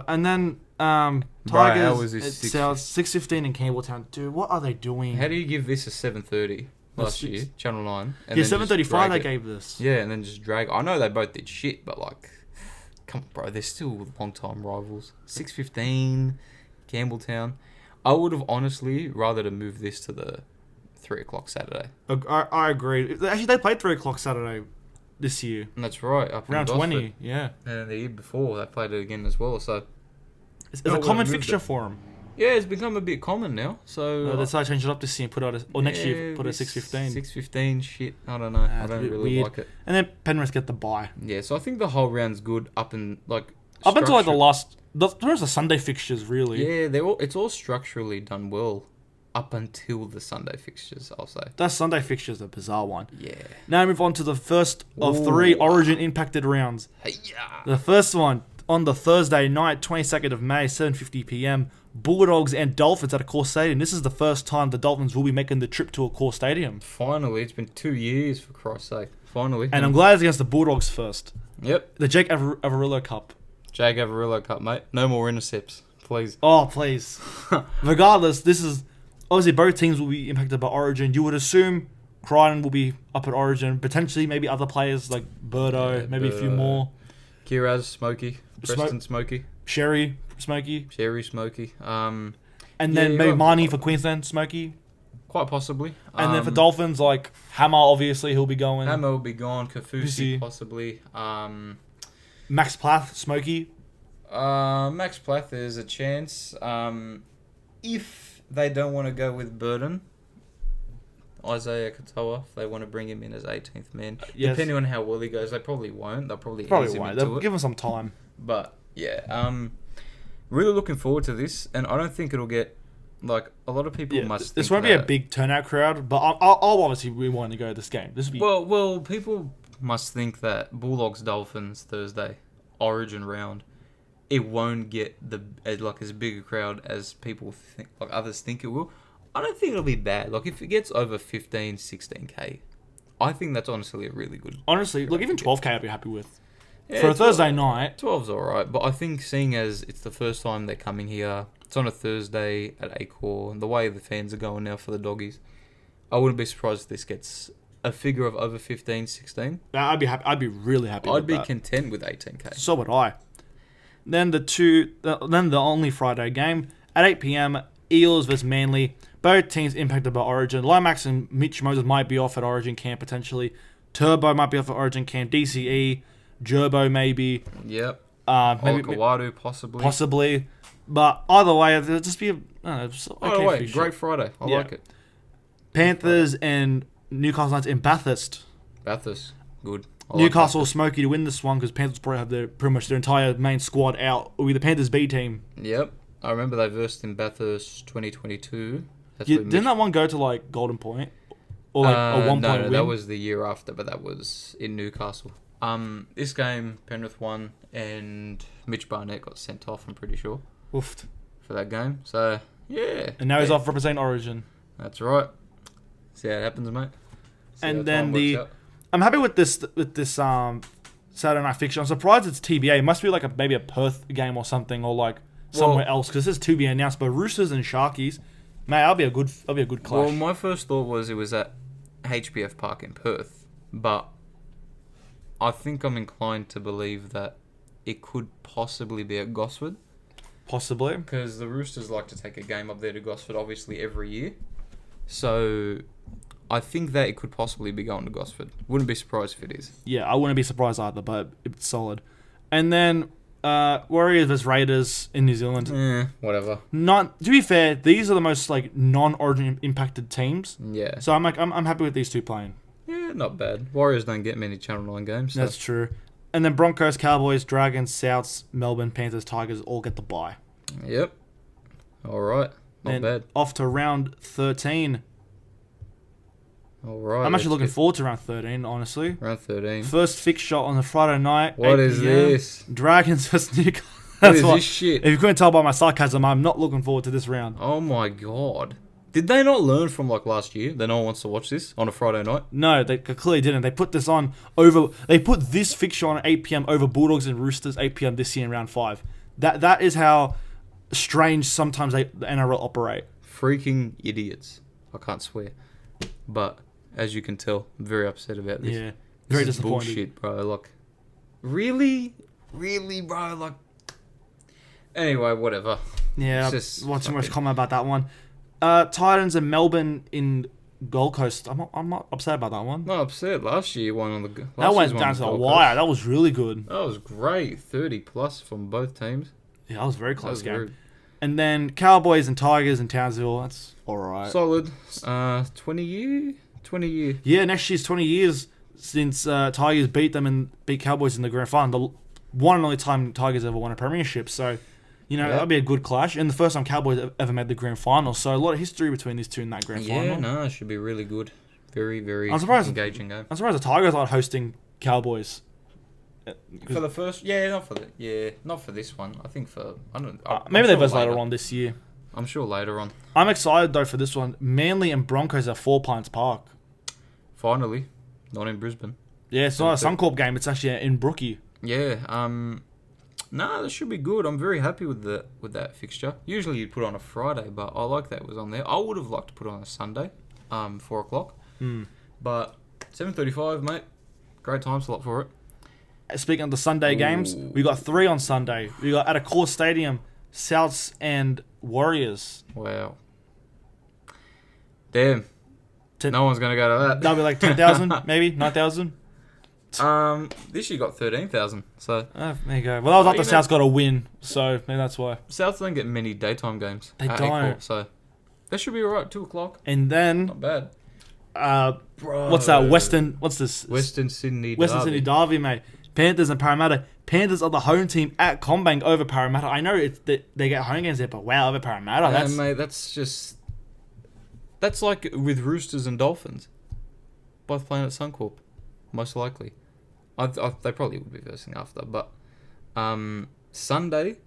And then Tigers. How is this It's 6:15 in Campbelltown. Dude, what are they doing? How do you give this a 7:30 last year, Channel 9? And yeah, 7:35 they gave this. Yeah, and then just drag. I know they both did shit, but like, come on, bro. They're still long-time rivals. 6:15, Campbelltown. I would have honestly rather to move this to the 3 o'clock Saturday. I agree. Actually, they played 3 o'clock Saturday this year. And that's right. Up in Round Gosford. 20, yeah. And the year before, they played it again as well. So it's a common fixture for them. Yeah, it's become a bit common now. So they decided to change it up this year and put it next year put it 6:15. 6:15, shit. I don't know. I don't really weird. like it. And then Penrith get the bye. Yeah, so I think the whole round's good up until like the last. There's the Sunday fixtures really. Yeah, it's all structurally done well up until the Sunday fixtures, I'll say. That Sunday fixture's a bizarre one. Yeah. Now move on to the first of 3 Origin impacted rounds. Hey-ya. The first one on the Thursday night, 22nd of May, 7:50 p.m. Bulldogs and Dolphins at a core stadium. This is the first time the Dolphins will be making the trip to a core stadium. Finally, it's been 2 years for Christ's sake. Finally. And I'm glad it's against the Bulldogs first. Yep. The Jake Averillo Cup. Jake Averillo Cup, mate. No more intercepts, please. Oh, please. Regardless, this is obviously both teams will be impacted by Origin. You would assume Crichton will be up at Origin. Potentially, maybe other players like Birdo, maybe a few more. Kiraz, Smokey. Preston, Smokey. Sherry, Smokey. Sherry, Smokey. And then maybe Marnie for Queensland, Smokey. Quite possibly. And then for Dolphins, like Hammer, obviously he'll be going. Hammer will be gone. Kafusi, possibly. Max Plath, Smokey. Max Plath, there's a chance. If they don't want to go with Burden, Isaiah Katoa, if they want to bring him in as 18th man. Yes. Depending on how well he goes, they probably won't. They'll probably ease him into They'll it. give him some time. But, yeah. Really looking forward to this. And I don't think it'll get... Like, a lot of people must this think won't be a big turnout crowd, but I'll obviously we want to go to this game. This will be... Well, people must think that Bulldogs Dolphins Thursday Origin round, it won't get as big a crowd as people think, like others think it will. I don't think it'll be bad. Like, if it gets over 15, 16k, I think that's honestly a really good... Honestly, look, even 12k I'd be happy with. Yeah, for a Thursday night. 12's alright, but I think seeing as it's the first time they're coming here, it's on a Thursday at Accor, and the way the fans are going now for the Doggies, I wouldn't be surprised if this gets a figure of over 15, 16. I'd be happy. I'd be really happy with that. I'd be content with 18k. So would I. Then the only Friday game at 8 p.m, Eels vs Manly. Both teams impacted by Origin. Lomax and Mitch Moses might be off at Origin camp potentially. Turbo might be off at Origin camp. DCE, Gerbo maybe. Yep. Maybe Kawadu possibly. Possibly. But either way, it'll just be great Friday. I like it. Panthers and Newcastle Knights in Bathurst. Bathurst, good. Newcastle Smoky to win this one because Panthers probably have pretty much their entire main squad out. It'll be the Panthers B team. Yep. I remember they versed in Bathurst 2022. Didn't that one go to like Golden Point? Or like a 1 point win? That was the year after, but that was in Newcastle. This game, Penrith won and Mitch Barnett got sent off, I'm pretty sure. Oofed. For that game. So, yeah. And now he's off representing Origin. That's right. See how it happens, mate. And then I'm happy with this Saturday night fixture. I'm surprised it's TBA. It must be like maybe a Perth game or something, or like somewhere else, because this is to be announced. But Roosters and Sharkies, mate, that'll be a good clash. Well, my first thought was it was at HBF Park in Perth, but I think I'm inclined to believe that it could possibly be at Gosford. Possibly. Because the Roosters like to take a game up there to Gosford, obviously, every year. So I think that it could possibly be going to Gosford. Wouldn't be surprised if it is. Yeah, I wouldn't be surprised either, but it's solid. And then Warriors vs Raiders in New Zealand. Whatever. To be fair, these are the most like non-Origin impacted teams. Yeah. So I'm happy with these two playing. Yeah, not bad. Warriors don't get many Channel 9 games. So. That's true. And then Broncos, Cowboys, Dragons, Souths, Melbourne, Panthers, Tigers all get the bye. Yep. All right. Not bad. Off to round 13. All right. I'm actually looking forward to round 13, honestly. Round 13. First fixed shot on the Friday night. What is this? Dragons vs Newcastle. What is this shit? If you couldn't tell by my sarcasm, I'm not looking forward to this round. Oh my god. Did they not learn from like last year that no one wants to watch this on a Friday night? No, they clearly didn't. They put this on over. They put this fixture on at 8 p.m. over Bulldogs and Roosters 8 p.m. this year in round 5. That is how strange sometimes the NRL operate. Freaking idiots. I can't swear, but as you can tell, I'm very upset about this. Yeah, very disappointed. Bullshit, bro. Like, really, bro. Like, anyway, whatever. Yeah, what's too much comment about that one. Titans and Melbourne in Gold Coast. I'm not upset about that one. Not upset. Last year you won on the. That went down to the wire. That was really good. That was great. 30 plus from both teams. Yeah, that was a very close game. And then Cowboys and Tigers in Townsville. That's all right. Solid. 20 year. Yeah, next year's 20 years since Tigers beat them and beat Cowboys in the grand final. The one and only time Tigers ever won a premiership. So. That'd be a good clash. And the first time Cowboys ever made the grand final. So a lot of history between these two in that grand final. Yeah, no, it should be really good. Very, very engaging game. I'm surprised the Tigers aren't hosting Cowboys. For the first... not for this one. I think for... maybe they verse later on this year. I'm sure later on. I'm excited, though, for this one. Manly and Broncos at Four Pines Park. Finally. Not in Brisbane. Yeah, it's not a Suncorp game. It's actually in Brookie. Yeah, No, that should be good. I'm very happy with that fixture. Usually you'd put on a Friday, but I like that it was on there. I would have liked to put it on a Sunday, 4 o'clock. But 7:35, mate. Great time slot for it. Speaking of the Sunday games, we got 3 on Sunday. We got at a core stadium, Souths and Warriors. Wow. Damn. No one's going to go to that. That'll be like 10,000, maybe 9,000. This year got 13,000. So there you go. Well, I thought the Souths got a win, so maybe that's why. Souths don't get many daytime games. They don't. Equal, so that should be alright. 2 o'clock. And then, Not bad. what's that? What's this? Western Sydney Sydney Derby, mate. Panthers and Parramatta. Panthers are the home team at CommBank over Parramatta. I know they get home games there, but wow, over Parramatta. Mate, that's like with Roosters and Dolphins. Both playing at Suncorp, most likely. They probably would be versing after, but Sunday,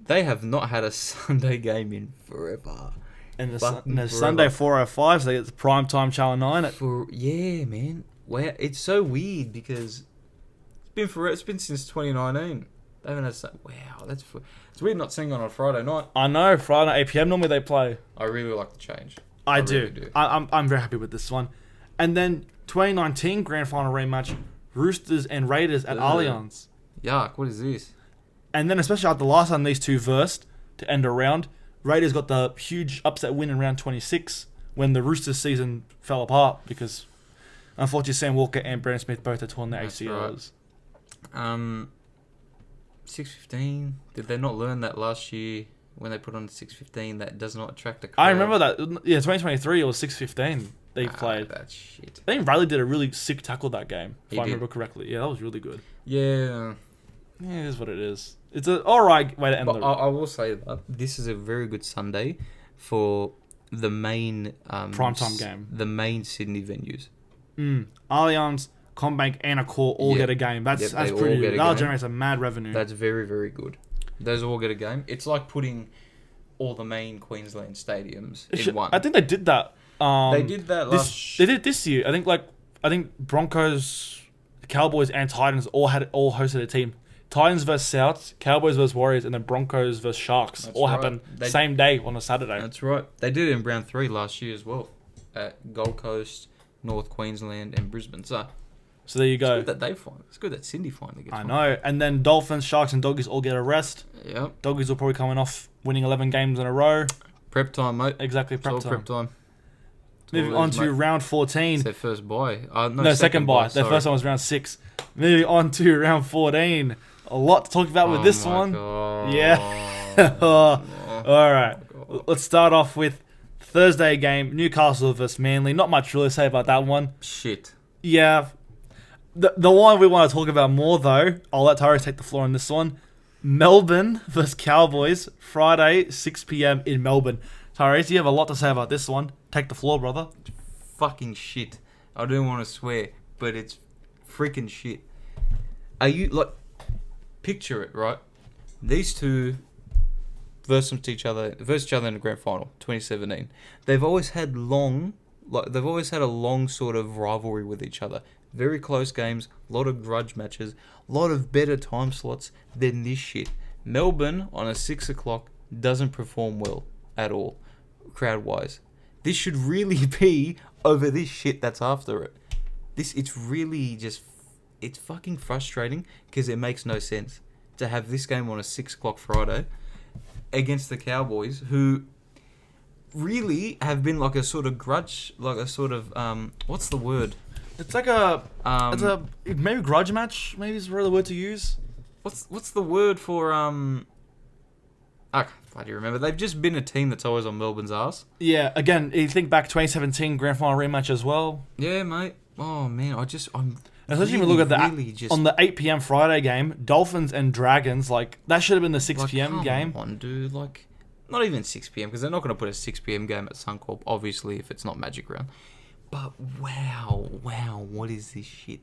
they have not had a Sunday game in forever. And the Sunday 4:05, so they get the primetime Channel 9. Yeah, man. Wow, it's so weird because it's been since 2019. They haven't had wow, it's weird not seeing on a Friday night. I know, Friday night 8 p.m. normally they play. I really like the change. I do. Really do. I'm very happy with this one. And then 2019 grand final rematch, Roosters and Raiders at Allianz. Yuck, what is this? And then especially after the last time these two versed to end a round, Raiders got the huge upset win in round 26 when the Roosters season fell apart because unfortunately Sam Walker and Brandon Smith both had torn their ACLs. Right. 6:15. Did they not learn that last year when they put on 6:15 that does not attract a crowd? I remember that. Yeah, 2023 it was 6:15 they played. That's shit. I think Riley did a really sick tackle that game, if I did. remember correctly. Yeah, that was really good. Yeah. Yeah, it is what it is. It's an alright way to end I will say that this is a very good Sunday for the main primetime game. The main Sydney venues. Allianz, CommBank, and Accor all get a game. That's pretty good. That'll generate some mad revenue. That's very, very good. Those all get a game. It's like putting all the main Queensland stadiums in one. I think they did that. They did that They did it this year. I think Broncos, Cowboys, and Titans all hosted a team. Titans versus Souths, Cowboys versus Warriors, and then Broncos versus Sharks. That's all happened same day on a Saturday. That's right. They did it in round 3 last year as well at Gold Coast, North Queensland, and Brisbane. So there you go. It's good that It's good that Sydney finally gets one. I know. And then Dolphins, Sharks, and Doggies all get a rest. Yep. Doggies will probably coming off winning 11 games in a row. Prep time, mate. Exactly, prep time. Moving all on to round 14. It's their first bye. Second bye. Their first one was round 6. Moving on to round 14. A lot to talk about with this one. God. Yeah. All right. Let's start off with Thursday game, Newcastle versus Manly. Not much really to say about that one. Shit. Yeah. The one we want to talk about more, though, I'll let Tyrese take the floor on this one. Melbourne versus Cowboys, Friday, 6 p.m. in Melbourne. Tyrese, you have a lot to say about this one. Take the floor, brother. Fucking shit. I don't want to swear, but it's freaking shit. Are you, picture it, right? These two versus each other in the grand final, 2017. They've always had a long sort of rivalry with each other. Very close games, a lot of grudge matches, a lot of better time slots than this shit. Melbourne on a 6 o'clock doesn't perform well at all, crowd-wise. This should really be over this shit that's after it. It's really just, it's fucking frustrating because it makes no sense to have this game on a 6 o'clock Friday against the Cowboys, who really have been like a sort of grudge, like a sort of, what's the word? It's like maybe grudge match, maybe is really the word to use. What's the word for, I can't remember. They've just been a team that's always on Melbourne's ass. Yeah, again, you think back 2017 grand final rematch as well. Yeah, mate. Oh, man, Especially when you look at on the 8 p.m. Friday game, Dolphins and Dragons, that should have been the 6 p.m. game. Come on, dude. Not even 6 p.m. because they're not going to put a 6 p.m. game at Suncorp, obviously, if it's not Magic Round. But wow, what is this shit?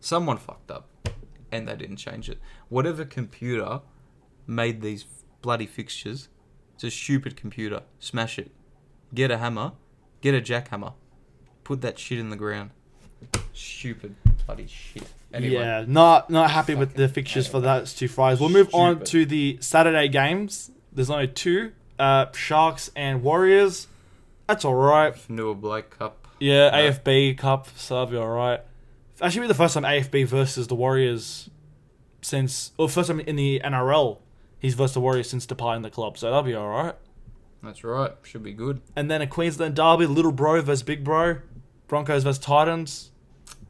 Someone fucked up, and they didn't change it. Whatever computer made these bloody fixtures, it's a stupid computer. Smash it. Get a hammer. Get a jackhammer. Put that shit in the ground. Stupid bloody shit. Anyway. Yeah, not happy with the fixtures for those two Fridays. We'll move on Stupid. to the Saturday games. There's only two. Sharks and Warriors. That's alright. Newer Blake Cup. Yeah, No. AFB Cup, so that'll be alright. Actually, be the first time AFB versus the Warriors first time in the NRL. He's versus the Warriors since departing the club, so that'll be alright. That's right. Should be good. And then a Queensland derby, Little Bro versus Big Bro. Broncos versus Titans.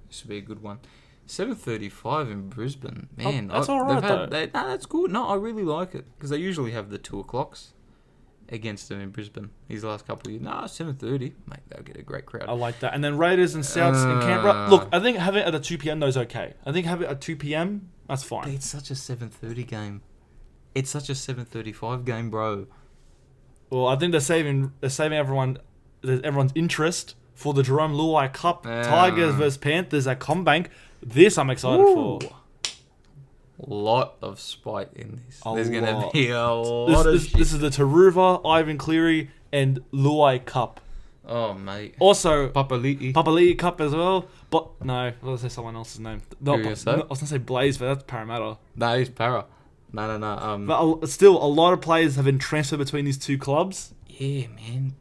Should be a good one. 7:35 in Brisbane. Man, that's alright, though. That's good. No, I really like it because they usually have the 2 o'clocks against them in Brisbane. These last couple of years. 7:30. Mate, they'll get a great crowd. I like that. And then Raiders and Souths in Canberra. Look, I think having it at a 2 p.m. though is okay. I think having it at 2 p.m. that's But fine. it's such a 7:30 game. It's such a 7:35 game, bro. Well, I think they're saving everyone's interest for the Jerome Luai Cup. Tigers versus Panthers at Combank. This I'm excited for. Lot of spite in this. A There's going to lot. be a lot of shit. This is the Taruva, Ivan Cleary, and Luai Cup. Oh, mate. Also, Papali'i. Papali'i Cup as well. But no, I was going to say someone else's name. Who you gonna say? I was going to say Blaze, but that's Parramatta. That is para. No. But still, a lot of players have been transferred between these two clubs. Yeah, man.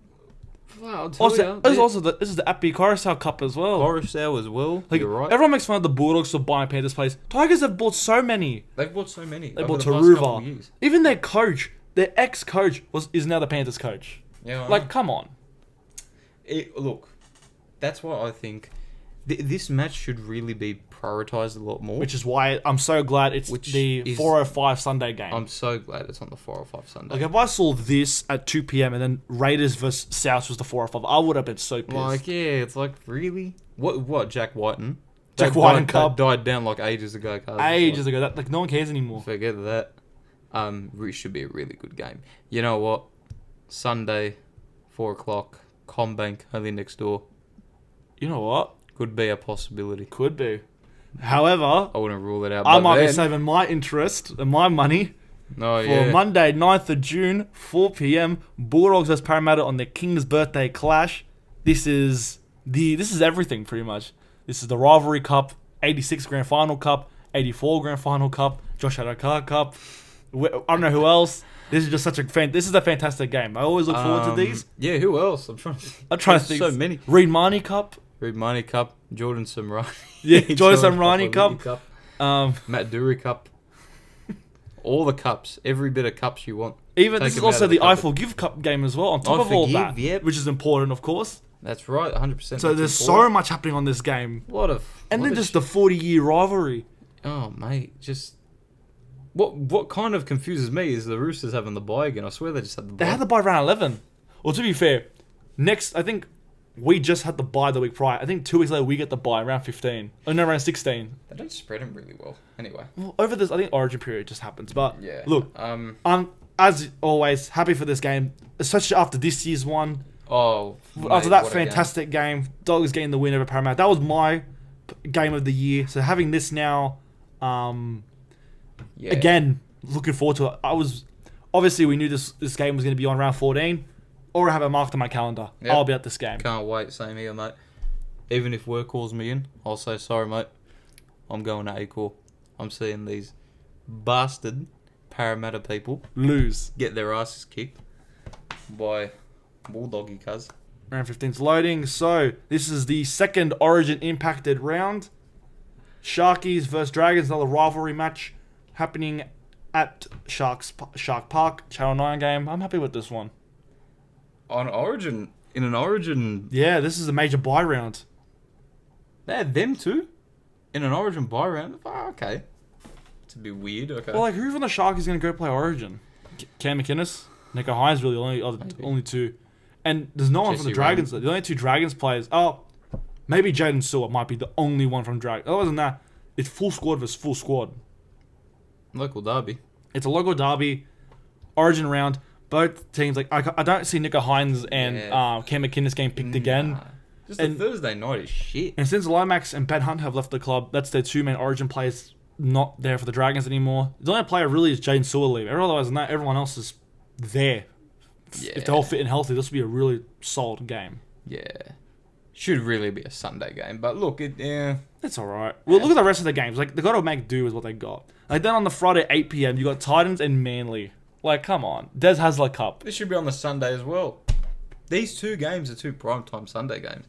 Well, I'll tell Also, you. this is the Appy Coruscant Cup as well. Coruscant as well. Like, You're right. Everyone makes fun of the Bulldogs for buying Panthers players. Tigers have bought so many. They've bought so many. They over bought the past couple of Taruva. years. Even their coach, their ex-coach, is now the Panthers coach. Yeah, I Like, know. come on. Look, that's why I think this match should really be prioritised a lot more. Which is why I'm so glad it's Which the is- 4:05 Sunday game. I'm so glad it's on the 4:05 Sunday. Like, if I saw this at 2 p.m. and then Raiders versus South was the 4:05, I would have been so pissed. Like, yeah, it's like, really? What, Jack Whiten? Jack Whiten Cup. died down like ages ago. Cuz. Ages ago. Like, no one cares anymore. Forget that. It should be a really good game. You know what? Sunday, 4 o'clock, Combank, only next door. You know what? Could be a possibility. Could be. However, I wouldn't rule it out. I but might be then- saving my interest and my money No, for yeah. Monday, 9th of June, 4 p.m. Bulldogs vs Parramatta on the King's birthday clash. This is everything pretty much. This is the Rivalry Cup, 86 Grand Final Cup, 84 Grand Final Cup, Josh Adokar Cup. I don't know who else. This is just such a this is a fantastic game. I always look forward to these. Yeah, who else? I'm trying to think. So many. Reed Marnie Cup. Reed Money Cup, Jordan Samrani. Yeah, Jordan Samrani Cup. Matt Dury Cup. All the cups. Every bit of cups you want. Even Take this is them out also of the the I cupboard. Forgive Cup game as well, on top I of all Forgive, that. yep. Which is important, of course. That's right, 100%. So there's so much happening on this game. A lot of... And lot then of just the 40-year rivalry. Oh, mate, just... What kind of confuses me is the Roosters having the bye again. I swear they just had the bye. They had the bye round 11. Well, to be fair, I think we just had the bye the week prior. I think 2 weeks later we get the bye round 15. Oh, no, round 16. They don't spread them really well. Anyway. Well, over this, I think origin period just happens. But Yeah. look, I'm, as always, happy for this game, especially after this year's one. Oh, mate, After that what a game. fantastic game, Dogs getting the win over Parramatta. That was my game of the year. So having this now, Yeah. again, looking forward to it. Obviously we knew this game was going to be on round 14. Or have it marked on my calendar. Yep. I'll be at this game. Can't wait. Same here, mate. Even if work calls me in, I'll say, sorry, mate. I'm going to Acor. I'm seeing these bastard Parramatta people Lose. get their asses kicked by Bulldoggy cuz. Round 15's loading. So, this is the second Origin impacted round. Sharkies versus Dragons, another rivalry match happening at Shark Park, Channel 9 game. I'm happy with this one. In an Origin, Yeah, this is a major buy round. they had them too. In an Origin buy round. Oh, okay. It's a bit weird. Okay. Well, like, who from the Sharkies is going to go play Origin? Cam McInnes? Nico Hines, really, only two. And there's no one from the Jesse Dragons. The only two Dragons players. Oh, maybe Jaden Stewart might be the only one from Dragons. Other than that, it's full squad versus full squad. Local derby. It's a local derby, Origin round. Both teams, like, I don't see Nico Hines and Yeah. Cam McInnes getting picked again. Nah. Just And- a Thursday night is shit. And since Lomax and Ben Hunt have left the club, that's their two main Origin players not there for the Dragons anymore. The only player really is Jaden Stewart leaving. Otherwise than that, everyone else is there. Yeah. If they're all fit and healthy, this will be a really solid game. Yeah. Should really be a Sunday game, but look, It's alright. Well, look at the rest of the games. Like, they got to make do with what they got. Like, then on the Friday, 8 p.m., you got Titans and Manly. Like, come on. Des Hasler Cup. this should be on the Sunday as well. These two games are two primetime Sunday games.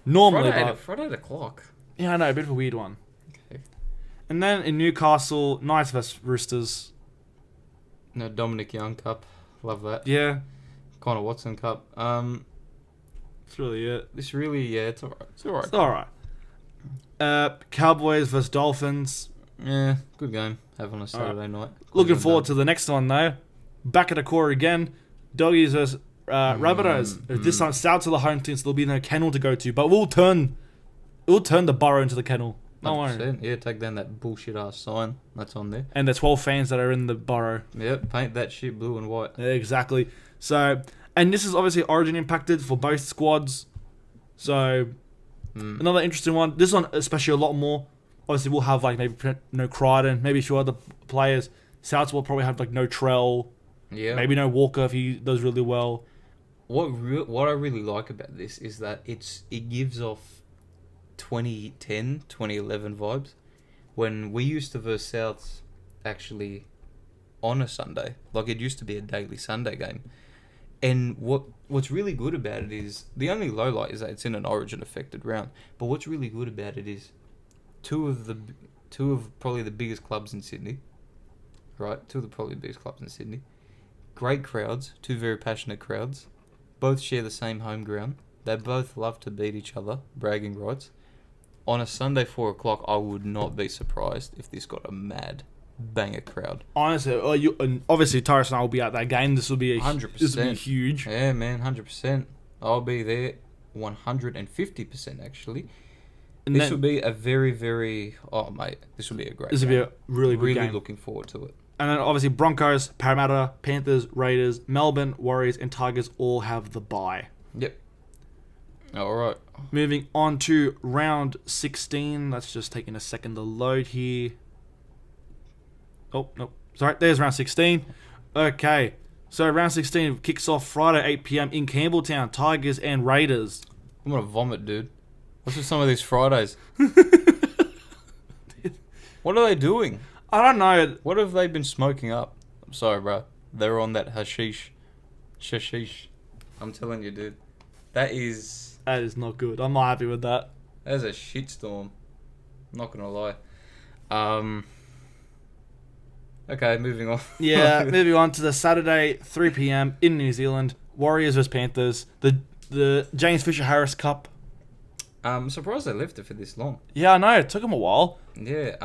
Normally, Friday 8 o'clock. Yeah, I know. A bit of a weird one. Okay. And then in Newcastle, Knights vs Roosters. No, Dominic Young Cup. Love that. Yeah. Connor Watson Cup. That's really it. This really, it's alright. It's alright. It's alright. Cowboys vs Dolphins. Yeah, good game. Have on a Saturday night. Looking forward to the next one, though. Back at the core again. Doggies vs Rabbitohs. This time, south to the home team, so there'll be no kennel to go to. But we'll turn the burrow into the kennel. No worry. Yeah, take down that bullshit ass sign that's on there. And the 12 fans that are in the burrow. Yep, paint that shit blue and white. Yeah, exactly. So, and this is obviously Origin impacted for both squads. So, another interesting one. This one, especially a lot more. Obviously, we'll have like maybe no Crichton, maybe a few other players. Souths will probably have like no Trell. Yeah. Maybe no Walker if he does really well. What I really like about this is that it gives off 2010, 2011 vibes when we used to verse Souths actually on a Sunday. Like, it used to be a daily Sunday game. And what's really good about it is the only low light is that it's in an Origin affected round. But what's really good about it is two of probably the biggest clubs in Sydney. Right? Two of the probably biggest clubs in Sydney. Great crowds, two very passionate crowds. Both share the same home ground. They both love to beat each other, bragging rights. On a Sunday 4 o'clock, I would not be surprised if this got a mad banger crowd. Honestly, obviously Tyrus and I will be at that game. This will be 100%. This will be huge. Yeah, man, 100%. I'll be there 150% actually. And This will be a very, very... Oh, mate, this will be a great This will game. be a really good game. Really looking forward to it. And then obviously Broncos, Parramatta, Panthers, Raiders, Melbourne, Warriors, and Tigers all have the bye. Yep. All right. Moving on to round 16. That's just taking a second to load here. Oh, no. Sorry, there's round 16. Okay. So round 16 kicks off Friday, 8 p.m. in Campbelltown. Tigers and Raiders. I'm going to vomit, dude. What's with some of these Fridays? What are they doing? I don't know. What have they been smoking up? I'm sorry, bro. They're on that hashish. Shashish. I'm telling you, dude. That is not good. I'm not happy with that. That's a shitstorm. I'm not going to lie. Okay, moving on. Yeah, moving on to the Saturday, 3 p.m. in New Zealand. Warriors vs Panthers. The James Fisher-Harris Cup. I'm surprised they left it for this long. Yeah, I know. It took them a while. Yeah.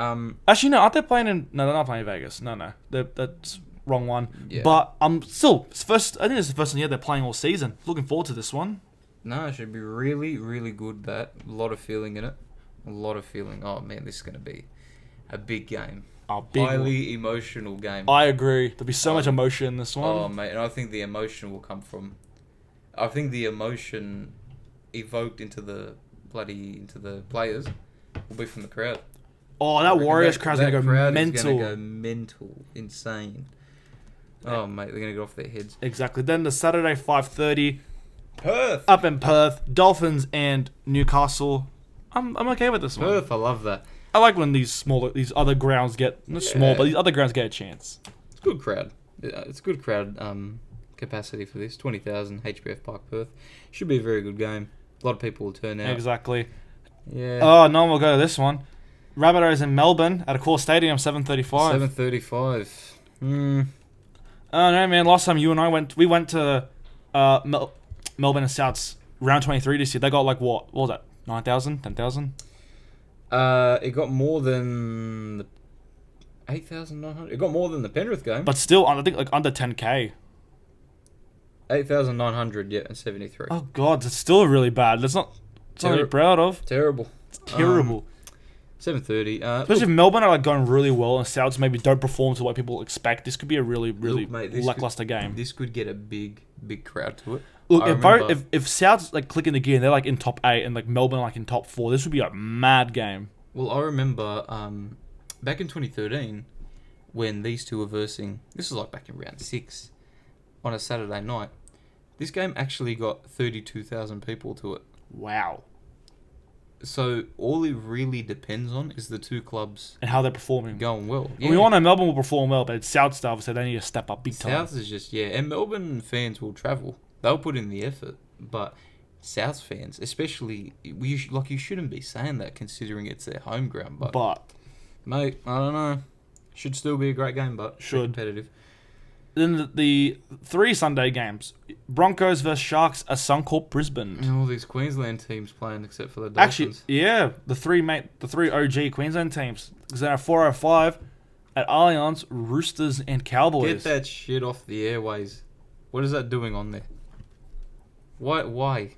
Actually, no. Aren't they playing in... No, they're not playing in Vegas. No. That's wrong one. Yeah. But I'm still... I think it's the first one they're playing all season. Looking forward to this one. No, it should be really, really good. A lot of feeling in it. A lot of feeling. Oh, man, this is going to be a big game. Highly emotional game. I agree. There'll be so much emotion in this one. Oh, mate. And I think the emotion will come from... I think the emotion evoked into the players will be from the crowd. Oh, that Warriors crowd's going to go mental. Is going to go mental. Insane. Oh, mate. They're going to get off their heads. Exactly. Then the Saturday, 5:30. Perth. Up in Perth. Dolphins and Newcastle. I'm okay with this one. Perth, I love that. I like when these other grounds get... Not small, but these other grounds get a chance. It's a good crowd. It's a good crowd capacity for this. 20,000, HBF Park, Perth. Should be a very good game. A lot of people will turn out. Exactly. Yeah. Oh, no one will go to this one. Rabbitohs in Melbourne at a core stadium, 7:35. 7:35. Oh, no, man. Last time you and I went to Melbourne and Souths round 23 this year. They got like what? What was that? 9,000? 10,000? It got more than 8,900. It got more than the Penrith game. But still, I think like under 10K. 8,900, yeah, and 73. Oh, God. That's still really bad. That's not something to be proud of. Terrible. It's terrible. 7:30. Especially if Melbourne are like going really well and Souths maybe don't perform to what people expect. This could be a really, really lackluster game. This could get a big crowd to it. Look, if Souths like click in the gear and they're like in top 8 and like Melbourne are like in top 4, this would be a mad game. Well, I remember back in 2013 when these two were versing. This was like back in round 6 on a Saturday night. This game actually got 32,000 people to it. Wow. So all it really depends on is the two clubs And how they're performing. going well. We all know Melbourne will perform well, but it's South stuff, so they need to step up big time. South is just, and Melbourne fans will travel. They'll put in the effort, but South fans, especially, you shouldn't be saying that considering it's their home ground. But mate, I don't know. Should still be a great game, but Should. competitive. Then the 3 Sunday games: Broncos versus Sharks at Suncorp, Brisbane. And all these Queensland teams playing except for the Dolphins. Actually, yeah, the three OG Queensland teams. Because they're at 4:05 at Allianz, Roosters and Cowboys. Get that shit off the airways. What is that doing on there? Why?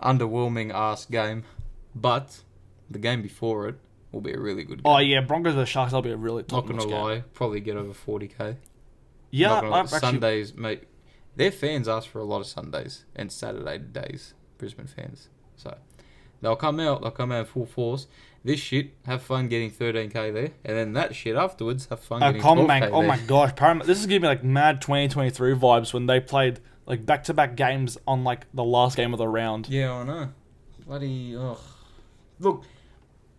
Underwhelming ass game, but the game before it will be a really good game. Oh yeah, Broncos versus Sharks. That'll be a really top Not gonna game. lie, probably get over 40k. Yeah, Sundays, mate. Their fans ask for a lot of Sundays and Saturday days. Brisbane fans, so they'll come out in full force. This shit, have fun getting 13k there, and then that shit afterwards, have fun getting 12k there. Oh my gosh, Paramount! This is giving me like mad 2023 vibes when they played like back-to-back games on like the last game of the round. Yeah, I know. Bloody ugh. Look,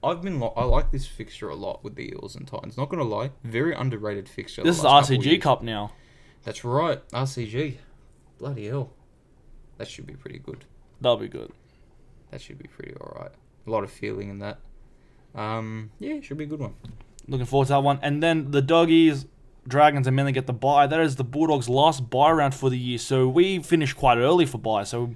I like this fixture a lot with the Eels and Titans. Not gonna lie, very underrated fixture. This is the RCG Cup now. That's right, RCG. Bloody hell, that should be pretty good. That'll be good. That should be pretty alright. A lot of feeling in that. Yeah, should be a good one. Looking forward to that one. And then the Doggies, Dragons, and Manly get the bye. That is the Bulldogs' last bye round for the year. So we finished quite early for bye. So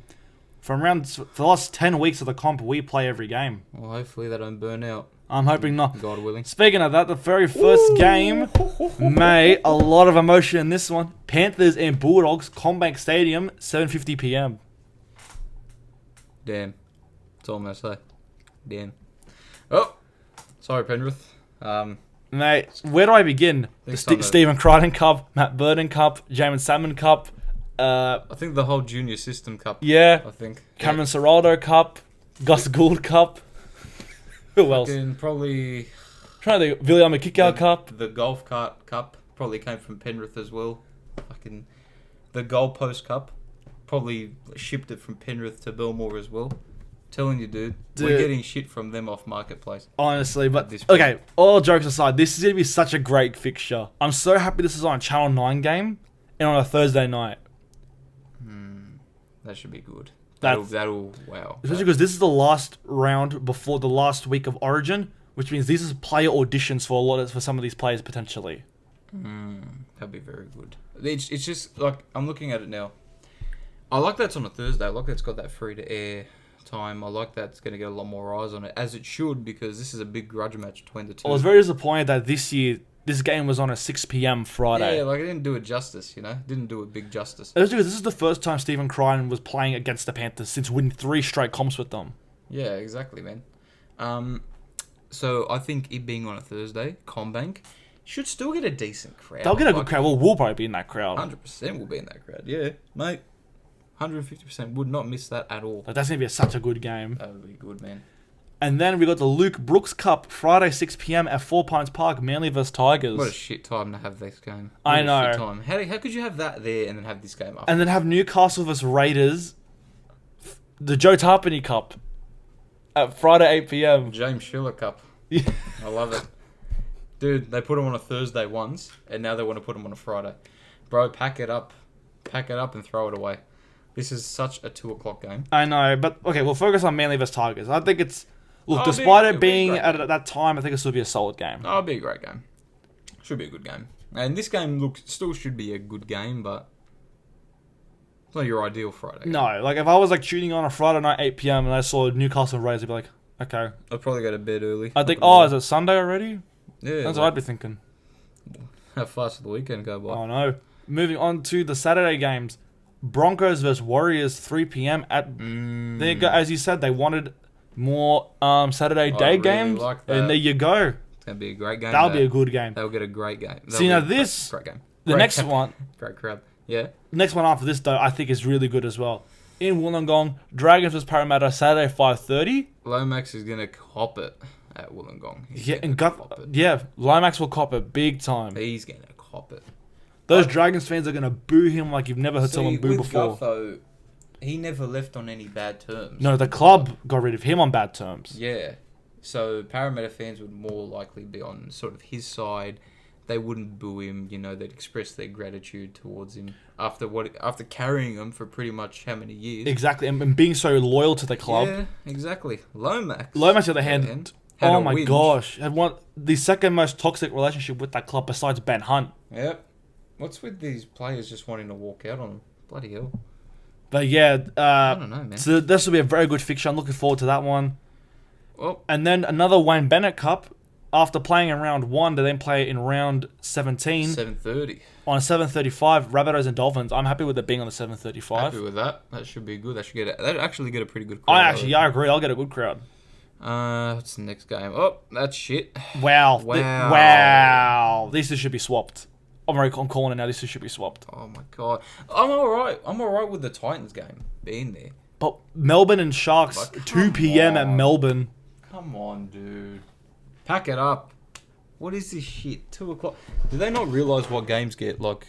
for the last 10 weeks of the comp, we play every game. Well, hopefully they don't burn out. I'm hoping not. God willing. Speaking of that, the very first game, mate, a lot of emotion in this one. Panthers and Bulldogs, CommBank Stadium, 7:50 p.m. Damn. That's all I'm going to say. Damn. Oh, sorry, Penrith. Mate, where do I begin? The Stephen Crichton Cup, Matt Burden Cup, Jamin Salmon Cup. I think the whole Junior System Cup. Yeah. I think. Cameron Serraldo Cup, Gus Gould Cup. Who else? Probably... Trying to think. Viliama Kickout Cup. The Golf Cart Cup probably came from Penrith as well. Fucking the Goalpost Cup probably shipped it from Penrith to Belmore as well. Telling you, dude, we're getting shit from them off Marketplace. Honestly, but okay, all jokes aside, this is going to be such a great fixture. I'm so happy this is on a Channel 9 game and on a Thursday night. That should be good. That'll wow. Especially because this is the last round before the last week of Origin, which means these is player auditions for some of these players potentially. That'd be very good. It's just like I'm looking at it now. I like that it's on a Thursday. I like that it's got that free to air time. I like that it's going to get a lot more eyes on it, as it should, because this is a big grudge match between the two. I was very disappointed that this year this game was on a 6 p.m. Friday. Yeah, like it didn't do it justice, you know? Didn't do it big justice. This is the first time Stephen Crichton was playing against the Panthers since winning 3 straight comps with them. Yeah, exactly, man. So I think it being on a Thursday, CommBank should still get a decent crowd. They'll get a good crowd. Well, we'll probably be in that crowd. 100% will be in that crowd. Yeah, mate. 150% would not miss that at all. Like, that's going to be such a good game. That would be good, man. And then we got the Luke Brooks Cup, Friday 6 p.m. at 4 Pines Park, Manly vs Tigers. What a shit time to have this game. I know. Shit time. How could you have that there and then have this game up? And then have Newcastle vs Raiders, the Joe Tarpany Cup, at Friday 8 p.m. James Schiller Cup. Yeah. I love it. Dude, they put them on a Thursday once, and now they want to put them on a Friday. Bro, pack it up. Pack it up and throw it away. This is such a 2 o'clock game. I know, but okay, we'll focus on Manly vs Tigers. I think it's... Look, despite it being at that time, I think it'll still be a solid game. It'll be a great game. Should be a good game. And this game, still should be a good game, but it's not your ideal Friday game. No, like if I was like tuning on a Friday night 8 p.m. and I saw Newcastle Raiders, I'd be like, okay. I'd probably go to bed early. I think, is it Sunday already? Yeah. That's what I'd be thinking. How fast did the weekend go by? Oh no. Moving on to the Saturday games. Broncos vs Warriors, 3 p.m. at... There you go. As you said, they wanted more Saturday day games. Like that. And there you go. It's going to be a great game. That'll be a good game. They'll get a great game. See, now this... Great game. The next one... Great crowd. Yeah. The next one after this, though, I think is really good as well. In Wollongong, Dragons vs Parramatta, Saturday, 5:30. Lomax is going to cop it at Wollongong. Lomax will cop it big time. He's going to cop it. Those Dragons fans are going to boo him like you've never heard someone boo before. Gutho, he never left on any bad terms. No, the club got rid of him on bad terms. Yeah. So Parramatta fans would more likely be on sort of his side. They wouldn't boo him, they'd express their gratitude towards him after carrying him for pretty much how many years. Exactly, and being so loyal to the club. Yeah, exactly. Lomax, on the other hand, had oh a my whinge. gosh, had the second most toxic relationship with that club besides Ben Hunt. Yep. What's with these players just wanting to walk out on them? Bloody hell. But yeah, I don't know, man. so this will be a very good fixture. I'm looking forward to that one. Well, And then another Wayne Bennett Cup. After playing in round 1, they then play in round 17 7:30. on a 7:35. Rabbitohs and Dolphins. I'm happy with it being on the 7:35. Happy with that. That should be good. That actually get a pretty good I crowd. agree. I'll get a good crowd. What's the next game? Oh, that's shit. Wow. Wow. Wow. These two should be swapped. I'm calling it now. These two should be swapped. Oh my god. I'm alright. I'm alright with the Titans game being there. But Melbourne and Sharks, But 2 p.m. at on. Melbourne. Come on, dude. Pack it up. What is this shit? 2 o'clock. Do they not realise what games get, like,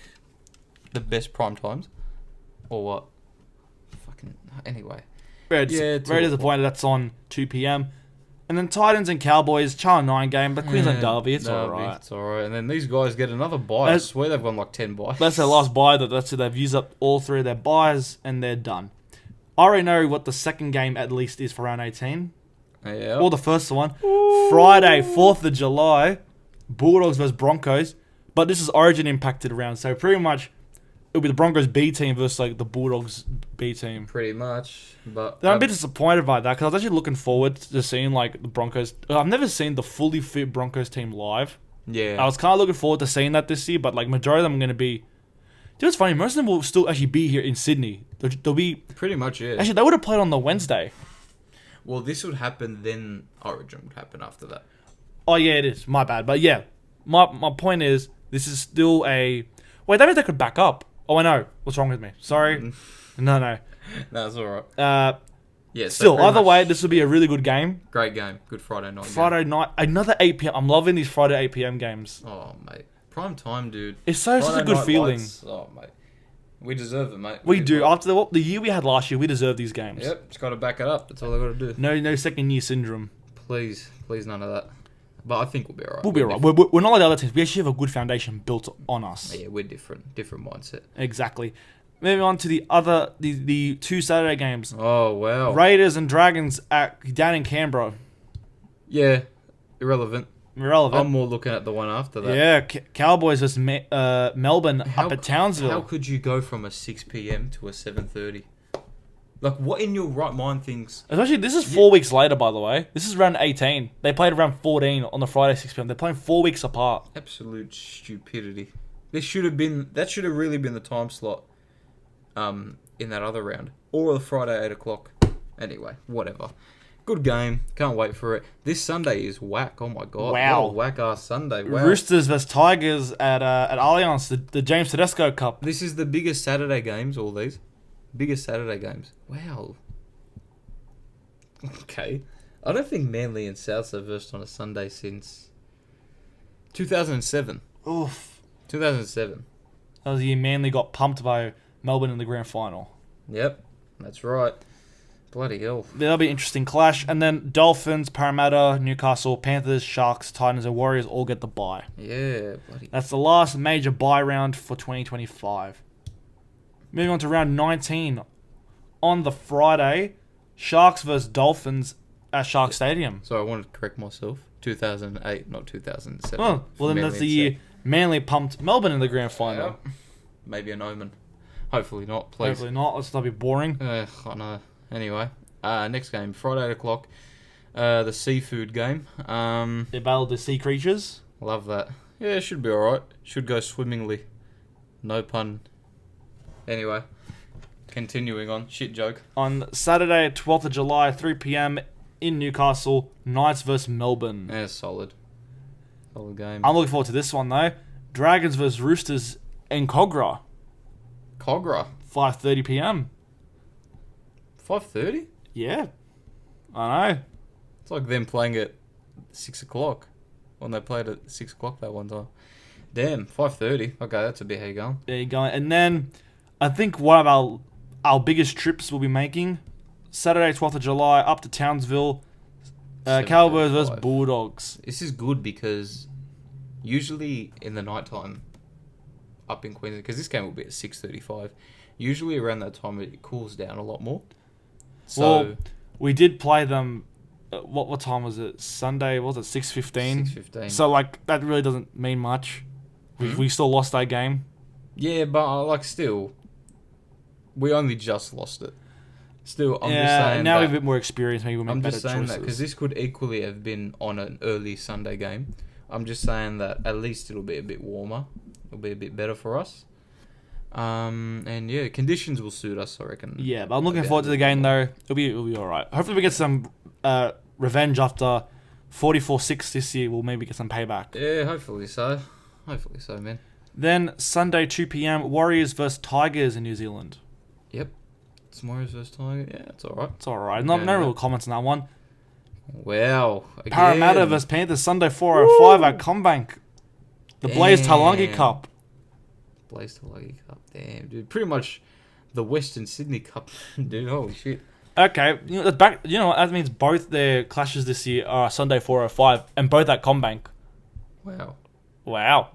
the best prime times? Or what? Fucking... Anyway. Very, Yeah, very disappointed that's on 2 p.m. And then Titans and Cowboys, Channel 9 game, but Queensland Derby, it's alright. It's alright. And then these guys get another bye. I swear they've gone like 10 buys. That's their last buy. That's it. They've used up all 3 of their buys, and they're done. I already know what the second game at least is for round 18. Yeah. Or the first one. Friday, 4th of July, Bulldogs versus Broncos. But this is Origin impacted round, so pretty much it'll be the Broncos B team versus like the Bulldogs B team. Pretty much. But I'm a bit disappointed by that because I was actually looking forward to seeing like the Broncos. I've never seen the fully fit Broncos team live. yeah. I was kind of looking forward to seeing that this year, but like majority of them are going to be. Dude, it's funny. Most of them will still actually be here in Sydney. They'll be Pretty much, yeah. actually they would have played on the Wednesday. Well, this would happen, then Origin would happen after that. Oh yeah, it is. My bad. But yeah, my point is this is still a. Wait, that means they could back up. Oh, I know. What's wrong with me? Sorry. No. No, it's alright. Yeah, so Still, pretty either much way, this will be a really good game. Great game. Good Friday night game. Friday night, another 8 p.m. I'm loving these Friday 8 p.m. games. Oh, mate. Prime time, dude. It's such a Friday good night feeling. lights. Oh, mate. We deserve it, mate. We do. After the year we had last year, we deserve these games. Yep, just got to back it up. That's all I got to do. No second year syndrome. Please, none of that. But I think we'll be alright. We'll be alright. We're not like the other teams. We actually have a good foundation built on us. Yeah, we're different. Different mindset. Exactly. Moving on to the 2 Saturday games. Oh, wow. Raiders and Dragons down in Canberra. Yeah, irrelevant. Irrelevant. I'm more looking at the one after that. Yeah, Cowboys versus Melbourne up at Townsville. How could you go from a 6 p.m. to a 7:30? Like, what in your right mind thinks... Especially, this is 4 weeks later, by the way. This is round 18. They played around 14 on the Friday 6 p.m. They're playing 4 weeks apart. Absolute stupidity. That should have really been the time slot in that other round. Or the Friday 8 o'clock. Anyway, whatever. Good game. Can't wait for it. This Sunday is whack. Oh my god. Wow. What a whack-ass Sunday. Wow. Roosters versus Tigers at Allianz, the James Tedesco Cup. This is the biggest Saturday games, all these. Biggest Saturday games. Wow. Okay. I don't think Manly and Souths have versed on a Sunday since 2007. Oof. 2007. That was the year Manly got pumped by Melbourne in the grand final. Yep. That's right. Bloody hell. That'll be an interesting clash. And then Dolphins, Parramatta, Newcastle, Panthers, Sharks, Titans, and Warriors all get the bye. Yeah. Bloody. That's the last major bye round for 2025. Moving on to round 19. On the Friday, Sharks versus Dolphins at Shark Stadium. So I wanted to correct myself. 2008, not 2007. Oh, well then that's the year Manly pumped Melbourne in the grand final. Yep. Maybe an omen. Hopefully not, please. Hopefully not. Let's not be boring. I know. Anyway, next game, Friday 8 o'clock. The seafood game. They battled the sea creatures. Love that. Yeah, it should be alright. Should go swimmingly. No pun. Anyway, continuing on. Shit joke. On Saturday, 12th of July, 3 p.m. in Newcastle, Knights versus Melbourne. Yeah, solid. Solid game. I'm looking forward to this one, though. Dragons versus Roosters in Cogra, Cogra. 5:30 p.m. 5:30? Yeah. I know. It's like them playing at 6 o'clock. When they played at 6 o'clock that one time. Damn, 5:30. Okay, that's a bit how you going. There you go. And then, I think one of our our biggest trips we'll be making. Saturday, 12th of July, up to Townsville. Cowboys versus 7:35. Bulldogs. This is good because usually in the nighttime up in Queensland, because this game will be at 6:35. Usually around that time it cools down a lot more. So Well, we did play them. What time was it? Sunday, what was it 6:15? 6:15. So, like, that really doesn't mean much. We still lost that game. Yeah, but like still, we only just lost it. Still, I'm just Yeah, saying now we that, have a bit more experience. Maybe we'll make I'm better just saying that choices. because this could equally have been on an early Sunday game. I'm just saying that at least it'll be a bit warmer. It'll be a bit better for us. And yeah, conditions will suit us, I reckon. Yeah, but I'm looking forward to the game, though. It'll be all right. Hopefully we get some revenge after 44-6 this year. We'll maybe get some payback. Yeah, hopefully so. Hopefully so, man. Then Sunday, 2 p.m, Warriors versus Tigers in New Zealand. Yep. Tomorrow's versus Tiger. Yeah, it's all right. It's all right. No real comments on that one. Wow. Again. Parramatta versus Panthers, Sunday 4:05 at Combank. The Blaze Talangi Damn. Cup. Blaze Talangi Cup. Damn, dude. Pretty much the Western Sydney Cup, dude. Holy shit. Okay, that means both their clashes this year are Sunday 4:05 and both at Combank. Wow. Wow.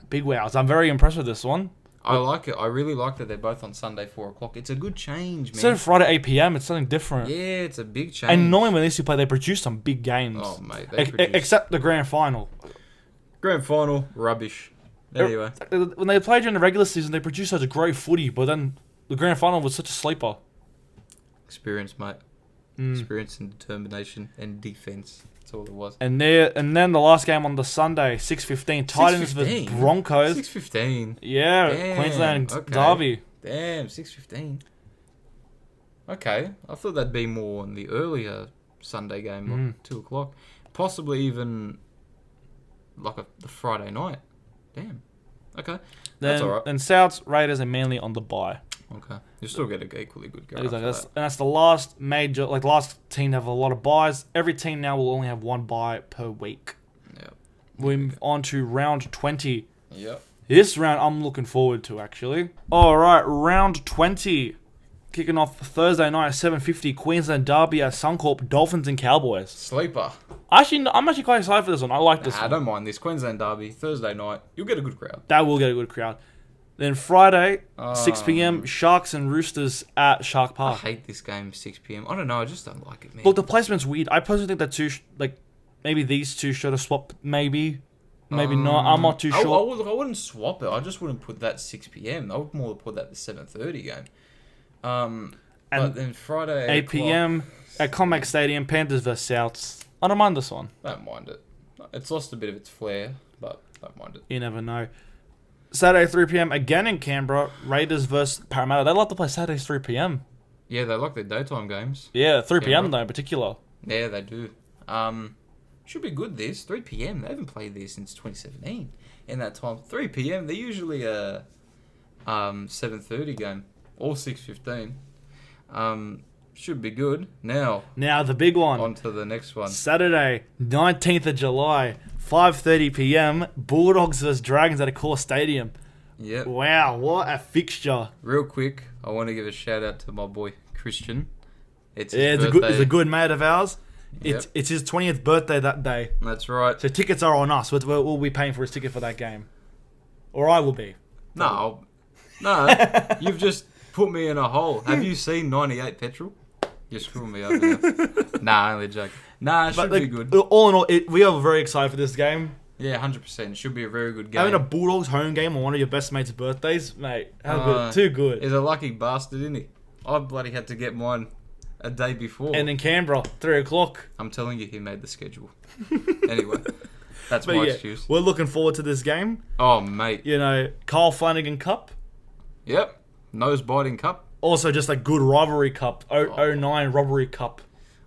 Big wows. I'm very impressed with this one. I like it. I really like that they're both on Sunday 4:00. It's a good change, man. Instead of Friday 8 p.m, it's something different. Yeah, it's a big change. And normally when these two play, they produce some big games. Oh, mate. They Except the grand final. Grand final, rubbish. Anyway. When they played during the regular season, they produced such a great footy, but then the grand final was such a sleeper. Experience, mate. Experience and determination and defense. That's all it was. And then the last game on the Sunday, 6:15, Titans versus 6:15? Broncos. 6:15. Yeah, Damn, Queensland okay. derby. Damn, 6:15. Okay, I thought that'd be more on the earlier Sunday game, like 2:00. Possibly even like the Friday night. Damn. Okay, that's all right. Then Souths, Raiders, and Manly on the bye. Okay, you still get an equally good go. Exactly. That's the last major, last team to have a lot of buys. Every team now will only have one buy per week. Yep. We move on to round 20. Yep. This round I'm looking forward to, actually. All right, round 20. Kicking off Thursday night at 7:50, Queensland derby at Suncorp, Dolphins and Cowboys. Sleeper. I'm actually quite excited for this one. I like this I one. don't mind this Queensland derby Thursday night. You'll get a good crowd. That will get a good crowd. Then Friday, 6 p.m, Sharks and Roosters at Shark I Park. hate this game 6 p.m. I don't know. I just don't like it, man. Look, the placement's weird. I personally think that maybe these two should have swapped. Maybe not. I'm not too sure. I wouldn't swap it. I just wouldn't put that 6 p.m. I would more put that the 7:30 game. But then Friday 8 p.m. at Combank Stadium, Panthers versus Souths. I don't mind this one. Don't mind it. It's lost a bit of its flair, but don't mind it. You never know. Saturday 3 p.m. again in Canberra, Raiders versus Parramatta. They like to play Saturdays 3 p.m. Yeah, they like their daytime games. Yeah, 3 p.m. Canberra. though in particular. Yeah, they do. Should be good this. 3 p.m. They haven't played this since 2017. In that time, 3 p.m. They're usually a 7:30 game or 6:15. Should be good. Now the big one. on to the next one. Saturday, 19th of July, 5:30 p.m. Bulldogs versus Dragons at Accor Stadium. Yep. Wow, what a fixture! Real quick, I want to give a shout out to my boy Christian. It's his Yeah, birthday. it's a good mate of ours. Yep. It's his 20th birthday that day. That's right. So tickets are on us. We'll be paying for his ticket for that game. Or I will be. No, you've just put me in a hole. Have you seen 98 Petrol? You're screwing me over now. Nah, only joke. Nah, it should be good. All in all, we are very excited for this game. Yeah, 100%. It should be a very good game. Having a Bulldogs home game on one of your best mates' birthdays, mate, how good. Too good. He's a lucky bastard, isn't he? I bloody had to get mine a day before. And in Canberra, 3 o'clock. I'm telling you, he made the schedule. Anyway, that's But my yeah, excuse. we're looking forward to this game. Oh, mate. You know, Kyle Flanagan Cup. Yep. Nose biting cup. Also, just a good rivalry cup. 09 robbery cup.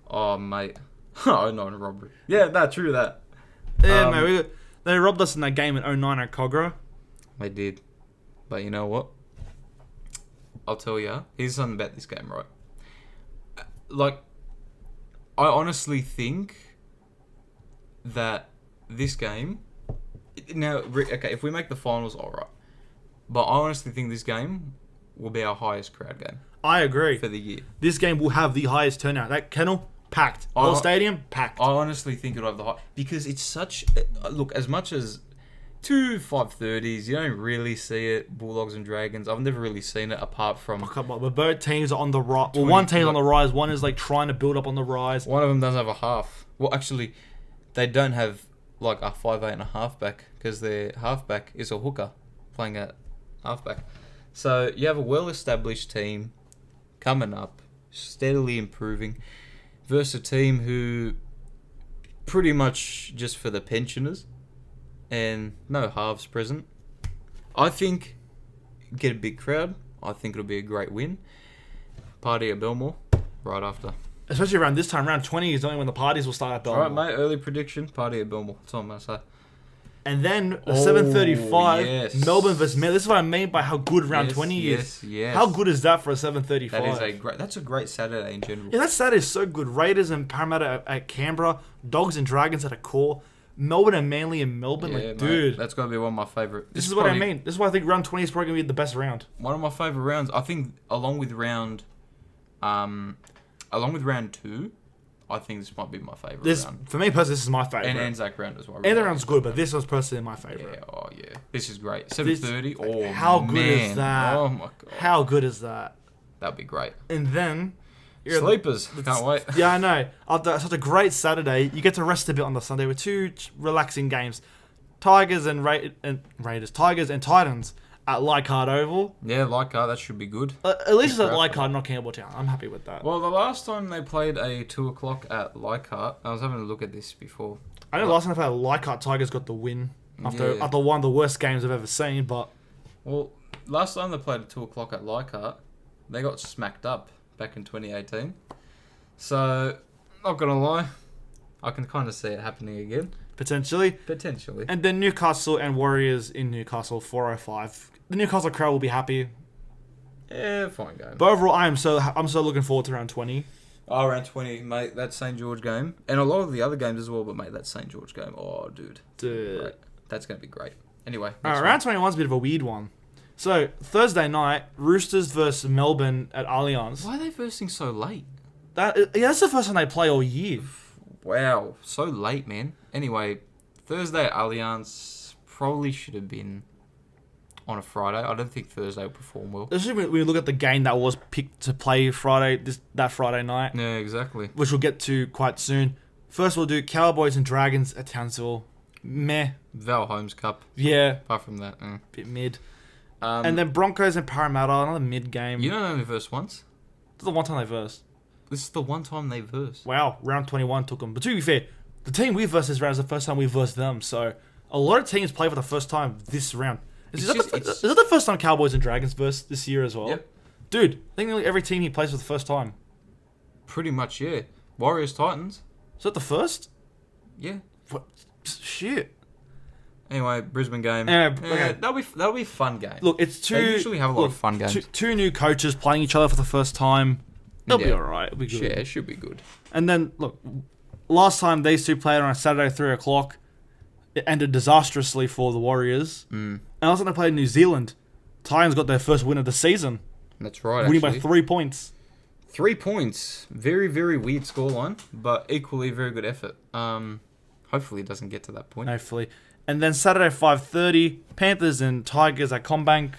Oh, mate. Oh, no, robbery. Yeah, that's true, that. Yeah, mate. They robbed us in that game in 09 at Cogra. They did. But you know what? I'll tell you. Here's something about this game, right? Like, I honestly think that this game... Now, okay, if we make the finals, alright. But I honestly think this game will be our highest crowd game I agree. for the year. This game will have the highest turnout. That kennel, packed. Whole stadium, packed. I honestly think it'll have the high... Because it's such... Look, as much as 2 5:30s, you don't really see it. Bulldogs and Dragons. I've never really seen it apart from... But both teams are on the rise. Well, one team's on the rise. One is like trying to build up on the rise. One of them doesn't have a half. Well, actually, they don't have like a 5'8" and a halfback because their halfback is a hooker playing at halfback. So you have a well-established team coming up, steadily improving, versus a team who pretty much just for the pensioners and no halves present. I think get a big crowd. I think it'll be a great win. Party at Belmore right after. Especially around this time, round 20 is only when the parties will start at Belmore. All right, mate. Early prediction: party at Belmore. That's all I'm gonna say. And then 7:35, yes. Melbourne versus Melbourne. This is what I mean by how good round 20 is. Yes. How good is that for a 7:35? That's a great Saturday in general. Yeah, that Saturday is so good. Raiders and Parramatta at Canberra, Dogs and Dragons at a core, Melbourne and Manly in Melbourne. Yeah, dude, mate, that's gonna be one of my favorite. This is what I mean. This is why I think round 20 is probably gonna be the best round. One of my favorite rounds. I think along with round 2. I think this might be my favourite round. For me personally, this is my favourite. And Anzac round as well. Anzac round's good, but this was personally my favourite. Yeah, oh yeah. This is great. 7:30. Oh, how good is that? Oh my god. How good is that? That'd be great. And then... Sleepers. Can't wait. Yeah, I know. After such a great Saturday, you get to rest a bit on the Sunday with 2 relaxing games. Tigers and Raiders. Tigers and Titans at Leichhardt Oval. Yeah, Leichhardt, that should be good. At least it's at Leichhardt, not Campbelltown. I'm happy with that. Well, the last time they played a 2 o'clock at Leichhardt, I was having a look at this before. I know last time they played Leichhardt, Tigers got the win after one of the worst games I've ever seen, but... Well, last time they played at 2 o'clock at Leichhardt, they got smacked up back in 2018. So, not going to lie, I can kind of see it happening again. Potentially. And then Newcastle and Warriors in Newcastle, 4:05. The Newcastle crowd will be happy. Yeah, fine game. But overall, I'm so looking forward to round 20. Oh, round 20, mate. That St. George game. And a lot of the other games as well, but, mate, that St. George game. Oh, dude. Great. That's going to be great. Anyway. Round 21's a bit of a weird one. So, Thursday night, Roosters versus Melbourne at Allianz. Why are they versing so late? That's the first time they play all year. Wow. So late, man. Anyway, Thursday at Allianz probably should have been on a Friday. I don't think Thursday will perform well. Especially when we look at the game that was picked to play that Friday night. Yeah, exactly. Which we'll get to quite soon. First, we'll do Cowboys and Dragons at Townsville. Meh. Val Holmes Cup. Yeah. Apart from that, bit mid. And then Broncos and Parramatta, another mid game. You don't only verse once? This is the one time they versed. This is the one time they versed. Wow, round 21 took them. But to be fair, the team we versed this round is the first time we versed them. So a lot of teams play for the first time this round. Is that the first time Cowboys and Dragons versed this year as well? Yep. Dude, I think nearly every team he plays for the first time. Pretty much, yeah. Warriors Titans. Is that the first? Yeah. What? Shit. Anyway, Brisbane game. Okay. That'll be a fun game. Look, it's two. They usually have a lot of fun games. Two new coaches playing each other for the first time. It'll be alright. It'll be good. Yeah, it should be good. And then look, last time these two played on a Saturday 3 o'clock, it ended disastrously for the Warriors. And last time they played in New Zealand, Titans got their first win of the season. That's right. Winning by 3 points. 3 points. Very, very weird scoreline, but equally very good effort. Hopefully it doesn't get to that point. Hopefully. And then Saturday 5:30, Panthers and Tigers at Combank.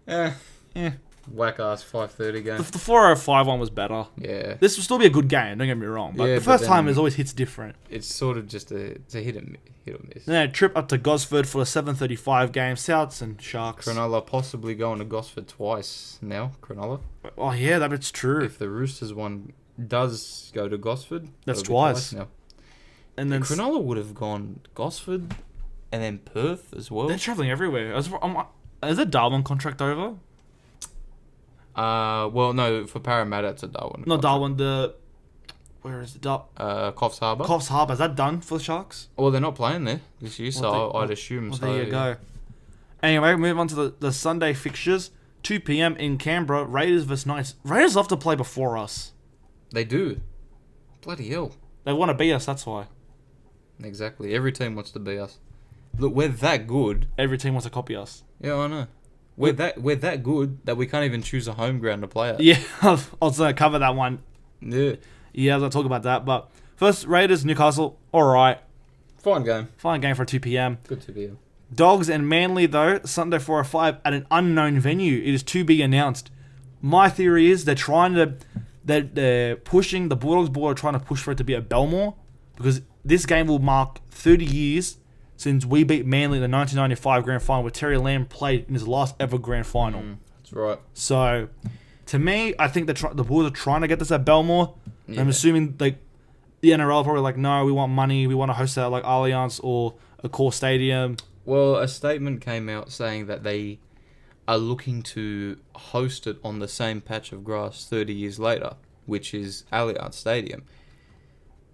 Whack ass 5:30 game. The 4:05 one was better. Yeah. This will still be a good game, don't get me wrong. But the first time is always hits different. It's sort of just a hit or miss. Then a trip up to Gosford for the 7:35 game, Souths and Sharks. Cronulla possibly going to Gosford twice now, Cronulla. Oh yeah, that's true. If the Roosters one does go to Gosford, that's twice now. And then Cronulla would have gone Gosford and then Perth as well. They're travelling everywhere. Is the Darwin contract over? Well, no, for Parramatta it's a Darwin. Not Darwin, where is it? Coffs Harbour. Coffs Harbour, is that done for the Sharks? Well, they're not playing there this year, so I'd assume so. There you go. Anyway, move on to the Sunday fixtures. 2 p.m. in Canberra, Raiders vs Knights. Raiders love to play before us. They do. Bloody hell. They want to beat us, that's why. Exactly. Every team wants to beat us. Look, we're that good. Every team wants to copy us. Yeah, I know. we're that good that we can't even choose a home ground to play at. Yeah, I was going to cover that one. Yeah. Yeah, I was going to talk about that. But first, Raiders, Newcastle, all right. Fine game. Fine game for 2 p.m. Good to be here. Dogs and Manly, though, Sunday 4 or 5 at an unknown venue. It is to be announced. My theory is they're pushing, the Bulldogs board are trying to push for it to be at Belmore, because this game will mark 30 years since we beat Manly in the 1995 grand final, where Terry Lamb played in his last ever grand final. That's right. So, to me, I think the Bulls are trying to get this at Belmore. Yeah. I'm assuming the NRL probably like, no, we want money, we want to host it at like Allianz or a core stadium. Well, a statement came out saying that they are looking to host it on the same patch of grass 30 years later, which is Allianz Stadium.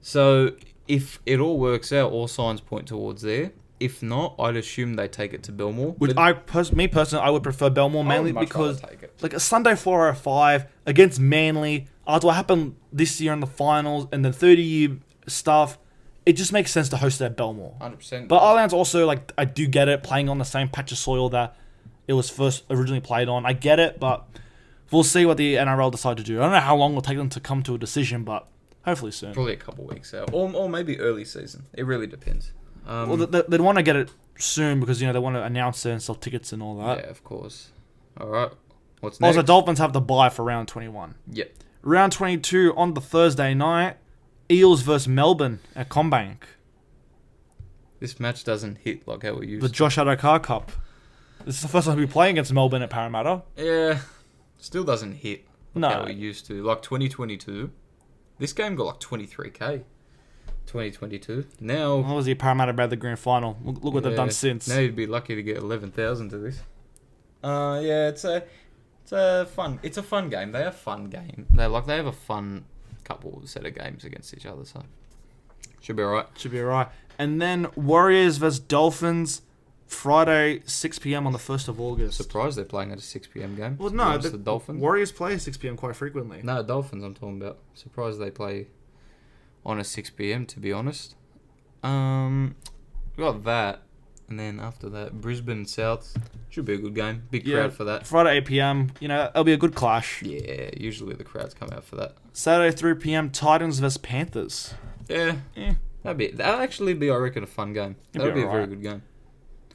So, if it all works out, all signs point towards there. If not, I'd assume they take it to Belmore. Which me personally, I would prefer Belmore mainly because like a Sunday 4 or 5 against Manly, after what happened this year in the finals and the 30-year stuff, it just makes sense to host it at Belmore. 100%. But Allianz also, like, I do get it, playing on the same patch of soil that it was first originally played on. I get it, but we'll see what the NRL decide to do. I don't know how long it'll take them to come to a decision, but hopefully soon. Probably a couple weeks out. Or maybe early season. It really depends. Well, they'd want to get it soon because, they want to announce it and sell tickets and all that. Yeah, of course. All right. What's next? Also, Dolphins have to bye for round 21. Yep. Round 22 on the Thursday night, Eels versus Melbourne at CommBank. This match doesn't hit like how we used The Josh Adokar Cup. This is the first time we play against Melbourne at Parramatta. Yeah. Still doesn't hit like how we used to. Like 2022. This game got like 23k. 2022. Now... What was the Parramatta about the grand final? Look what they've done since. Now you'd be lucky to get 11,000 to this. Yeah, it's a fun game. They have fun game. They have a fun couple set of games against each other, so should be alright. And then Warriors vs Dolphins, Friday 6 p.m. on the 1st of August. Surprised they're playing at a 6 p.m. game. Well, no, the Dolphins. Warriors play 6 p.m. quite frequently. No, Dolphins I'm talking about. Surprised they play on a 6 p.m. to be honest. We got that. And then after that, Brisbane South should be a good game. Big crowd for that. Friday 8 p.m. It'll be a good clash. Yeah, usually the crowds come out for that. Saturday 3 p.m. Titans vs Panthers. Yeah. That'll actually be, I reckon, a fun game. That'll be a very good game.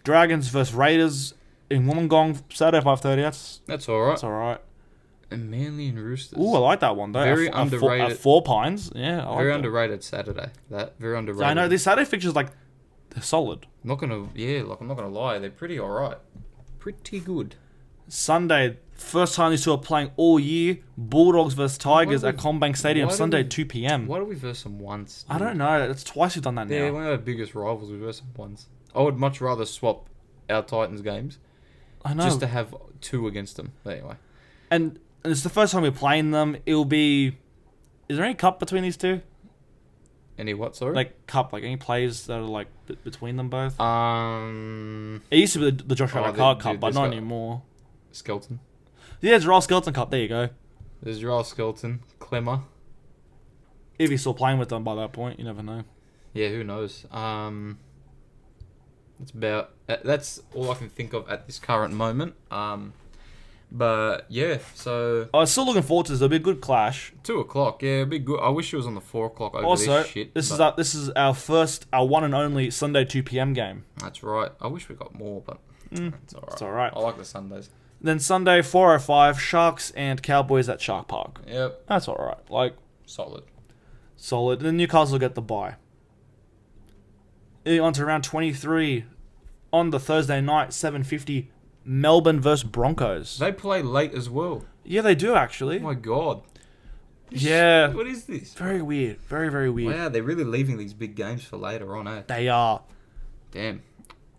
Dragons vs Raiders in Wollongong, Saturday 5:30. That's all right. That's all right. And Manly and Roosters. Ooh, I like that one though. Very underrated. At 4 Pines. Yeah, very underrated Saturday. Very underrated. I know these Saturday fixtures they're solid. I'm not gonna lie, they're pretty alright. Pretty good. Sunday, first time these two are playing all year. Bulldogs vs Tigers at CommBank Stadium, Sunday 2 p.m. Why do we verse them once? Dude? I don't know. It's twice we've done that now. Yeah, one of our biggest rivals, we verse them once. I would much rather swap our Titans games. I know. Just to have 2 against them. But anyway. And it's the first time we're playing them. It'll be... Is there any cup between these two? Any what, sorry? Like, cup, any players that are, between them both? It used to be the Josh Adokar Cup, but not anymore. Skelton. Yeah, it's Royal Skelton Cup. There you go. There's Royal Skelton. Clemmer. If he's still playing with them by that point, you never know. Yeah, who knows? That's all I can think of at this current moment. But yeah, so I was still looking forward to this. It'll be a good clash. 2:00, yeah, it'll be good. I wish it was on the 4:00 over also, this shit. This is our one and only Sunday 2 p.m. game. That's right. I wish we got more, but it's alright. It's alright. I like the Sundays. Then Sunday 4:05, Sharks and Cowboys at Shark Park. Yep. That's alright. Solid. Then Newcastle get the bye. On to round 23 on the Thursday night, 7:50. Melbourne versus Broncos. They play late as well. Yeah, they do actually. Oh my god. Yeah. What is this? Very weird. Very, very weird. Wow, they're really leaving these big games for later on, eh? They are. Damn.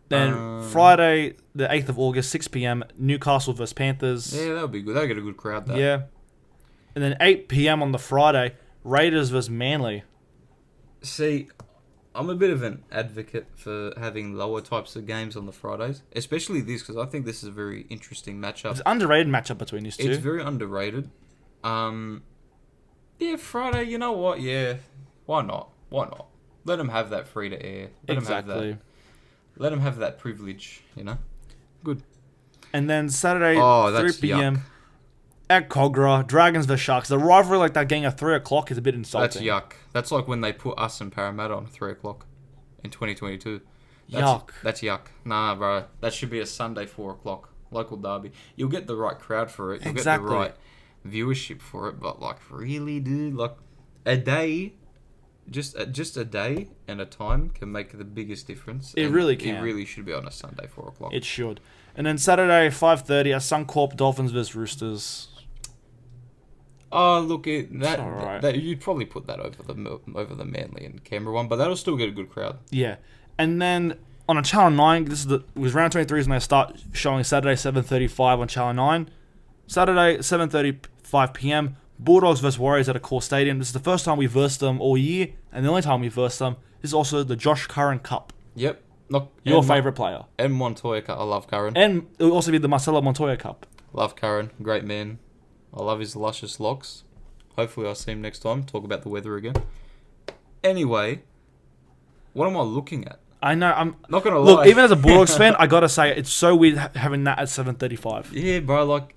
Then Friday, the 8th of August, 6 p.m. Newcastle versus Panthers. Yeah, that would be good. They'll get a good crowd there. Yeah. And then 8 p.m. on the Friday, Raiders versus Manly. See, I'm a bit of an advocate for having lower types of games on the Fridays, especially this, because I think this is a very interesting matchup. It's an underrated matchup between these two. It's very underrated. Yeah, Friday, you know what? Yeah, why not? Let them have that free to air. Let them have that privilege, Good. And then Saturday, Oh, 3 that's p.m. at Cogra, Dragons vs Sharks. The rivalry like that getting at 3 o'clock is a bit insulting. That's yuck. That's like when they put us and Parramatta on 3 o'clock in 2022. Yuck. That's yuck. Nah, bro. That should be a Sunday 4 o'clock. Local derby. You'll get the right crowd for it. You'll Exactly. get the right viewership for it. But, like, really, dude? Like, a day... Just a day and a time can make the biggest difference. It and really can. It really should be on a Sunday 4 o'clock. It should. And then Saturday, 5:30 at Suncorp, Dolphins vs Roosters. Oh, look, that you'd probably put that over the Manly and Canberra one, but that'll still get a good crowd. Yeah. And then on a Channel 9, it was round 23 is when they start showing Saturday, 7:35 on Channel 9. Saturday, 7:35 p.m. Bulldogs vs Warriors at a core stadium. This is the first time we versed them all year, and the only time we versed them. This is also the Josh Curran Cup. Yep. Your favourite player. And Montoya Cup. I love Curran. And it will also be the Marcelo Montoya Cup. Love Curran. Great man. I love his luscious locks. Hopefully I'll see him next time. Talk about the weather again. Anyway, what am I looking at? I know. I'm not going to lie. Look, even as a Bulldogs fan, I got to say, it's so weird having that at 7:35. Yeah, bro. Like,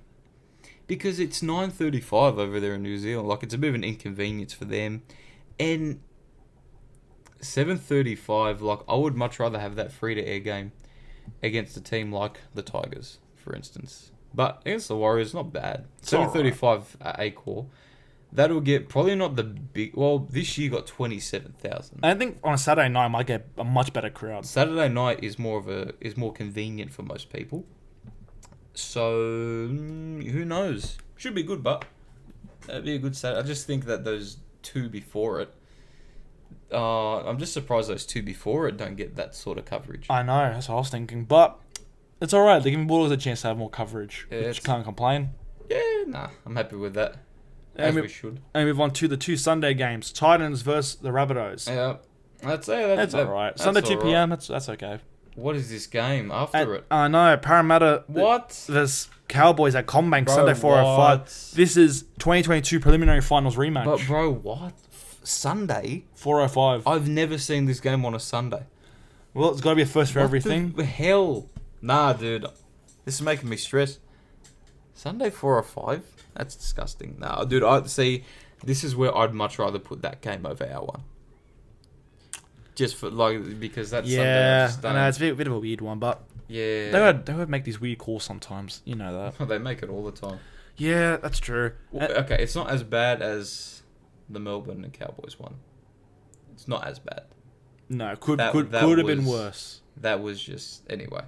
because it's 9:35 over there in New Zealand. Like, it's a bit of an inconvenience for them. And 7:35, like, I would much rather have that free-to-air game against a team like the Tigers, for instance. But against the Warriors, not bad. 7:35 at Accor. That'll get probably not the big... Well, this year got 27,000. I think on a Saturday night, I might get a much better crowd. Saturday night is more convenient for most people. So, who knows? Should be good, but that'd be a good Saturday. I just think that those two before it... I'm just surprised those two before it don't get that sort of coverage. I know, that's what I was thinking. But it's alright. They're giving Bulldogs a chance to have more coverage. Yeah, which can't complain. Yeah, nah. I'm happy with that. As we should. And move on to the two Sunday games. Titans versus the Rabbitohs. Yeah. That's alright. Sunday 2 p.m, that's okay. What is this game after it? I know, Parramatta versus Cowboys at Combank, Sunday 4:05. This is 2022 preliminary finals rematch. But bro, what? Sunday? 4:05. I've never seen this game on a Sunday. Well, it's got to be a first for everything. The hell? Nah, dude. This is making me stress. Sunday 4:05? That's disgusting. Nah, dude, this is where I'd much rather put that game over our one. Just for, like, because that's Sunday. Yeah, I know, it's a bit of a weird one, but... Yeah. They would make these weird calls sometimes. You know that. They make it all the time. Yeah, that's true. Well, okay, it's not as bad as the Melbourne and Cowboys one. It's not as bad. No, could have been worse. That was just... Anyway.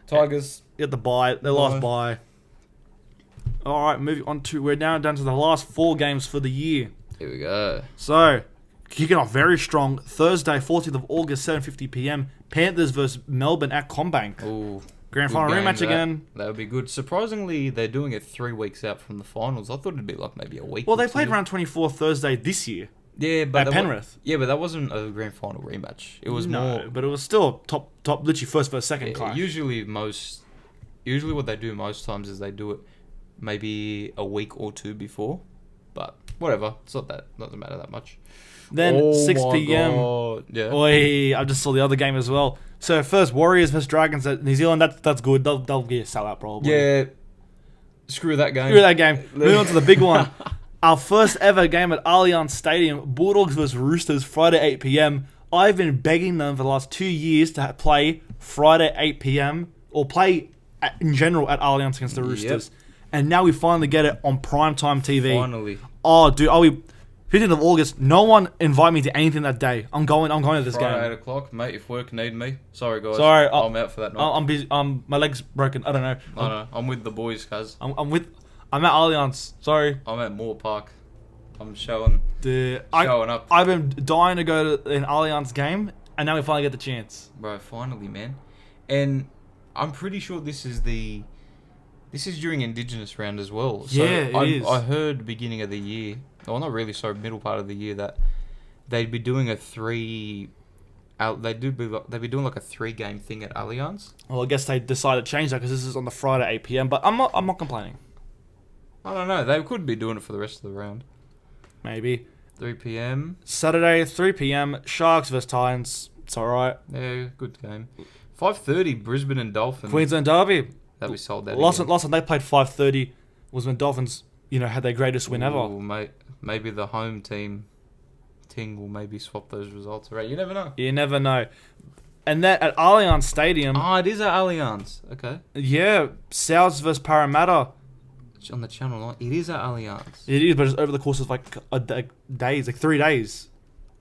Tigers. Get the bye. Their last bye. Alright, moving on to... We're now down to the last 4 games for the year. Here we go. So, kicking off very strong. Thursday, 14th of August, 7:50 p.m. Panthers versus Melbourne at Combank. Ooh. Grand final rematch again. That would be good. Surprisingly, they're doing it 3 weeks out from the finals. I thought it'd be like maybe a week. Well, they played round 24 Thursday this year. Yeah, but at Penrith. But that wasn't a grand final rematch. It was more. But it was still top, literally first versus second clash. Usually what they do most times is they do it maybe a week or 2 before. But whatever, it's doesn't matter that much. Then 6 p.m. God. Yeah. Oi, I just saw the other game as well. So first Warriors versus Dragons at New Zealand. That's good. They'll get a sellout probably. Yeah. Screw that game. Moving on to the big one. Our first ever game at Allianz Stadium. Bulldogs versus Roosters, Friday 8 p.m. I've been begging them for the last 2 years to play Friday 8 p.m. or play in general at Allianz against the Roosters. Yep. And now we finally get it on primetime TV. Finally. Oh, dude, 15th of August, no one invite me to anything that day. I'm going to this Friday, game. 8 o'clock, mate, if work need me. Sorry, guys. Sorry. I'm out for that night. I'm busy. My leg's broken. I don't know. No, I'm with the boys, cuz. I'm at Allianz. Sorry. I'm at Moore Park. I'm showing up. I've been dying to go to an Allianz game, and now we finally get the chance. Bro, finally, man. And I'm pretty sure this is during Indigenous round as well. So yeah, it is. I heard beginning of the year, well, not really, sorry, middle part of the year, that they'd be doing they'd be doing like a 3-game thing at Allianz. Well, I guess they decided to change that because this is on the Friday 8 p.m. But I'm not complaining. I don't know. They could be doing it for the rest of the round. Maybe. 3 p.m. Saturday 3 p.m. Sharks versus Titans. It's all right. Yeah, good game. 5:30 Brisbane and Dolphins. Queensland derby. They'll be sold out. Last time they played 5:30 was when Dolphins, had their greatest win ever. Mate, maybe the home team will maybe swap those results around. You never know. You never know. And that at Allianz Stadium. Oh, it is at Allianz. Okay. Yeah, Souths versus Parramatta. On the channel 9. It is at Allianz. It is, but it's over the course of days, like 3 days.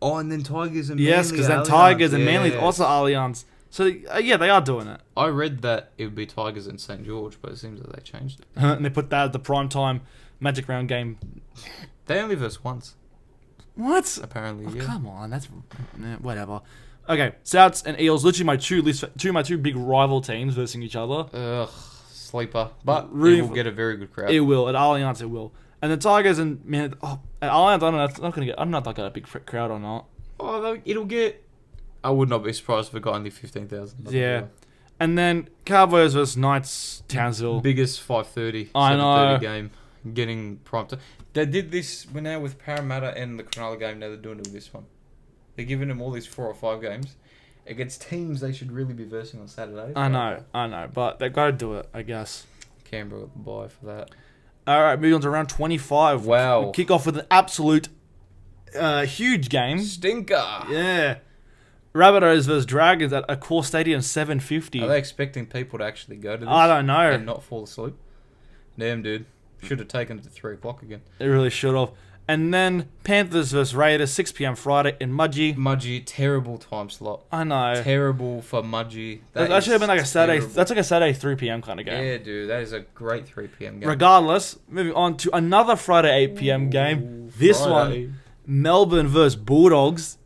Oh, and then Tigers and Manly. Yes, because then Allianz. Tigers and Manly also Allianz. So yeah, they are doing it. I read that it would be Tigers and St George, but it seems that they changed it. And they put that at the primetime Magic Round game. They only verse once. What? Apparently, yeah. Come on, that's whatever. Okay, Souths and Eels, literally my two big rival teams versing each other. Ugh, sleeper. But Really- it will get a very good crowd. It will at Allianz. It will. And the Tigers and at Allianz, I don't know. It's not gonna get. I don't know if they'll get a big crowd or not. Oh, it'll get. I would not be surprised if it got only 15,000. Yeah. And then Cowboys versus Knights, Townsville. Biggest 5:30. I know. 7:30 game. Getting prompt. They did this now with Parramatta and the Cronulla game. Now they're doing it with this one. They're giving them all these 4 or 5 games against teams they should really be versing on Saturday. I know, but they've got to do it, I guess. Canberra got the bye for that. All right, moving on to round 25. Wow. We kick off with an absolute huge game. Stinker. Yeah. Rabbitohs versus Dragons at Accor Stadium, 7:50. Are they expecting people to actually go to this? I don't know. And not fall asleep? Damn, dude. Should have taken it to 3 o'clock again. They really should have. And then Panthers versus Raiders, 6 p.m. Friday in Mudgee. Mudgee, terrible time slot. I know. Terrible for Mudgee. That should have been like a Saturday. terrible. That's like a Saturday 3 p.m. kind of game. Yeah, dude. That is a great 3 p.m. game. Regardless, moving on to another Friday 8 p.m. game. This Friday. one, Melbourne versus Bulldogs.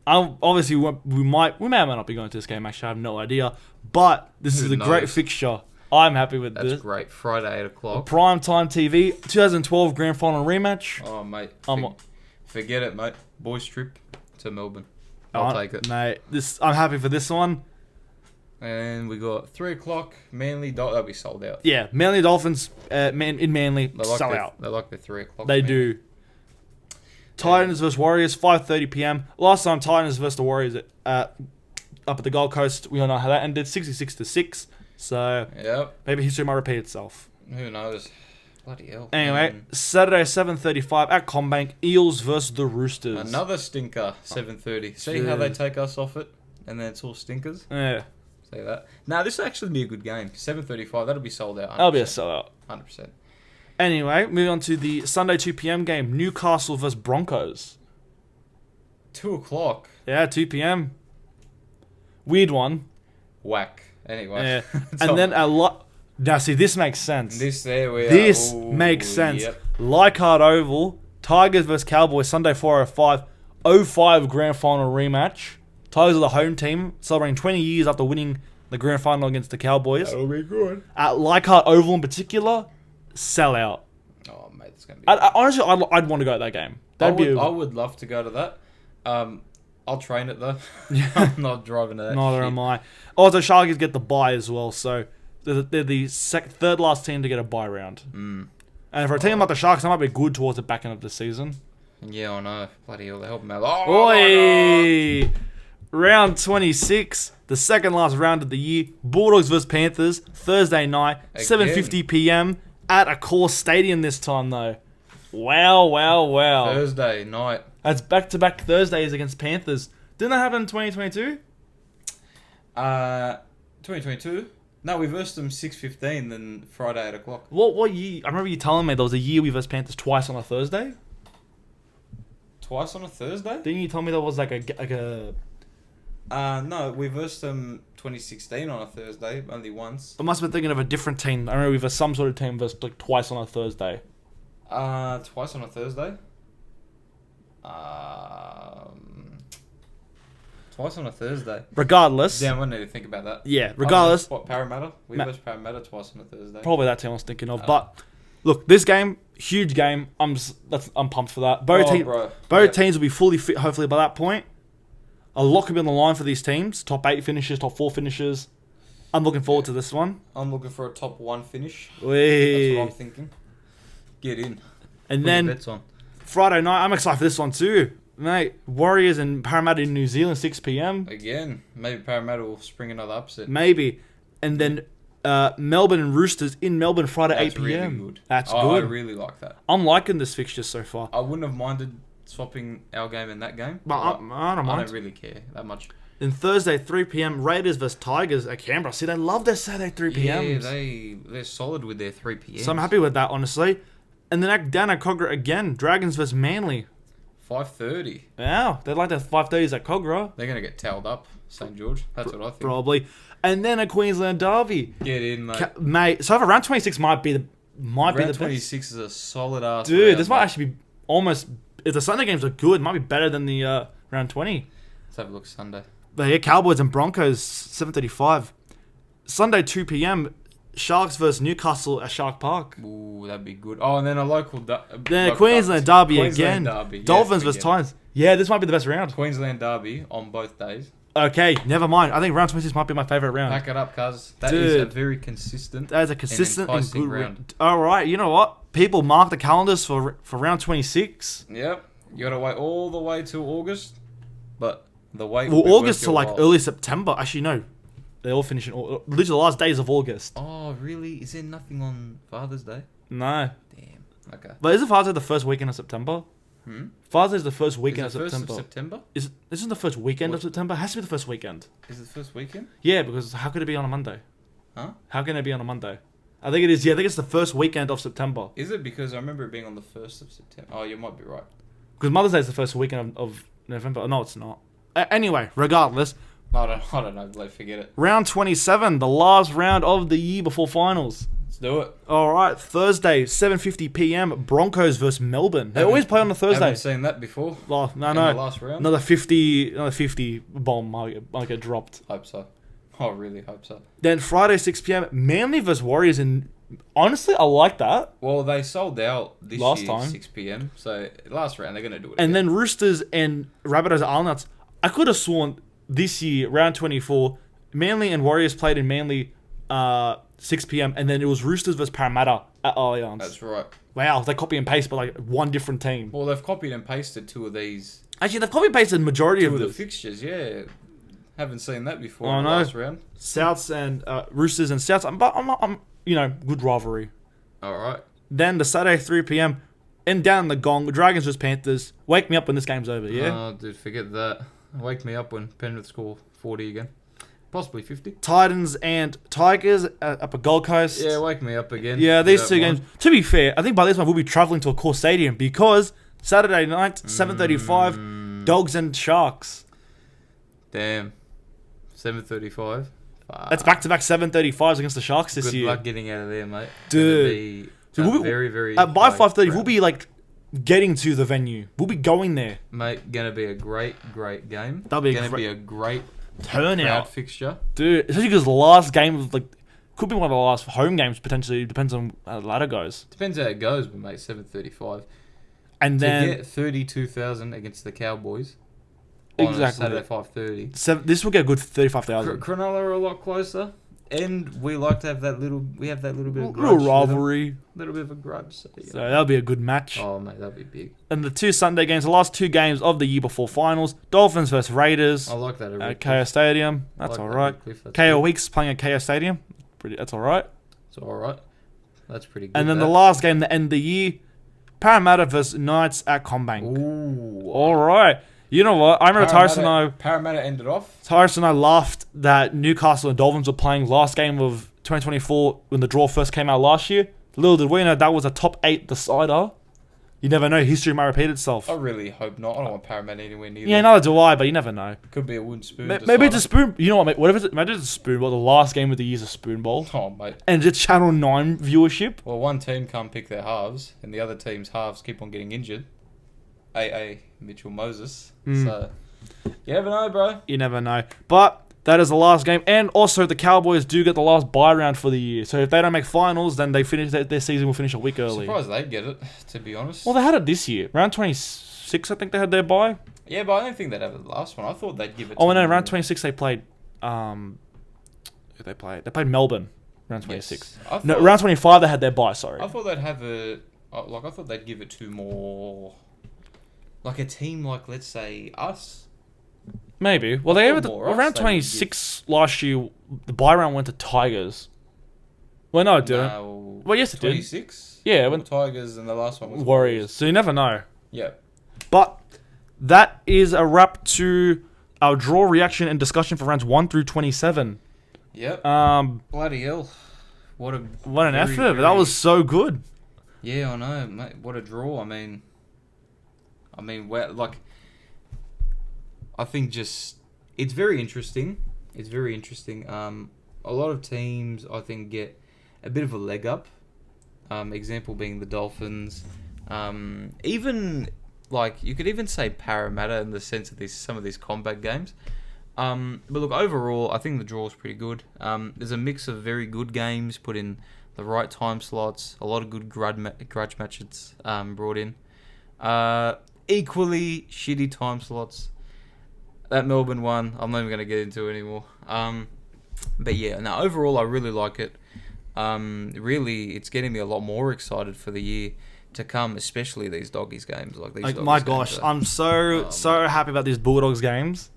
Obviously, we may or may not be going to this game. Actually, I have no idea. But this Who is a great knows? fixture. I'm happy with That's this. great. Friday, 8 o'clock. Prime time TV, 2012 Grand Final rematch. Oh, mate. I'm- Forget it, mate. Boys trip to Melbourne. I'll take it. Mate, I'm happy for this one. And we got 3 o'clock. Manly. That'll be sold out. Yeah, Manly Dolphins in Manly They like sell their, out. They like their 3 o'clock. They Manly. do. Titans versus Warriors, 5:30 p.m. Last time Titans versus the Warriors up at the Gold Coast, we all know how that ended, 66-6. So Yep. maybe history might repeat itself. Who knows? Bloody hell. Anyway, Saturday 7:35 at Combank, Eels versus the Roosters. Another stinker, 7:30. See how they take us off it? And then it's all stinkers? Yeah, See that? Now this will actually be a good game. 7:35, that'll be sold out. 100%. that'll be a sellout. 100%. Anyway, moving on to the Sunday 2 p.m. game, Newcastle versus Broncos. 2 o'clock. Yeah, 2 p.m. Weird one. Whack. Anyway. Yeah. It's And on. then now see, this makes sense. This there we are. This Ooh, makes sense. Yep. Leichhardt Oval, Tigers versus Cowboys, Sunday 4:05, 05 Grand Final rematch. Tigers are the home team, celebrating 20 years after winning the Grand Final against the Cowboys. That'll be good. At Leichhardt Oval in particular, sell out. Oh, mate, it's going to be... Honestly, I'd want to go to that game. I would love to go to that. I'll train it, though. I'm not driving to that Neither shit. am I. Also, Sharkies get the bye as well, so they're the third last team to get a bye round. Mm. And for a team like the Sharks, that might be good towards the back end of the season. Yeah, I know. Bloody hell, they help them out. Oh, my Oi! Round 26, the second last round of the year. Bulldogs versus Panthers, Thursday night, Again. 7:50 p.m. at Accor Stadium this time, though. Wow. God. Thursday night. That's back-to-back Thursdays against Panthers. Didn't that happen in 2022? 2022. No, we versed them 6:15, then Friday 8 o'clock. What year? I remember you telling me there was a year we versed Panthers twice on a Thursday. Twice on a Thursday? Didn't you tell me there was like a... No, we versed them 2016 on a Thursday, only once. I must have been thinking of a different team. I remember we versed some sort of team versed like twice on a Thursday. Twice on a Thursday. Twice on a Thursday. Regardless. Damn, I need to think about that. Yeah, regardless. What, Parramatta? We versed Parramatta twice on a Thursday. Probably that team I was thinking of. But look, this game, huge game. I'm pumped for that. Both teams will be fully fit hopefully by that point. A lot could be on the line for these teams. Top 8 finishes, top 4 finishes. I'm looking forward to this one. I'm looking for a top 1 finish. Wee. That's what I'm thinking. Get in. And Put then your bets on. Friday night, I'm excited for this one too. Mate, Warriors and Parramatta in New Zealand, 6 p.m. Again, maybe Parramatta will spring another upset. Maybe. And then Melbourne and Roosters in Melbourne Friday That's 8 p.m. really good. That's I good. really like that. I'm liking this fixture so far. I wouldn't have minded swapping our game and that game. But I don't I mind. don't really care that much. Then Thursday 3 p.m. Raiders vs Tigers at Canberra. See, they love their Saturday 3 p.m. Yeah, they're solid with their 3 p.m. So I'm happy with that, honestly. And then down at Cogra again, Dragons vs Manly. 5:30. Wow, they like their 5:30s at Cogra. They're gonna get towed up, St George. That's what I think. Probably. And then a Queensland derby. Get in, mate. Mate, so round 26 might be the Round best. 26 is a solid ass. Dude, round, this might mate. actually be almost... If the Sunday games are good, it might be better than the round 20. Let's have a look Sunday. But yeah, Cowboys and Broncos, 7:35. Sunday, 2 p.m. Sharks versus Newcastle at Shark Park. Ooh, that'd be good. Oh, and then a local... Then Queensland derby Queensland again. derby. Dolphins yes, versus again. Titans. Yeah, this might be the best round. Queensland derby on both days. Okay, never mind. I think round 26 might be my favourite round. Pack it up, cuz. That is a Dude. very consistent... That is a consistent and enticing good round. round. Alright, you know what? People mark the calendars for round 26. Yep. You gotta wait all the way till August. But the wait... Well, will be worth August to your like while. early September. Actually, no. They all finish in... Literally the last days of August. Oh, really? Is there nothing on Father's Day? No. Damn. Okay. But isn't Father's Day the first weekend of September? Father's Day is the first weekend Is of it 1st September. of September? Isn't the first weekend of What? September? It has to be the first weekend. Is it the first weekend? Yeah, because how could it be on a Monday? Huh? How can it be on a Monday? I think it is. Yeah, I think it's the first weekend of September. Is it? Because I remember it being on the 1st of September. Oh, you might be right. Because Mother's Day is the first weekend of November. No, it's not. Anyway, regardless, I don't know. Like, forget it. round 27, the last round of the year before finals. Let's do it. All right, Thursday, 7:50 p.m. Broncos versus Melbourne. They always play on a Thursday. Haven't seen that before. Oh, no, in no. the last round. Another 50 bomb might get dropped. Hope so. I really hope so. Then Friday, 6 p.m. Manly versus Warriors, and honestly, I like that. Well, they sold out this Last year, time. 6 p.m. So last round they're gonna do it. And again. then Roosters and Rabbitohs Argonauts. I could have sworn this year, round 24, Manly and Warriors played in Manly 6 p.m. and then it was Roosters versus Parramatta at Allianz. That's right. Wow, they copy and paste, but like one different team. Well, they've copied and pasted two of these. Actually, they've copy and pasted the majority Two of of the the fixtures. Yeah, haven't seen that before. I in the know. last round. Souths and Roosters and Souths. But I'm good rivalry. All right. Then the Saturday 3 p.m. and down the gong, Dragons versus Panthers. Wake me up when this game's over. Yeah. Oh, dude, forget that. Wake me up when Penrith score 40 again. Possibly 50. Titans and Tigers up at Gold Coast. Yeah, wake me up again. Yeah, if you these don't two mind. games. To be fair, I think by this one we'll be travelling to a core stadium because Saturday night, 7:35, Dogs and Sharks. Damn. 7:35. That's back-to-back 7:35s against the Sharks this Good year. luck getting out of there, mate. Dude. Dude, So we'll be- very, very. By high 5:30, crowd. we'll be like getting to the venue. We'll be going there. Mate, gonna be a great, great game. That'll be a gonna great- be a great Turnout, crowd fixture. dude. Especially because the last game of like could be one of the last home games potentially. Depends on how the ladder goes. Depends how it goes, but mate, 7:35. And To then get 32,000 against the Cowboys on a exactly Saturday 5:30. this will get a good 35,000. Cronulla are a lot closer, and we like to have that little. We have that little bit of grudge. Little with them. rivalry. Little bit of a grudge. So, you So know. that'll be a good match. Oh mate, that'd be big. And the two Sunday games, the last two games of the year before finals, Dolphins versus Raiders I like that. at KO Stadium. That's all right. KO Weeks playing at KO Stadium. That's all right. It's all right. That's pretty good. And then the that. last game, the end of the year, Parramatta versus Knights at Combank. Ooh. All right. You know what? I remember Parramatta ended off. Tyrus and I laughed that Newcastle and Dolphins were playing last game of 2024 when the draw first came out last year. Little did we know that was a top 8 decider. You never know. History might repeat itself. I really hope not. I don't want Parramatta anywhere near Yeah, there. neither do I, but you never know. Could be a wooden spoon. Maybe it's a spoon. You know what, mate? Whatever. Maybe it's a spoon bowl. The last game of the year is a spoon bowl. Oh, mate. And it's Channel 9 viewership. Well, one team can't pick their halves, and the other team's halves keep on getting injured. A.A. Mitchell Moses. So, you never know, bro. You never know. But that is the last game. And also, the Cowboys do get the last bye round for the year. So if they don't make finals, then they finish their season will finish a week early. Surprised they get it, to be honest. Well, they had it this year. Round 26, I think they had their bye. Yeah, but I don't think they'd have it the last one. I thought they'd give it Oh, to no, round 26 they played... who they played? They played Melbourne. Round 26. Yes. I No, thought- round 25 they had their bye, sorry. I thought they'd have a... Like, I thought they'd give it to more... Like a team like, let's say, us. Maybe. Well, they gave it more to, us, round they would 26 last year, the bye round went to Tigers. Well, no, it didn't. No, Well, yes, it did. 26. Yeah, when Tigers, and the last one was Warriors. So you never know. Yeah. But that is a wrap to our draw reaction and discussion for rounds 1 through 27. Yep. Um, Bloody hell! What an effort! That was so good. Yeah, I know, mate. What a draw. I mean, like, I think just it's very interesting. It's very interesting. A lot of teams, I think, get a bit of a leg up. Example being the Dolphins. Even like you could even say Parramatta in the sense of some of these combat games. But look, overall, I think the draw is pretty good. There's a mix of very good games put in the right time slots. A lot of good grudge matches brought in. Equally shitty time slots. That Melbourne one, I'm not even going to get into anymore. But yeah, now overall, I really like it. Really, it's getting me a lot more excited for the year to come, especially these Doggies games. My gosh, I'm so happy about these Bulldogs games.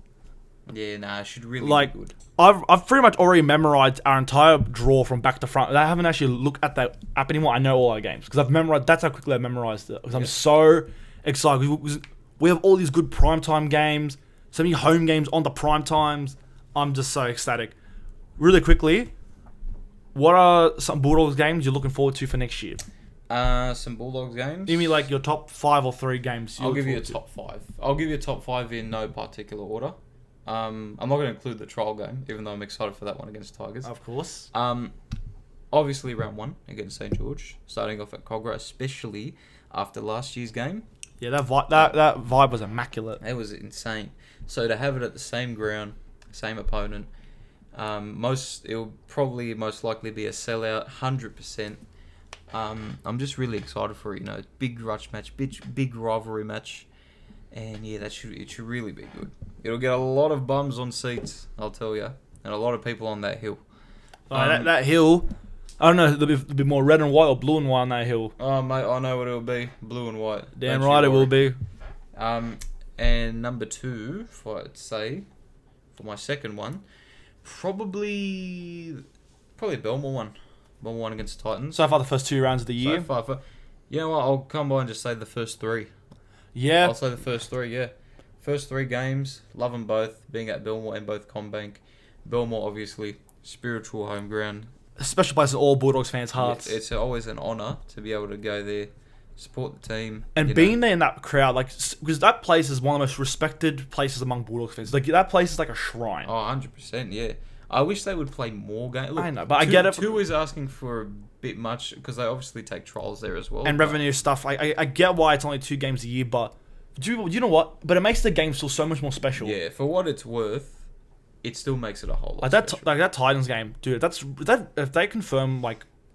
Yeah, it should really be good. I've pretty much already memorized our entire draw from back to front. I haven't actually looked at that app anymore. I know all our games because I've memorized. That's how quickly I memorized it. Because I'm so excited. We have all these good primetime games, so many home games on the prime times. I'm just so ecstatic. Really quickly, what are some Bulldogs games you're looking forward to for next year? Some Bulldogs games? Give me like your top 5 or 3 games. I'll give you a top 5. I'll give you a top 5 in no particular order. I'm not going to include the trial game, even though I'm excited for that one against Tigers. Of course. Obviously, round 1 against St. George, starting off at Cogra, especially after last year's game. Yeah, that vibe was immaculate. It was insane. So to have it at the same ground, same opponent, it'll probably most likely be a sellout, 100%. I'm just really excited for it. Big grudge match, big rivalry match, and yeah, it should really be good. It'll get a lot of bums on seats, I'll tell you, and a lot of people on that hill. That hill, I don't know, there'll be more red and white or blue and white on that hill. Oh mate, I know what it'll be, blue and white. Damn right it will be. And number 2, I'd say, for my second one, probably Belmore one. Belmore one against Titans. So far, the first 2 rounds of the year. You know what? I'll come by and just say the first 3. Yeah. I'll say the first 3. Yeah, first 3 games. Love them both. Being at Belmore and both CommBank. Belmore, obviously, spiritual home ground. A special place in all Bulldogs fans' hearts. It's always an honour to be able to go there, support the team, and being there in that crowd, because that place is one of the most respected places among Bulldogs fans. That place is like a shrine. Oh, 100%. Yeah. I wish they would play more games. Look, I know, but I get it. 2 is asking for a bit much because they obviously take trials there as well. And revenue stuff. I get why it's only 2 games a year, but you know what? But it makes the game still so much more special. Yeah, for what it's worth, it still makes it a whole lot special. That Titans game, dude. If they confirm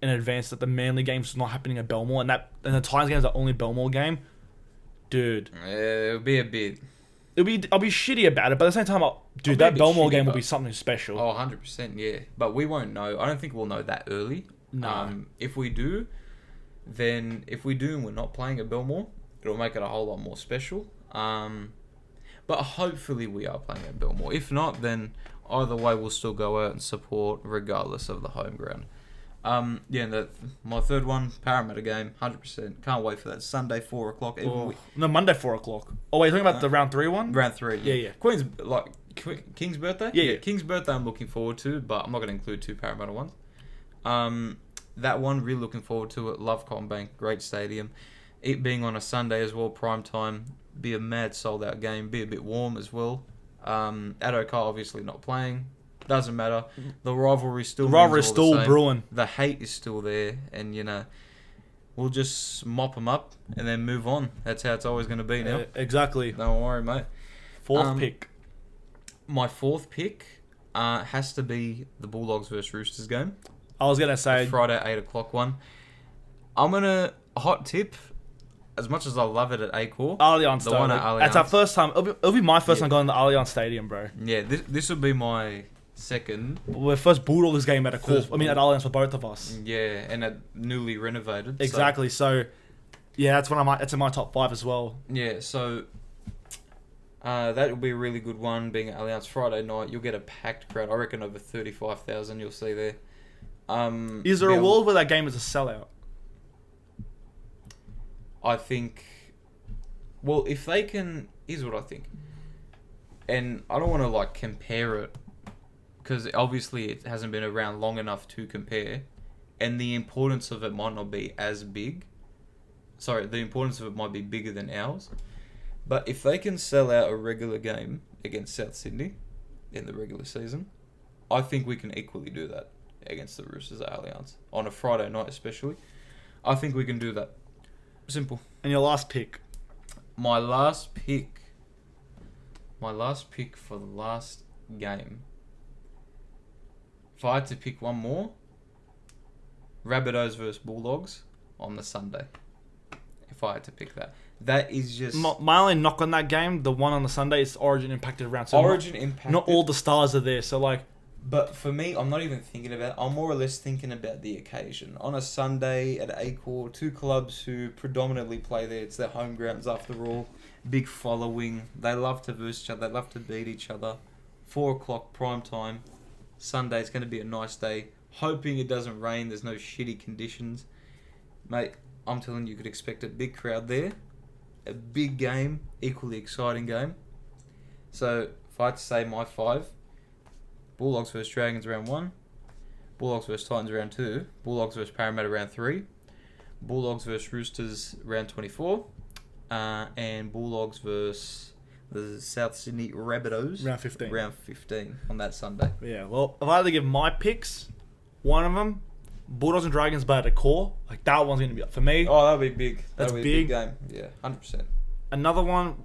in advance that the Manly game's not happening at Belmore and the Titans game is the only Belmore game, dude. It'll be a bit. I'll be shitty about it, but at the same time, that Belmore game will be something special. Oh, 100%, yeah. But we won't know. I don't think we'll know that early. No. If we do and we're not playing at Belmore, it'll make it a whole lot more special. But hopefully we are playing at Belmore. If not, then either way we'll still go out and support regardless of the home ground. My third one, Parramatta game, 100%. Can't wait for that. Sunday, 4 o'clock. No, Monday, 4 o'clock. Oh, wait, you're talking about the round 3 one? Round 3, yeah. King's birthday? Yeah. King's birthday I'm looking forward to, but I'm not going to include 2 Parramatta ones. That one, really looking forward to it. Love CommBank, great stadium. It being on a Sunday as well, prime time, be a mad sold-out game, be a bit warm as well. Addo Carr obviously not playing. Doesn't matter. The rivalry still brewing. The hate is still there, and we'll just mop them up and then move on. That's how it's always going to be now. Exactly. Don't worry, mate. 4th pick. My 4th pick has to be the Bulldogs versus Roosters game. I was gonna say the Friday 8 o'clock one. I'm gonna hot tip. As much as I love it at Accor, Allianz the one at Allianz. It's our first time. It'll be my first time going to the Allianz Stadium, bro. Yeah, this will be my second. We're first Bulldogs game at at Allianz for both of us. Yeah, and at newly renovated. Exactly. So yeah, that's in my top 5 as well. Yeah. So that will be a really good one. Being at Allianz Friday night, you'll get a packed crowd. I reckon over 35,000 you'll see there. Is there a world where that game is a sellout? I think. Well, if they can, here's what I think, and I don't want to compare it, because obviously it hasn't been around long enough to compare, and the importance of it might not be as big. Sorry, the importance of it might be bigger than ours. But if they can sell out a regular game against South Sydney in the regular season, I think we can equally do that against the Roosters at Allianz. On a Friday night especially. I think we can do that. Simple. And your last pick? My last pick for the last game. If I had to pick one more, Rabbitohs versus Bulldogs on the Sunday. If I had to pick that. That is just... My only knock on that game, the one on the Sunday, is Origin impacted round. So impacted. Not all the stars are there, so But for me, I'm not even thinking about it. I'm more or less thinking about the occasion. On a Sunday at Acor, two clubs who predominantly play there. It's their home grounds after all. Big following. They love to verse each other. They love to beat each other. 4 o'clock prime time. Sunday's going to be a nice day. Hoping it doesn't rain. There's no shitty conditions. Mate, I'm telling you, could expect a big crowd there. A big game. Equally exciting game. So, if I had to say my 5... Bulldogs versus Dragons round 1. Bulldogs versus Titans round 2. Bulldogs versus Parramatta round 3. Bulldogs versus Roosters round 24. And Bulldogs versus the South Sydney Rabbitohs round 15. Round 15 on that Sunday. Yeah, well, if I had to give my picks, one of them, Bulldogs and Dragons, but at a core, that one's going to be up for me. Oh, that'll be big. That's that'll be big. A big game. Yeah, 100%. Another one,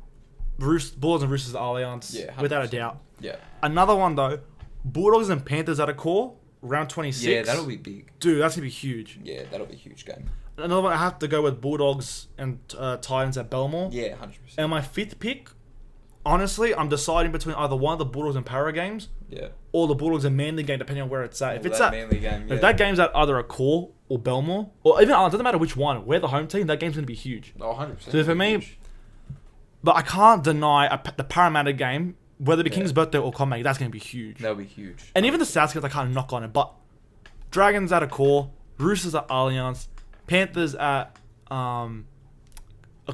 Bulldogs and Roosters at Allianz. Yeah, 100%. Without a doubt. Yeah. Another one, though, Bulldogs and Panthers at a core, round 26. Yeah, that'll be big. Dude, that's going to be huge. Yeah, that'll be a huge game. Another one, I have to go with Bulldogs and Titans at Belmore. Yeah, 100%. And my 5th pick, honestly, I'm deciding between either one of the Bulldogs and Para games, yeah, or the Bulldogs and Manly game, depending on where it's at. If it's at Manly game, yeah. If that game's at either a core or Belmore, or even, it doesn't matter which one, we're the home team, that game's going to be huge. Oh, 100%. So for me, but I can't deny the Parramatta game, whether it be King's birthday or Combank, that's going to be huge. That'll be huge. And even the South games, I can't knock on it. But Dragons at a core, Roosters at Allianz, Panthers at a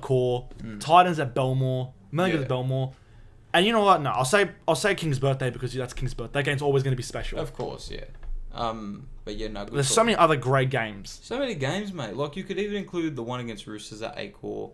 core, Titans at Belmore, Melbourne at Belmore. And you know what? No, I'll say King's birthday because that's King's birthday. That game's always going to be special. Of course, yeah. But yeah, no. Good There's so many other great games. So many games, mate. You could even include the one against Roosters at Acor.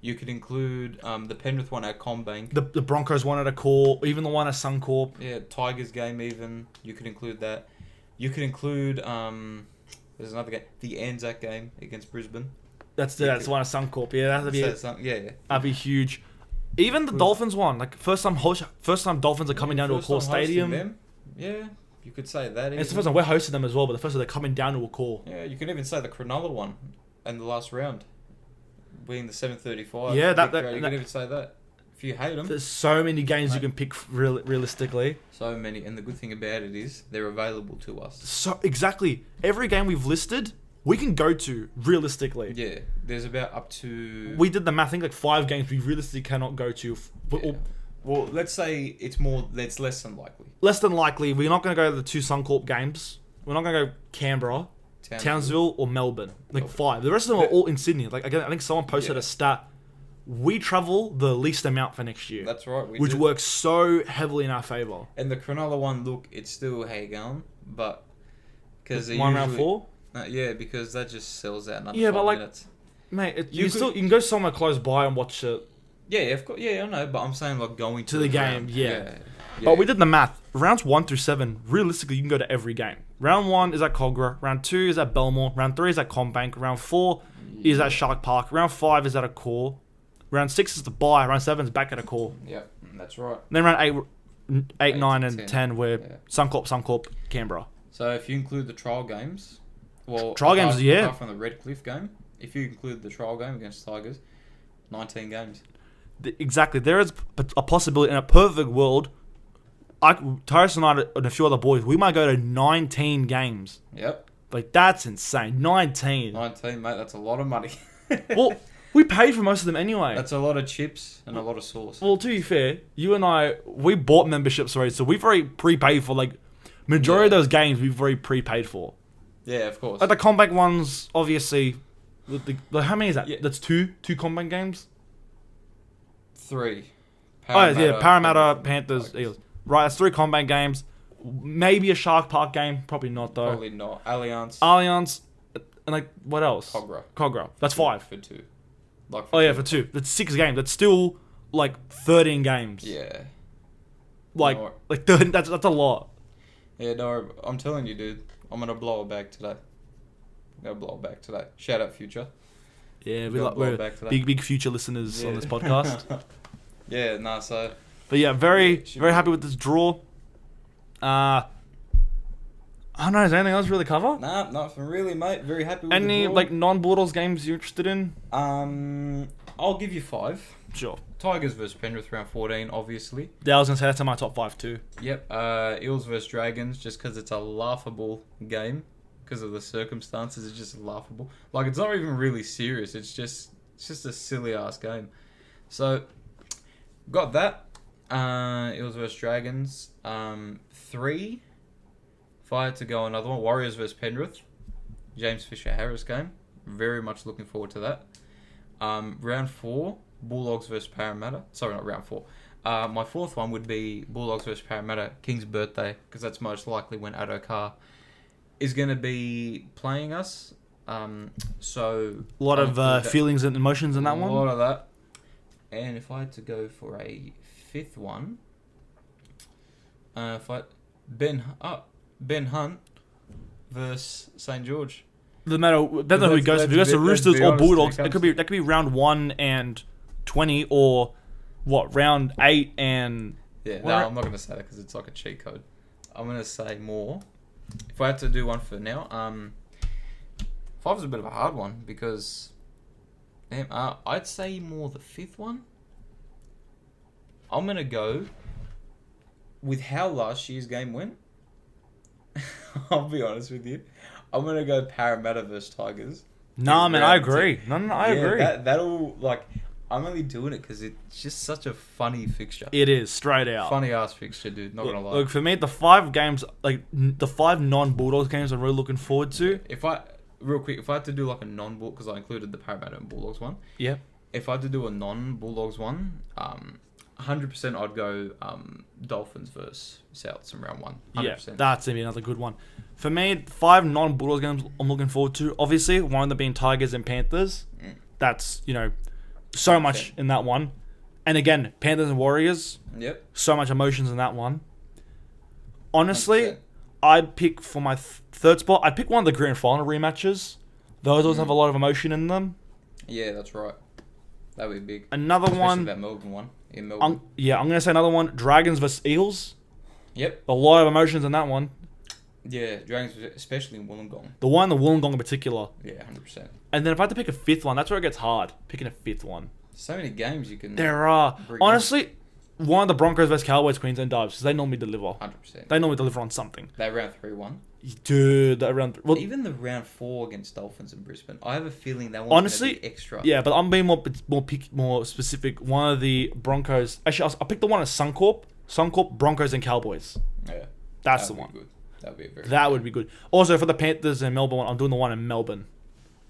You could include the Penrith one at Combank. The Broncos one at a core, even the one at Suncorp. Yeah, Tigers game even. You could include that. You could include there's another game, the Anzac game against Brisbane. That's the one at Suncorp. Yeah, that'd be yeah. That'd be huge. Even the Dolphins one, first time Dolphins are coming down to a core stadium. Them. Yeah, you could say that. It's the first time we're hosting them as well, but the first time they're coming down to a core. Yeah, you can even say the Cronulla one in the last round. Being the 7:35. Yeah, you can even say that. If you hate them. There's so many games you can pick realistically. So many. And the good thing about it is they're available to us. So exactly. Every game we've listed, we can go to realistically. Yeah. There's about up to... We did the math. I think 5 games we realistically cannot go to. Yeah. Well, let's say it's less than likely. Less than likely. We're not going to go to the 2 Suncorp games. We're not going to go Canberra. Townsville or Melbourne. 5. The rest of them are all in Sydney. Again, I think someone posted a stat. We travel the least amount for next year. That's right. Which works so heavily in our favour. And the Cronulla one, look, it's still how you going, but... Because round 4? Yeah, because that just sells out in under 5 minutes. Mate, you can go somewhere close by and watch it. Yeah, of course. Yeah, I know, but I'm saying going to the game, yeah. But we did the math. Rounds 1 through 7, realistically, you can go to every game. Round 1 is at Cogra. Round 2 is at Belmore. Round 3 is at Combank. Round 4 is at Shark Park. Round 5 is at a core. Round 6 is the bye. Round 7 is back at a core. Yeah, that's right. Then round 8, 9, and 10 were Suncorp, Canberra. So if you include the trial games, apart from the Redcliffe game, if you include the trial game against Tigers, 19 games. Exactly. There is a possibility in a perfect world. Tyrus and I and a few other boys, we might go to 19 games. Yep. That's insane. 19. 19, mate. That's a lot of money. Well, we paid for most of them anyway. That's a lot of chips and a lot of sauce. Well, to be fair, you and I, we bought memberships already, so we've already prepaid for, majority of those games we've already prepaid for. Yeah, of course. Like the Combank ones, obviously. How many is that? Yeah. That's two Combank games. 3. Parramatta, Panthers, Eels. Right, that's 3 Combank games. Maybe a Shark Park game. Probably not though. Probably not. Allianz. And like what else? Cogra. That's 5. For 2. Like For 2. That's 6 games. That's still like 13 games. Yeah. Like No. like 13, that's a lot. Yeah, no, I'm telling you, dude. I'm gonna blow it back today. Shout out Future. Yeah, Blow it we're back today. big future listeners on this podcast. Yeah, nah, so... But yeah, very should very be- happy with this draw. I don't know. Is there anything else to really cover? Nah, nothing really, mate. Very happy with Any the draw. like non-Bulldogs games you're interested in? I'll give you 5. Sure. Tigers versus Penrith round 14, obviously. Yeah, I was gonna say that's in my top 5 too. Yep. Eels versus Dragons, just because it's a laughable game. Because of the circumstances, it's just laughable. Like, it's not even really serious. It's just a silly-ass game. So, got that. Eels versus Dragons. 3. If I had to go another one, Warriors versus Penrith. James Fisher-Harris game. Very much looking forward to that. Round 4, Bulldogs versus Parramatta. Sorry, not round 4. My 4th one would be Bulldogs versus Parramatta, King's birthday, because that's most likely when Addo-Carr is going to be playing us. So A lot of feelings and emotions in that one. A lot of that. And if I had to go for a 5th one, Ben Hunt versus St. George. No matter who it goes. If it goes to Roosters or Bulldogs, that could be round 1 and 20, or what, round 8 and... Yeah, no, I'm not going to say that because it's like a cheat code. I'm going to say more. If I had to do one for now, 5 is a bit of a hard one because I'd say more the 5th one. I'm going to go with how last year's game went. I'll be honest with you. I'm going to go Parramatta versus Tigers. Nah, man, I agree. No, I agree. That'll, like, I'm only doing it because it's just such a funny fixture. It is, straight out. Funny ass fixture, dude. Not going to lie. Look, for me, the 5 games, like, the 5 non-Bulldogs games I'm really looking forward to. If I had to do like a non-Bull, because I included the Parramatta and Bulldogs one. Yeah. If I had to do a non-Bulldogs one, 100% I'd go Dolphins versus Souths in round 1. 100%. Yeah, that's going to be another good one. For me, 5 non-Bulldogs games I'm looking forward to. Obviously, one of them being Tigers and Panthers. That's, so much in that one. And again, Panthers and Warriors. Yep. So much emotions in that one. Honestly, 100%. I'd pick for my 3rd spot, I'd pick one of the grand final rematches. Those always have a lot of emotion in them. Yeah, that's right. That would be big. Another Especially one. that Melbourne one. In Melbourne. I'm going to say another one. Dragons versus Eels. Yep. A lot of emotions in that one. Yeah, Dragons, especially in Wollongong. The one in the Wollongong in particular. Yeah, 100%. And then if I had to pick a 5th one, that's where it gets hard. Picking a 5th one. So many games you can... There are. Honestly, one of the Broncos versus Cowboys, Queensland Dubs, because they normally deliver. 100%. They normally deliver on something. That round 3-1. Dude, that round... Well, even the round 4 against Dolphins in Brisbane, I have a feeling that one's going to be extra. Yeah, but I'm being more specific. One of the Broncos... Actually, I picked the one at Suncorp. Suncorp, Broncos, and Cowboys. Yeah. That's the one. Good. That would be good. Also, for the Panthers and Melbourne, I'm doing the one in Melbourne.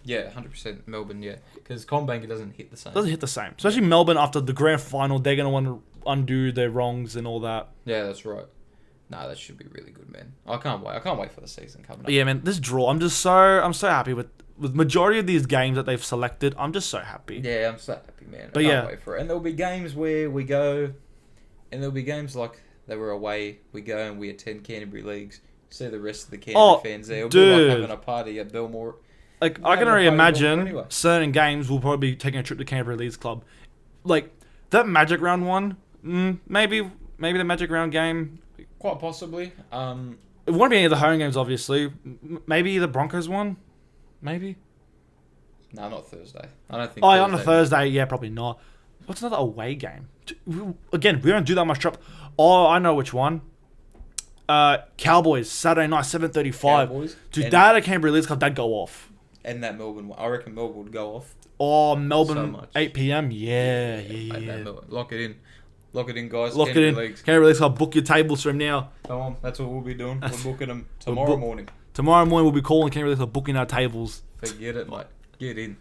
Yeah, 100% Melbourne, yeah. Because Combank, it doesn't hit the same. Doesn't hit the same. Especially Melbourne after the grand final, they're going to want to undo their wrongs and all that. Yeah, that's right. Nah, that should be really good, man. I can't wait. I can't wait for the season coming up. But yeah, man, this draw, I'm so happy with majority of these games that they've selected. I'm just so happy. Yeah, I'm so happy, man. But I can't wait for it. And there'll be games where we go, and there'll be games like they were away, we go and we attend Canterbury Leagues, see the rest of the Canterbury fans there. It'll be like having a party at Belmore. Like, I can already imagine certain games will probably be taking a trip to Canterbury Leagues Club. Like, that Magic Round one, maybe the Magic Round game. Quite possibly. It won't be any of the home games, obviously. Maybe the Broncos one? Maybe? No, not Thursday. I don't think on a Thursday, yeah, probably not. What's another away game? Again, we don't do that much trip. Oh, I know which one. Cowboys, Saturday night, 7:35. Dude, that at Canterbury Leagues Club, that'd go off. And that Melbourne one. I reckon Melbourne would go off. Oh, Melbourne, so 8 p.m. Yeah. Lock it in. Lock it in, guys. Canterbury Leagues Club. Book your tables from now. Come on, that's what we'll be doing. We're booking them tomorrow morning. Tomorrow morning we'll be calling Canberra for booking our tables. Forget it, mate. Get in.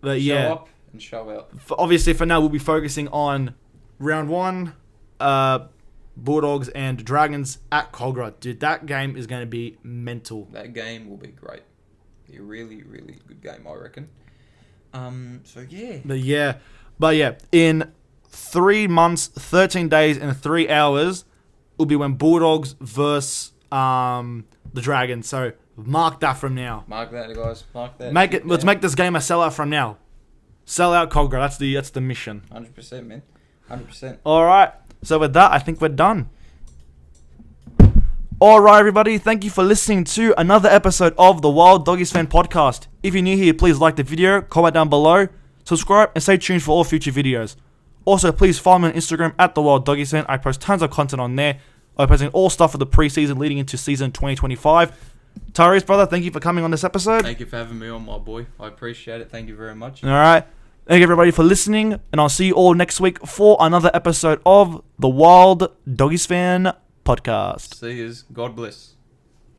But Show yeah, up and show out. obviously for now we'll be focusing on round 1, Bulldogs and Dragons at Cogra. Dude, that game is going to be mental. That game will be great. Be a really, really good game, I reckon. So yeah. But yeah, in 3 months, 13 days, and 3 hours will be when Bulldogs versus the Dragons. So mark that from now. Mark that, guys. Mark that. Let's make this game a sellout from now. Sell out Cogra. That's the mission. 100%, man. 100%. All right. So with that, I think we're done. All right, everybody. Thank you for listening to another episode of the Wild Doggies Fan podcast. If you're new here, please like the video, comment down below, subscribe, and stay tuned for all future videos. Also, please follow me on Instagram at the Wild Doggies Fan. I post tons of content on there. I'm posting all stuff for the preseason leading into season 2025. Tyrese, brother, thank you for coming on this episode. Thank you for having me on, my boy. I appreciate it. Thank you very much. All right. Thank you, everybody, for listening, and I'll see you all next week for another episode of the Wild Doggies Fan podcast. See yous. God bless.